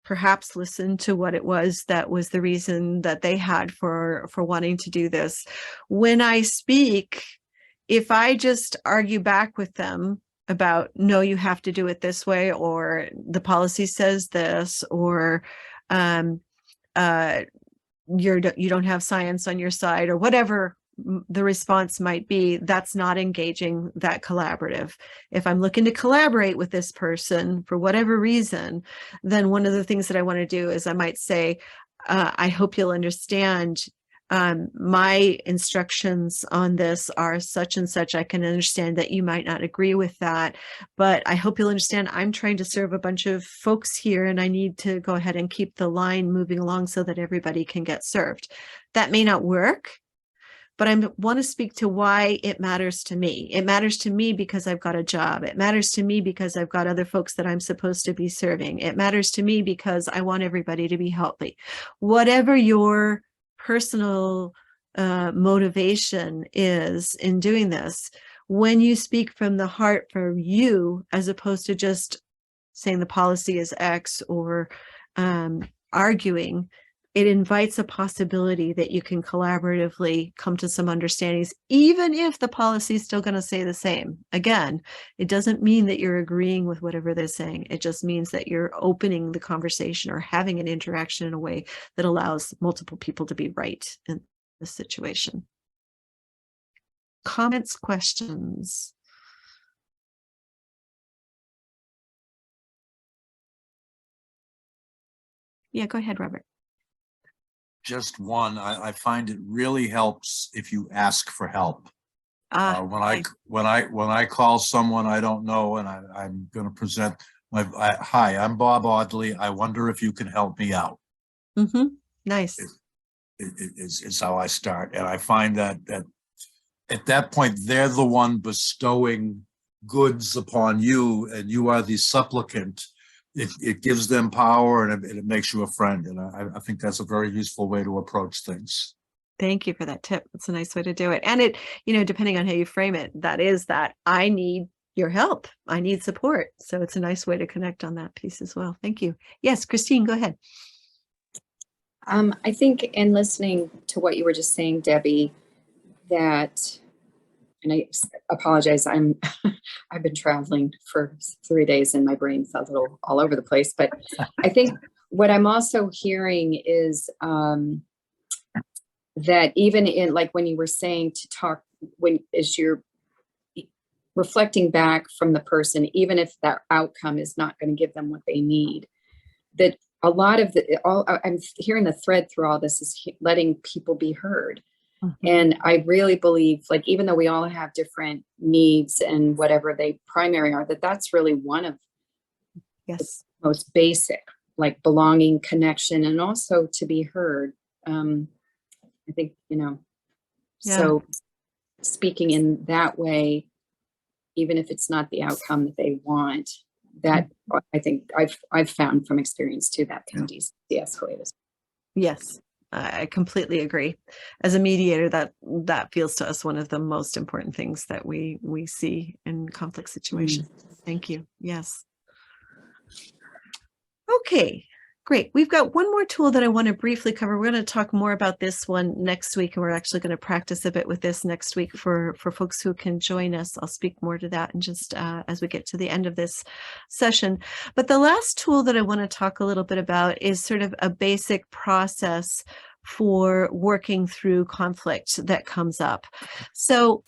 A: perhaps listened to what it was that was the reason that they had for wanting to do this. When I speak, if I just argue back with them about, no, you have to do it this way, or the policy says this, or you don't have science on your side, or whatever the response might be, that's not engaging that collaborative. If I'm looking to collaborate with this person for whatever reason, then one of the things that I want to do is I might say, I hope you'll understand my instructions on this are such and such. I can understand that you might not agree with that, but I hope you'll understand I'm trying to serve a bunch of folks here, and I need to go ahead and keep the line moving along so that everybody can get served. That may not work, but I want to speak to why it matters to me. It matters to me because I've got a job. It matters to me because I've got other folks that I'm supposed to be serving. It matters to me because I want everybody to be healthy. Whatever your personal motivation is in doing this, when you speak from the heart for you, as opposed to just saying the policy is X or arguing, it invites a possibility that you can collaboratively come to some understandings, even if the policy is still going to say the same. Again, it doesn't mean that you're agreeing with whatever they're saying. It just means that you're opening the conversation or having an interaction in a way that allows multiple people to be right in this situation. Comments, questions? Yeah, go ahead, Robert.
G: Just one, I find it really helps if you ask for help. When I call someone I don't know and I'm going to present hi, I'm Bob Audley. I wonder if you can help me out.
A: Mm-hmm. Nice.
G: Is how I start, and I find that at that point they're the one bestowing goods upon you, and you are the supplicant. It gives them power, and it makes you a friend, and I think that's a very useful way to approach things.
A: Thank you for that tip. It's a nice way to do it. And it, you know, depending on how you frame it, that is that I need your help. I need support. So it's a nice way to connect on that piece as well. Thank you. Yes, Christine, go ahead.
E: I think in listening to what you were just saying, Debbie, that, and I apologize, I've been traveling for 3 days and my brain's a little all over the place, but I think what I'm also hearing is that even in, like when you were saying to talk, as you're reflecting back from the person, even if that outcome is not going to give them what they need, that a lot of I'm hearing the thread through all this is letting people be heard.
A: Mm-hmm.
E: And I really believe, like, even though we all have different needs and whatever they primary are, that's really one of
A: Yes,
E: the most basic, like belonging, connection, and also to be heard. I think, you know,
A: Yeah.
E: so speaking in that way, even if it's not the outcome that they want, that I think I've found from experience too, that can de-escalate us.
A: yes, I completely agree. As a mediator, that feels to us one of the most important things that we see in conflict situations. Thank you. Yes. Okay, great. We've got one more tool that I want to briefly cover. We're going to talk more about this one next week, and we're actually going to practice a bit with this next week for folks who can join us. I'll speak more to that in just as we get to the end of this session. But the last tool that I want to talk a little bit about is sort of a basic process for working through conflict that comes up. So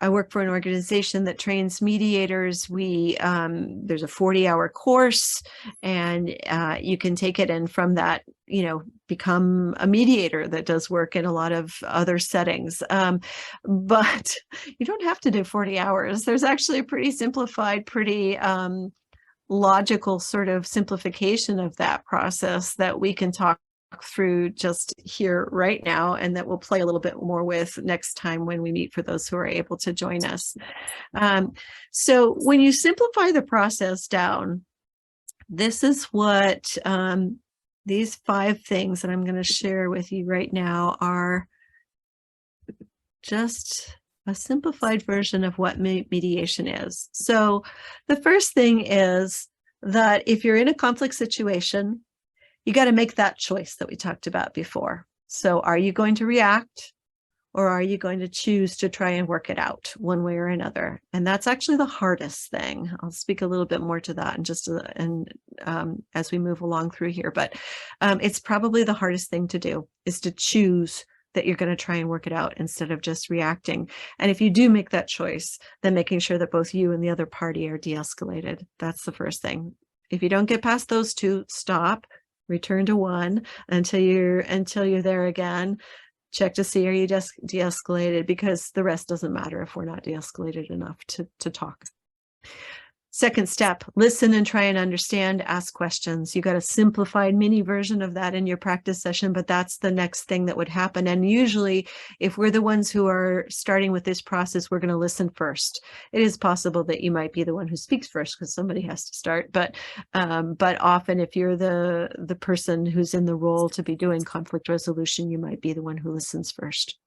A: I work for an organization that trains mediators. There's a 40-hour course, and you can take it and from that, you know, become a mediator that does work in a lot of other settings. But you don't have to do 40 hours. There's actually a pretty simplified, pretty logical sort of simplification of that process that we can talk through just here right now, and that we'll play a little bit more with next time when we meet for those who are able to join us. So when you simplify the process down, this is what these 5 things that I'm going to share with you right now are just a simplified version of what mediation is. So the first thing is that if you're in a conflict situation, you got to make that choice that we talked about before. So are you going to react, or are you going to choose to try and work it out one way or another? And that's actually the hardest thing. I'll speak a little bit more to that in just as we move along through here. But it's probably the hardest thing to do, is to choose that you're going to try and work it out instead of just reacting. And if you do make that choice, then making sure that both you and the other party are de-escalated. That's the first thing. If you don't get past those 2, stop. Return to 1 until you're there again. Check to see, are you de-escalated, because the rest doesn't matter if we're not de-escalated enough to talk. Second step, listen and try and understand, ask questions. You got a simplified mini version of that in your practice session, but that's the next thing that would happen. And usually if we're the ones who are starting with this process, we're going to listen first. It is possible that you might be the one who speaks first because somebody has to start. But often if you're the person who's in the role to be doing conflict resolution, you might be the one who listens first.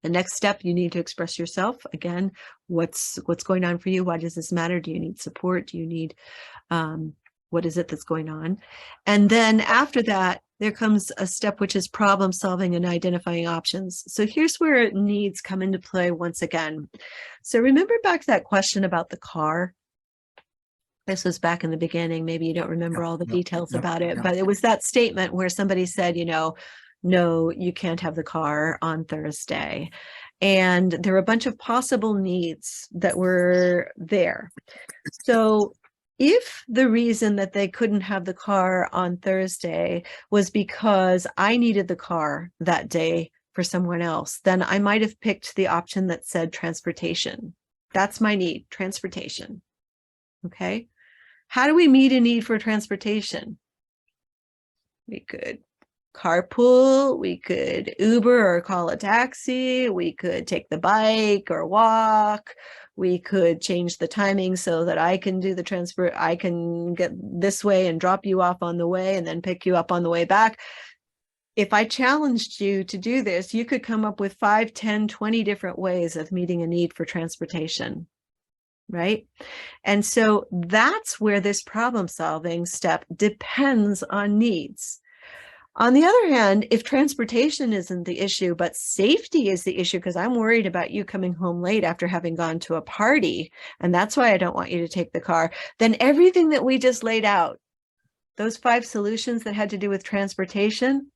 A: The next step, you need to express yourself. Again, what's going on for you? Why does this matter? Do you need support? Do you need, what is it that's going on? And then after that, there comes a step, which is problem solving and identifying options. So here's where needs come into play once again. So remember back to that question about the car. This was back in the beginning. Maybe you don't remember all the details about it, but it was that statement where somebody said, you know, no, you can't have the car on Thursday. And there were a bunch of possible needs that were there. So if the reason that they couldn't have the car on Thursday was because I needed the car that day for someone else, then I might have picked the option that said transportation. That's my need, transportation. Okay. How do we meet a need for transportation? We could carpool, we could Uber or call a taxi, we could take the bike or walk, we could change the timing so that I can do the transport, I can get this way and drop you off on the way and then pick you up on the way back. if I challenged you to do this, you could come up with 5, 10, 20 different ways of meeting a need for transportation, right? And so that's where this problem solving step depends on needs. On the other hand, if transportation isn't the issue, but safety is the issue, because I'm worried about you coming home late after having gone to a party, and that's why I don't want you to take the car, then everything that we just laid out, those 5 solutions that had to do with transportation,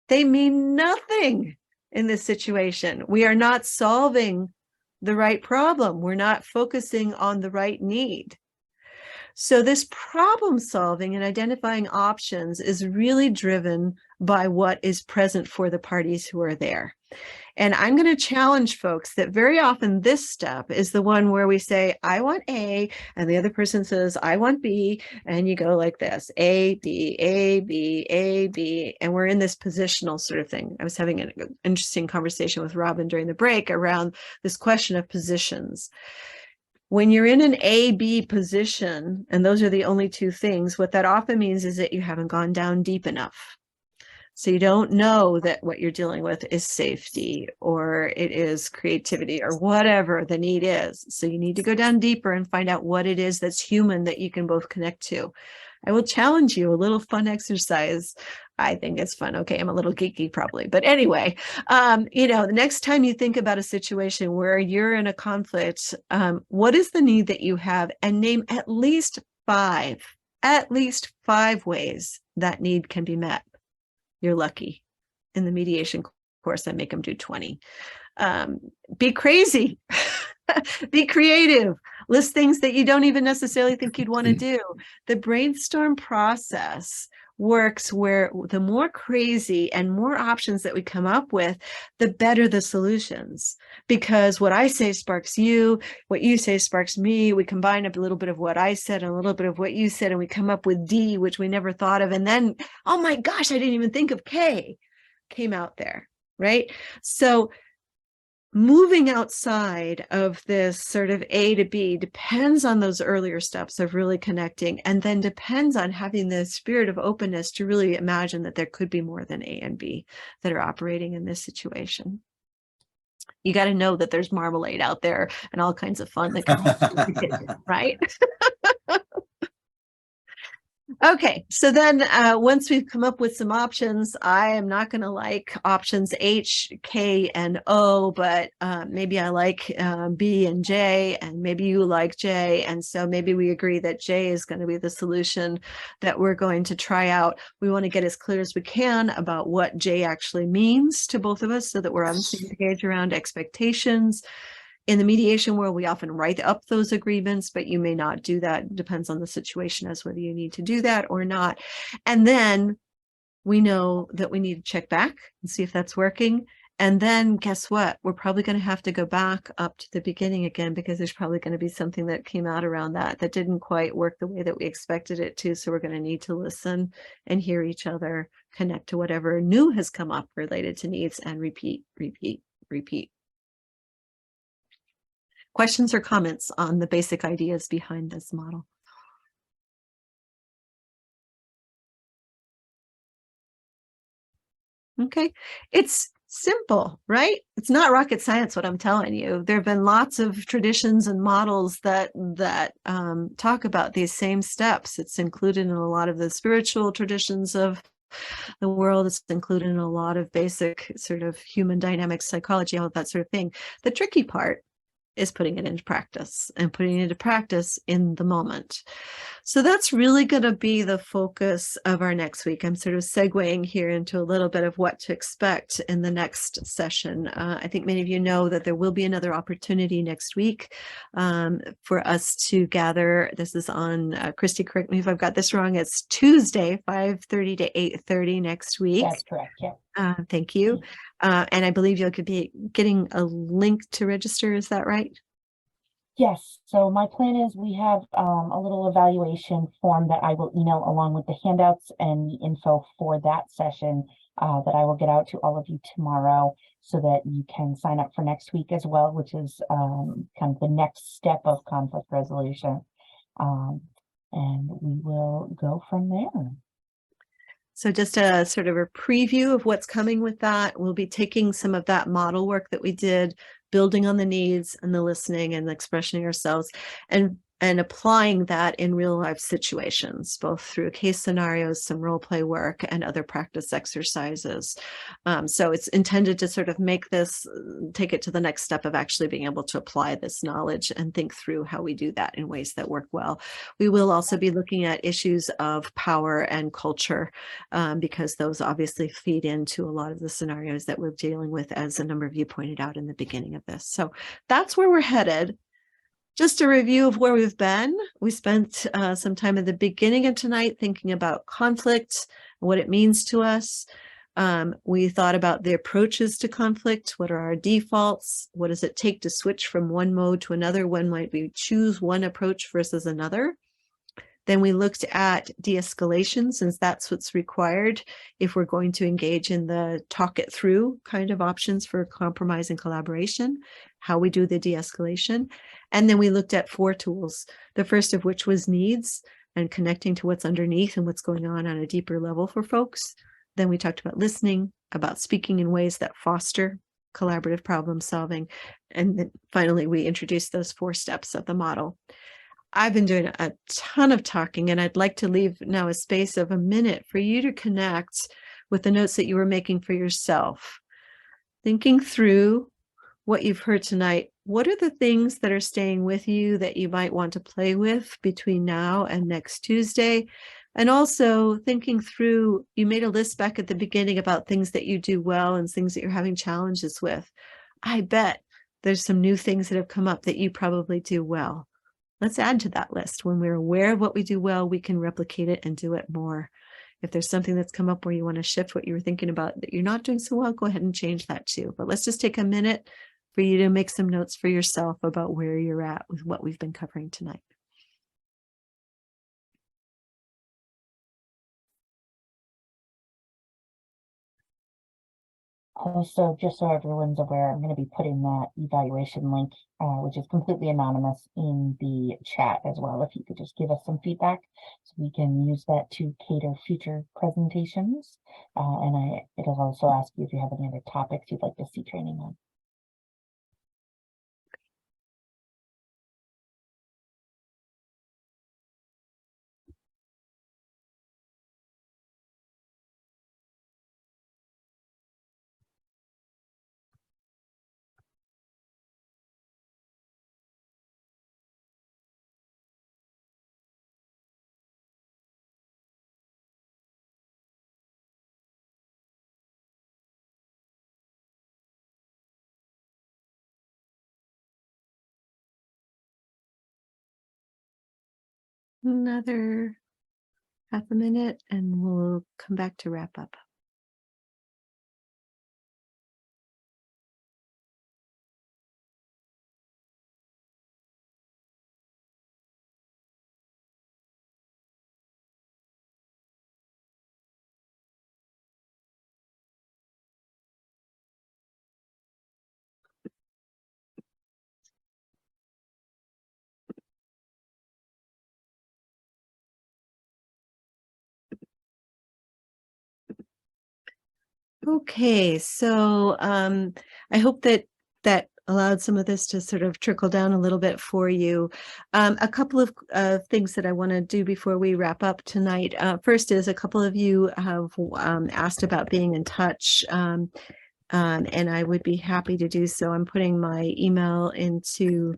A: they mean nothing in this situation. We are not solving the right problem. We're not focusing on the right need. So this problem solving and identifying options is really driven by what is present for the parties who are there. And I'm going to challenge folks that very often this step is the one where we say, I want A, and the other person says, I want B, and you go like this, A, B, A, B, A, B, and we're in this positional sort of thing. I was having an interesting conversation with Robin during the break around this question of positions. When you're in an A-B position, and those are the only 2 things, what that often means is that you haven't gone down deep enough. So you don't know that what you're dealing with is safety, or it is creativity, or whatever the need is. So you need to go down deeper and find out what it is that's human that you can both connect to. I will challenge you, a little fun exercise. I think it's fun. Okay, I'm a little geeky probably, but anyway, the next time you think about a situation where you're in a conflict, what is the need that you have, and name at least 5 ways that need can be met. You're lucky. In the mediation course, I make them do 20. Be crazy, be creative, list things that you don't even necessarily think you'd want to do. The brainstorm process works where the more crazy and more options that we come up with, the better the solutions. Because what I say sparks you, what you say sparks me. We combine up a little bit of what I said and a little bit of what you said, and we come up with D, which we never thought of. And then, oh my gosh, I didn't even think of K, came out there, right? So moving outside of this sort of A to B depends on those earlier steps of really connecting, and then depends on having the spirit of openness to really imagine that there could be more than A and B that are operating in this situation. You got to know that there's marmalade out there and all kinds of fun that can happen, right? Okay, so then once we've come up with some options, I am not going to like options H, K, and O, but maybe I like B and J, and maybe you like J, and so maybe we agree that J is going to be the solution that we're going to try out. We want to get as clear as we can about what J actually means to both of us so that we're on the same page around expectations. In the mediation world, we often write up those agreements, but you may not do that. It depends on the situation as whether you need to do that or not. And then we know that we need to check back and see if that's working. And then guess what? We're probably going to have to go back up to the beginning again, because there's probably going to be something that came out around that didn't quite work the way that we expected it to. So we're going to need to listen and hear each other, connect to whatever new has come up related to needs, and repeat, repeat, repeat. Questions or comments on the basic ideas behind this model? Okay, it's simple, right? It's not rocket science, what I'm telling you. There have been lots of traditions and models that talk about these same steps. It's included in a lot of the spiritual traditions of the world. It's included in a lot of basic sort of human dynamics, psychology, all of that sort of thing. The tricky part is putting it into practice, and putting it into practice in the moment. So that's really going to be the focus of our next week. I'm sort of segueing here into a little bit of what to expect in the next session. I think many of you know that there will be another opportunity next week for us to gather. This is on, Christy, correct me if I've got this wrong, it's Tuesday, 5:30 to 8:30 next week.
F: That's correct, yeah.
A: Thank you. And I believe you'll be getting a link to register. Is that right?
F: Yes, so my plan is we have a little evaluation form that I will email along with the handouts and the info for that session that I will get out to all of you tomorrow, so that you can sign up for next week as well, which is kind of the next step of conflict resolution. And we will go from there.
A: So just a sort of a preview of what's coming with that. We'll be taking some of that model work that we did, building on the needs and the listening and the expressing ourselves, and applying that in real life situations, both through case scenarios, some role play work, and other practice exercises. So it's intended to sort of make this, take it to the next step of actually being able to apply this knowledge and think through how we do that in ways that work well. We will also be looking at issues of power and culture, because those obviously feed into a lot of the scenarios that we're dealing with, as a number of you pointed out in the beginning of this. So that's where we're headed. Just a review of where we've been. We spent some time at the beginning of tonight thinking about conflict, what it means to us. We thought about the approaches to conflict. What are our defaults? What does it take to switch from one mode to another? When might we choose one approach versus another? Then we looked at de-escalation, since that's what's required if we're going to engage in the talk it through kind of options for compromise and collaboration, how we do the de-escalation. And then we looked at 4 tools, the first of which was needs and connecting to what's underneath and what's going on a deeper level for folks. Then we talked about listening, about speaking in ways that foster collaborative problem solving. And then finally, we introduced those 4 steps of the model. I've been doing a ton of talking, and I'd like to leave now a space of a minute for you to connect with the notes that you were making for yourself. Thinking through what you've heard tonight, what are the things that are staying with you that you might want to play with between now and next Tuesday? And also thinking through, you made a list back at the beginning about things that you do well and things that you're having challenges with. I bet there's some new things that have come up that you probably do well. Let's add to that list. When we're aware of what we do well, we can replicate it and do it more. If there's something that's come up where you want to shift what you were thinking about that you're not doing so well, go ahead and change that too. But let's just take a minute for you to make some notes for yourself about where you're at with what we've been covering tonight.
F: So just so everyone's aware, I'm going to be putting that evaluation link, which is completely anonymous, in the chat as well. If you could just give us some feedback so we can use that to cater future presentations. And it'll also ask you if you have any other topics you'd like to see training on.
A: Another half a minute and we'll come back to wrap up. Okay, so I hope that allowed some of this to sort of trickle down a little bit for you. A couple of things that I want to do before we wrap up tonight. First is a couple of you have asked about being in touch, and I would be happy to do so. I'm putting my email into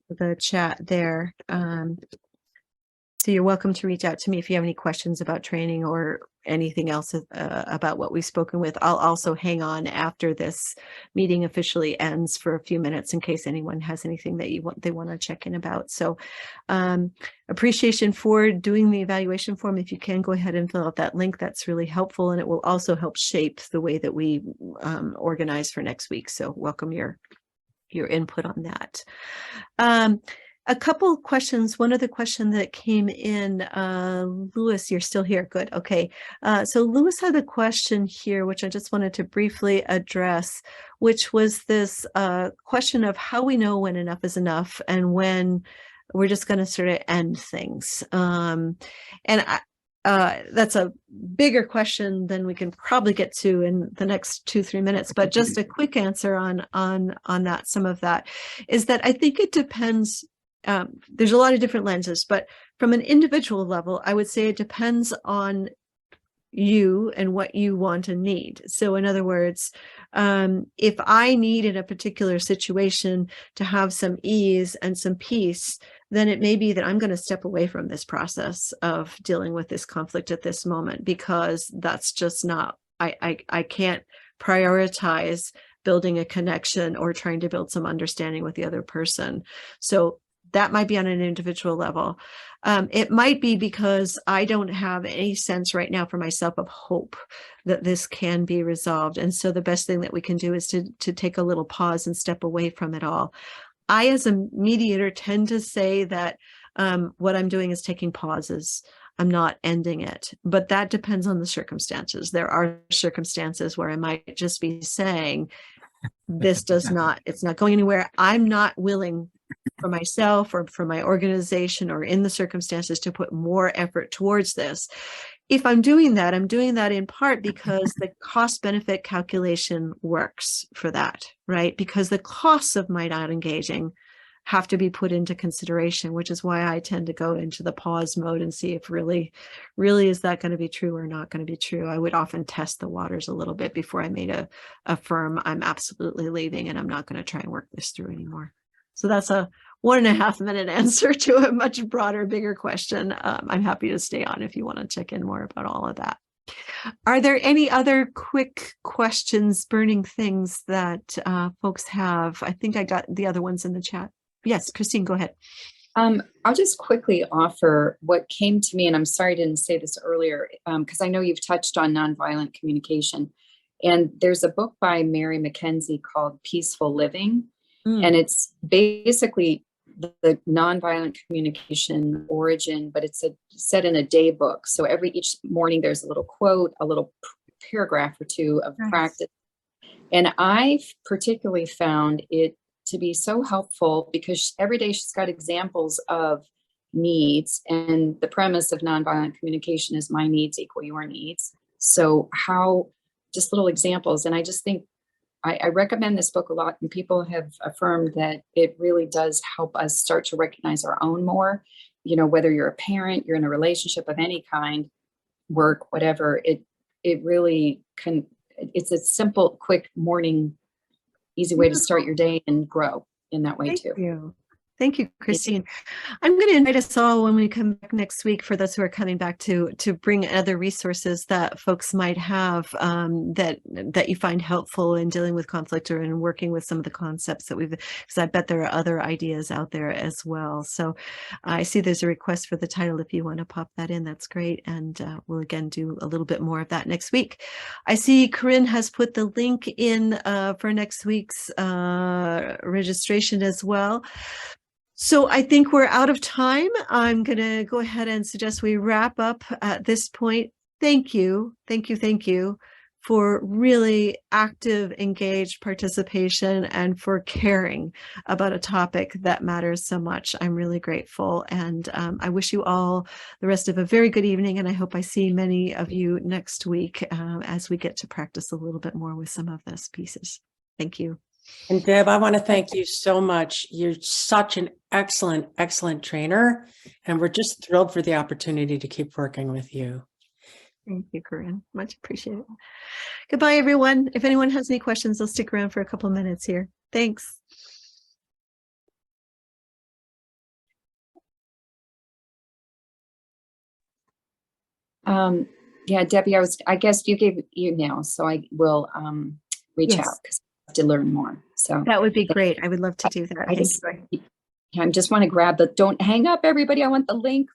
A: the chat there. So you're welcome to reach out to me if you have any questions about training or anything else about what we've spoken with. I'll also hang on after this meeting officially ends for a few minutes in case anyone has anything that they want to check in about. So appreciation for doing the evaluation form. If you can, go ahead and fill out that link. That's really helpful, and it will also help shape the way that we organize for next week. So welcome your input on that. A couple of questions. One other question that came in, Louis, you're still here. Good. Okay. So Louis had a question here, which I just wanted to briefly address, which was this question of how we know when enough is enough and when we're just going to sort of end things. And that's a bigger question than we can probably get to in the next 2-3 minutes, but just a quick answer on that. Some of that is that I think it depends. There's a lot of different lenses, but from an individual level, I would say it depends on you and what you want and need. So in other words, if I need in a particular situation to have some ease and some peace, then it may be that I'm going to step away from this process of dealing with this conflict at this moment, because that's just not, I can't prioritize building a connection or trying to build some understanding with the other person. So that might be on an individual level. It might be because I don't have any sense right now for myself of hope that this can be resolved. And so the best thing that we can do is to take a little pause and step away from it all. I, as a mediator, tend to say that what I'm doing is taking pauses. I'm not ending it, but that depends on the circumstances. There are circumstances where I might just be saying, this does not, it's not going anywhere. I'm not willing for myself or for my organization or in the circumstances to put more effort towards this. If I'm doing that, I'm doing that in part because the cost benefit calculation works for that, right? Because the costs of my not engaging have to be put into consideration, which is why I tend to go into the pause mode and see if really is that going to be true or not going to be true. I would often test the waters a little bit before I made a firm, I'm absolutely leaving and I'm not going to try and work this through anymore. So that's a 1.5 minute answer to a much broader, bigger question. I'm happy to stay on if you want to check in more about all of that. Are there any other quick questions, burning things that folks have? I think I got the other ones in the chat. Yes, Christine, go ahead.
E: I'll just quickly offer what came to me, and I'm sorry I didn't say this earlier, because I know you've touched on nonviolent communication. And there's a book by Mary McKenzie called Peaceful Living. And it's basically the nonviolent communication origin, but it's set in a day book. So each morning there's a little quote, a little paragraph or two of practice. And I particularly found it to be so helpful because every day she's got examples of needs, and the premise of nonviolent communication is my needs equal your needs. So just little examples. And I just think I recommend this book a lot, and people have affirmed that it really does help us start to recognize our own more, whether you're a parent, you're in a relationship of any kind, work, whatever, it really can, it's a simple, quick morning, easy way to start your day and grow in that way too.
A: Thank you, Christine. I'm going to invite us all when we come back next week, for those who are coming back, to bring other resources that folks might have that you find helpful in dealing with conflict or in working with some of the concepts that because I bet there are other ideas out there as well. So I see there's a request for the title. If you want to pop that in, that's great. And we'll again do a little bit more of that next week. I see Corinne has put the link in for next week's registration as well. So I think we're out of time. I'm going to go ahead and suggest we wrap up at this point. Thank you for really active, engaged participation and for caring about a topic that matters so much. I'm really grateful. And I wish you all the rest of a very good evening. And I hope I see many of you next week as we get to practice a little bit more with some of those pieces. Thank you.
B: And Deb, I want to thank you so much. You're such an excellent, excellent trainer. And we're just thrilled for the opportunity to keep working with you.
A: Thank you, Corinne. Much appreciated. Goodbye, everyone. If anyone has any questions, they'll stick around for a couple minutes here. Thanks.
E: Yeah, Debbie, I guess you gave email, so I will reach out because I have to learn more. So
A: that would be great. I would love to do that.
E: I just want to grab don't hang up, everybody. I want the link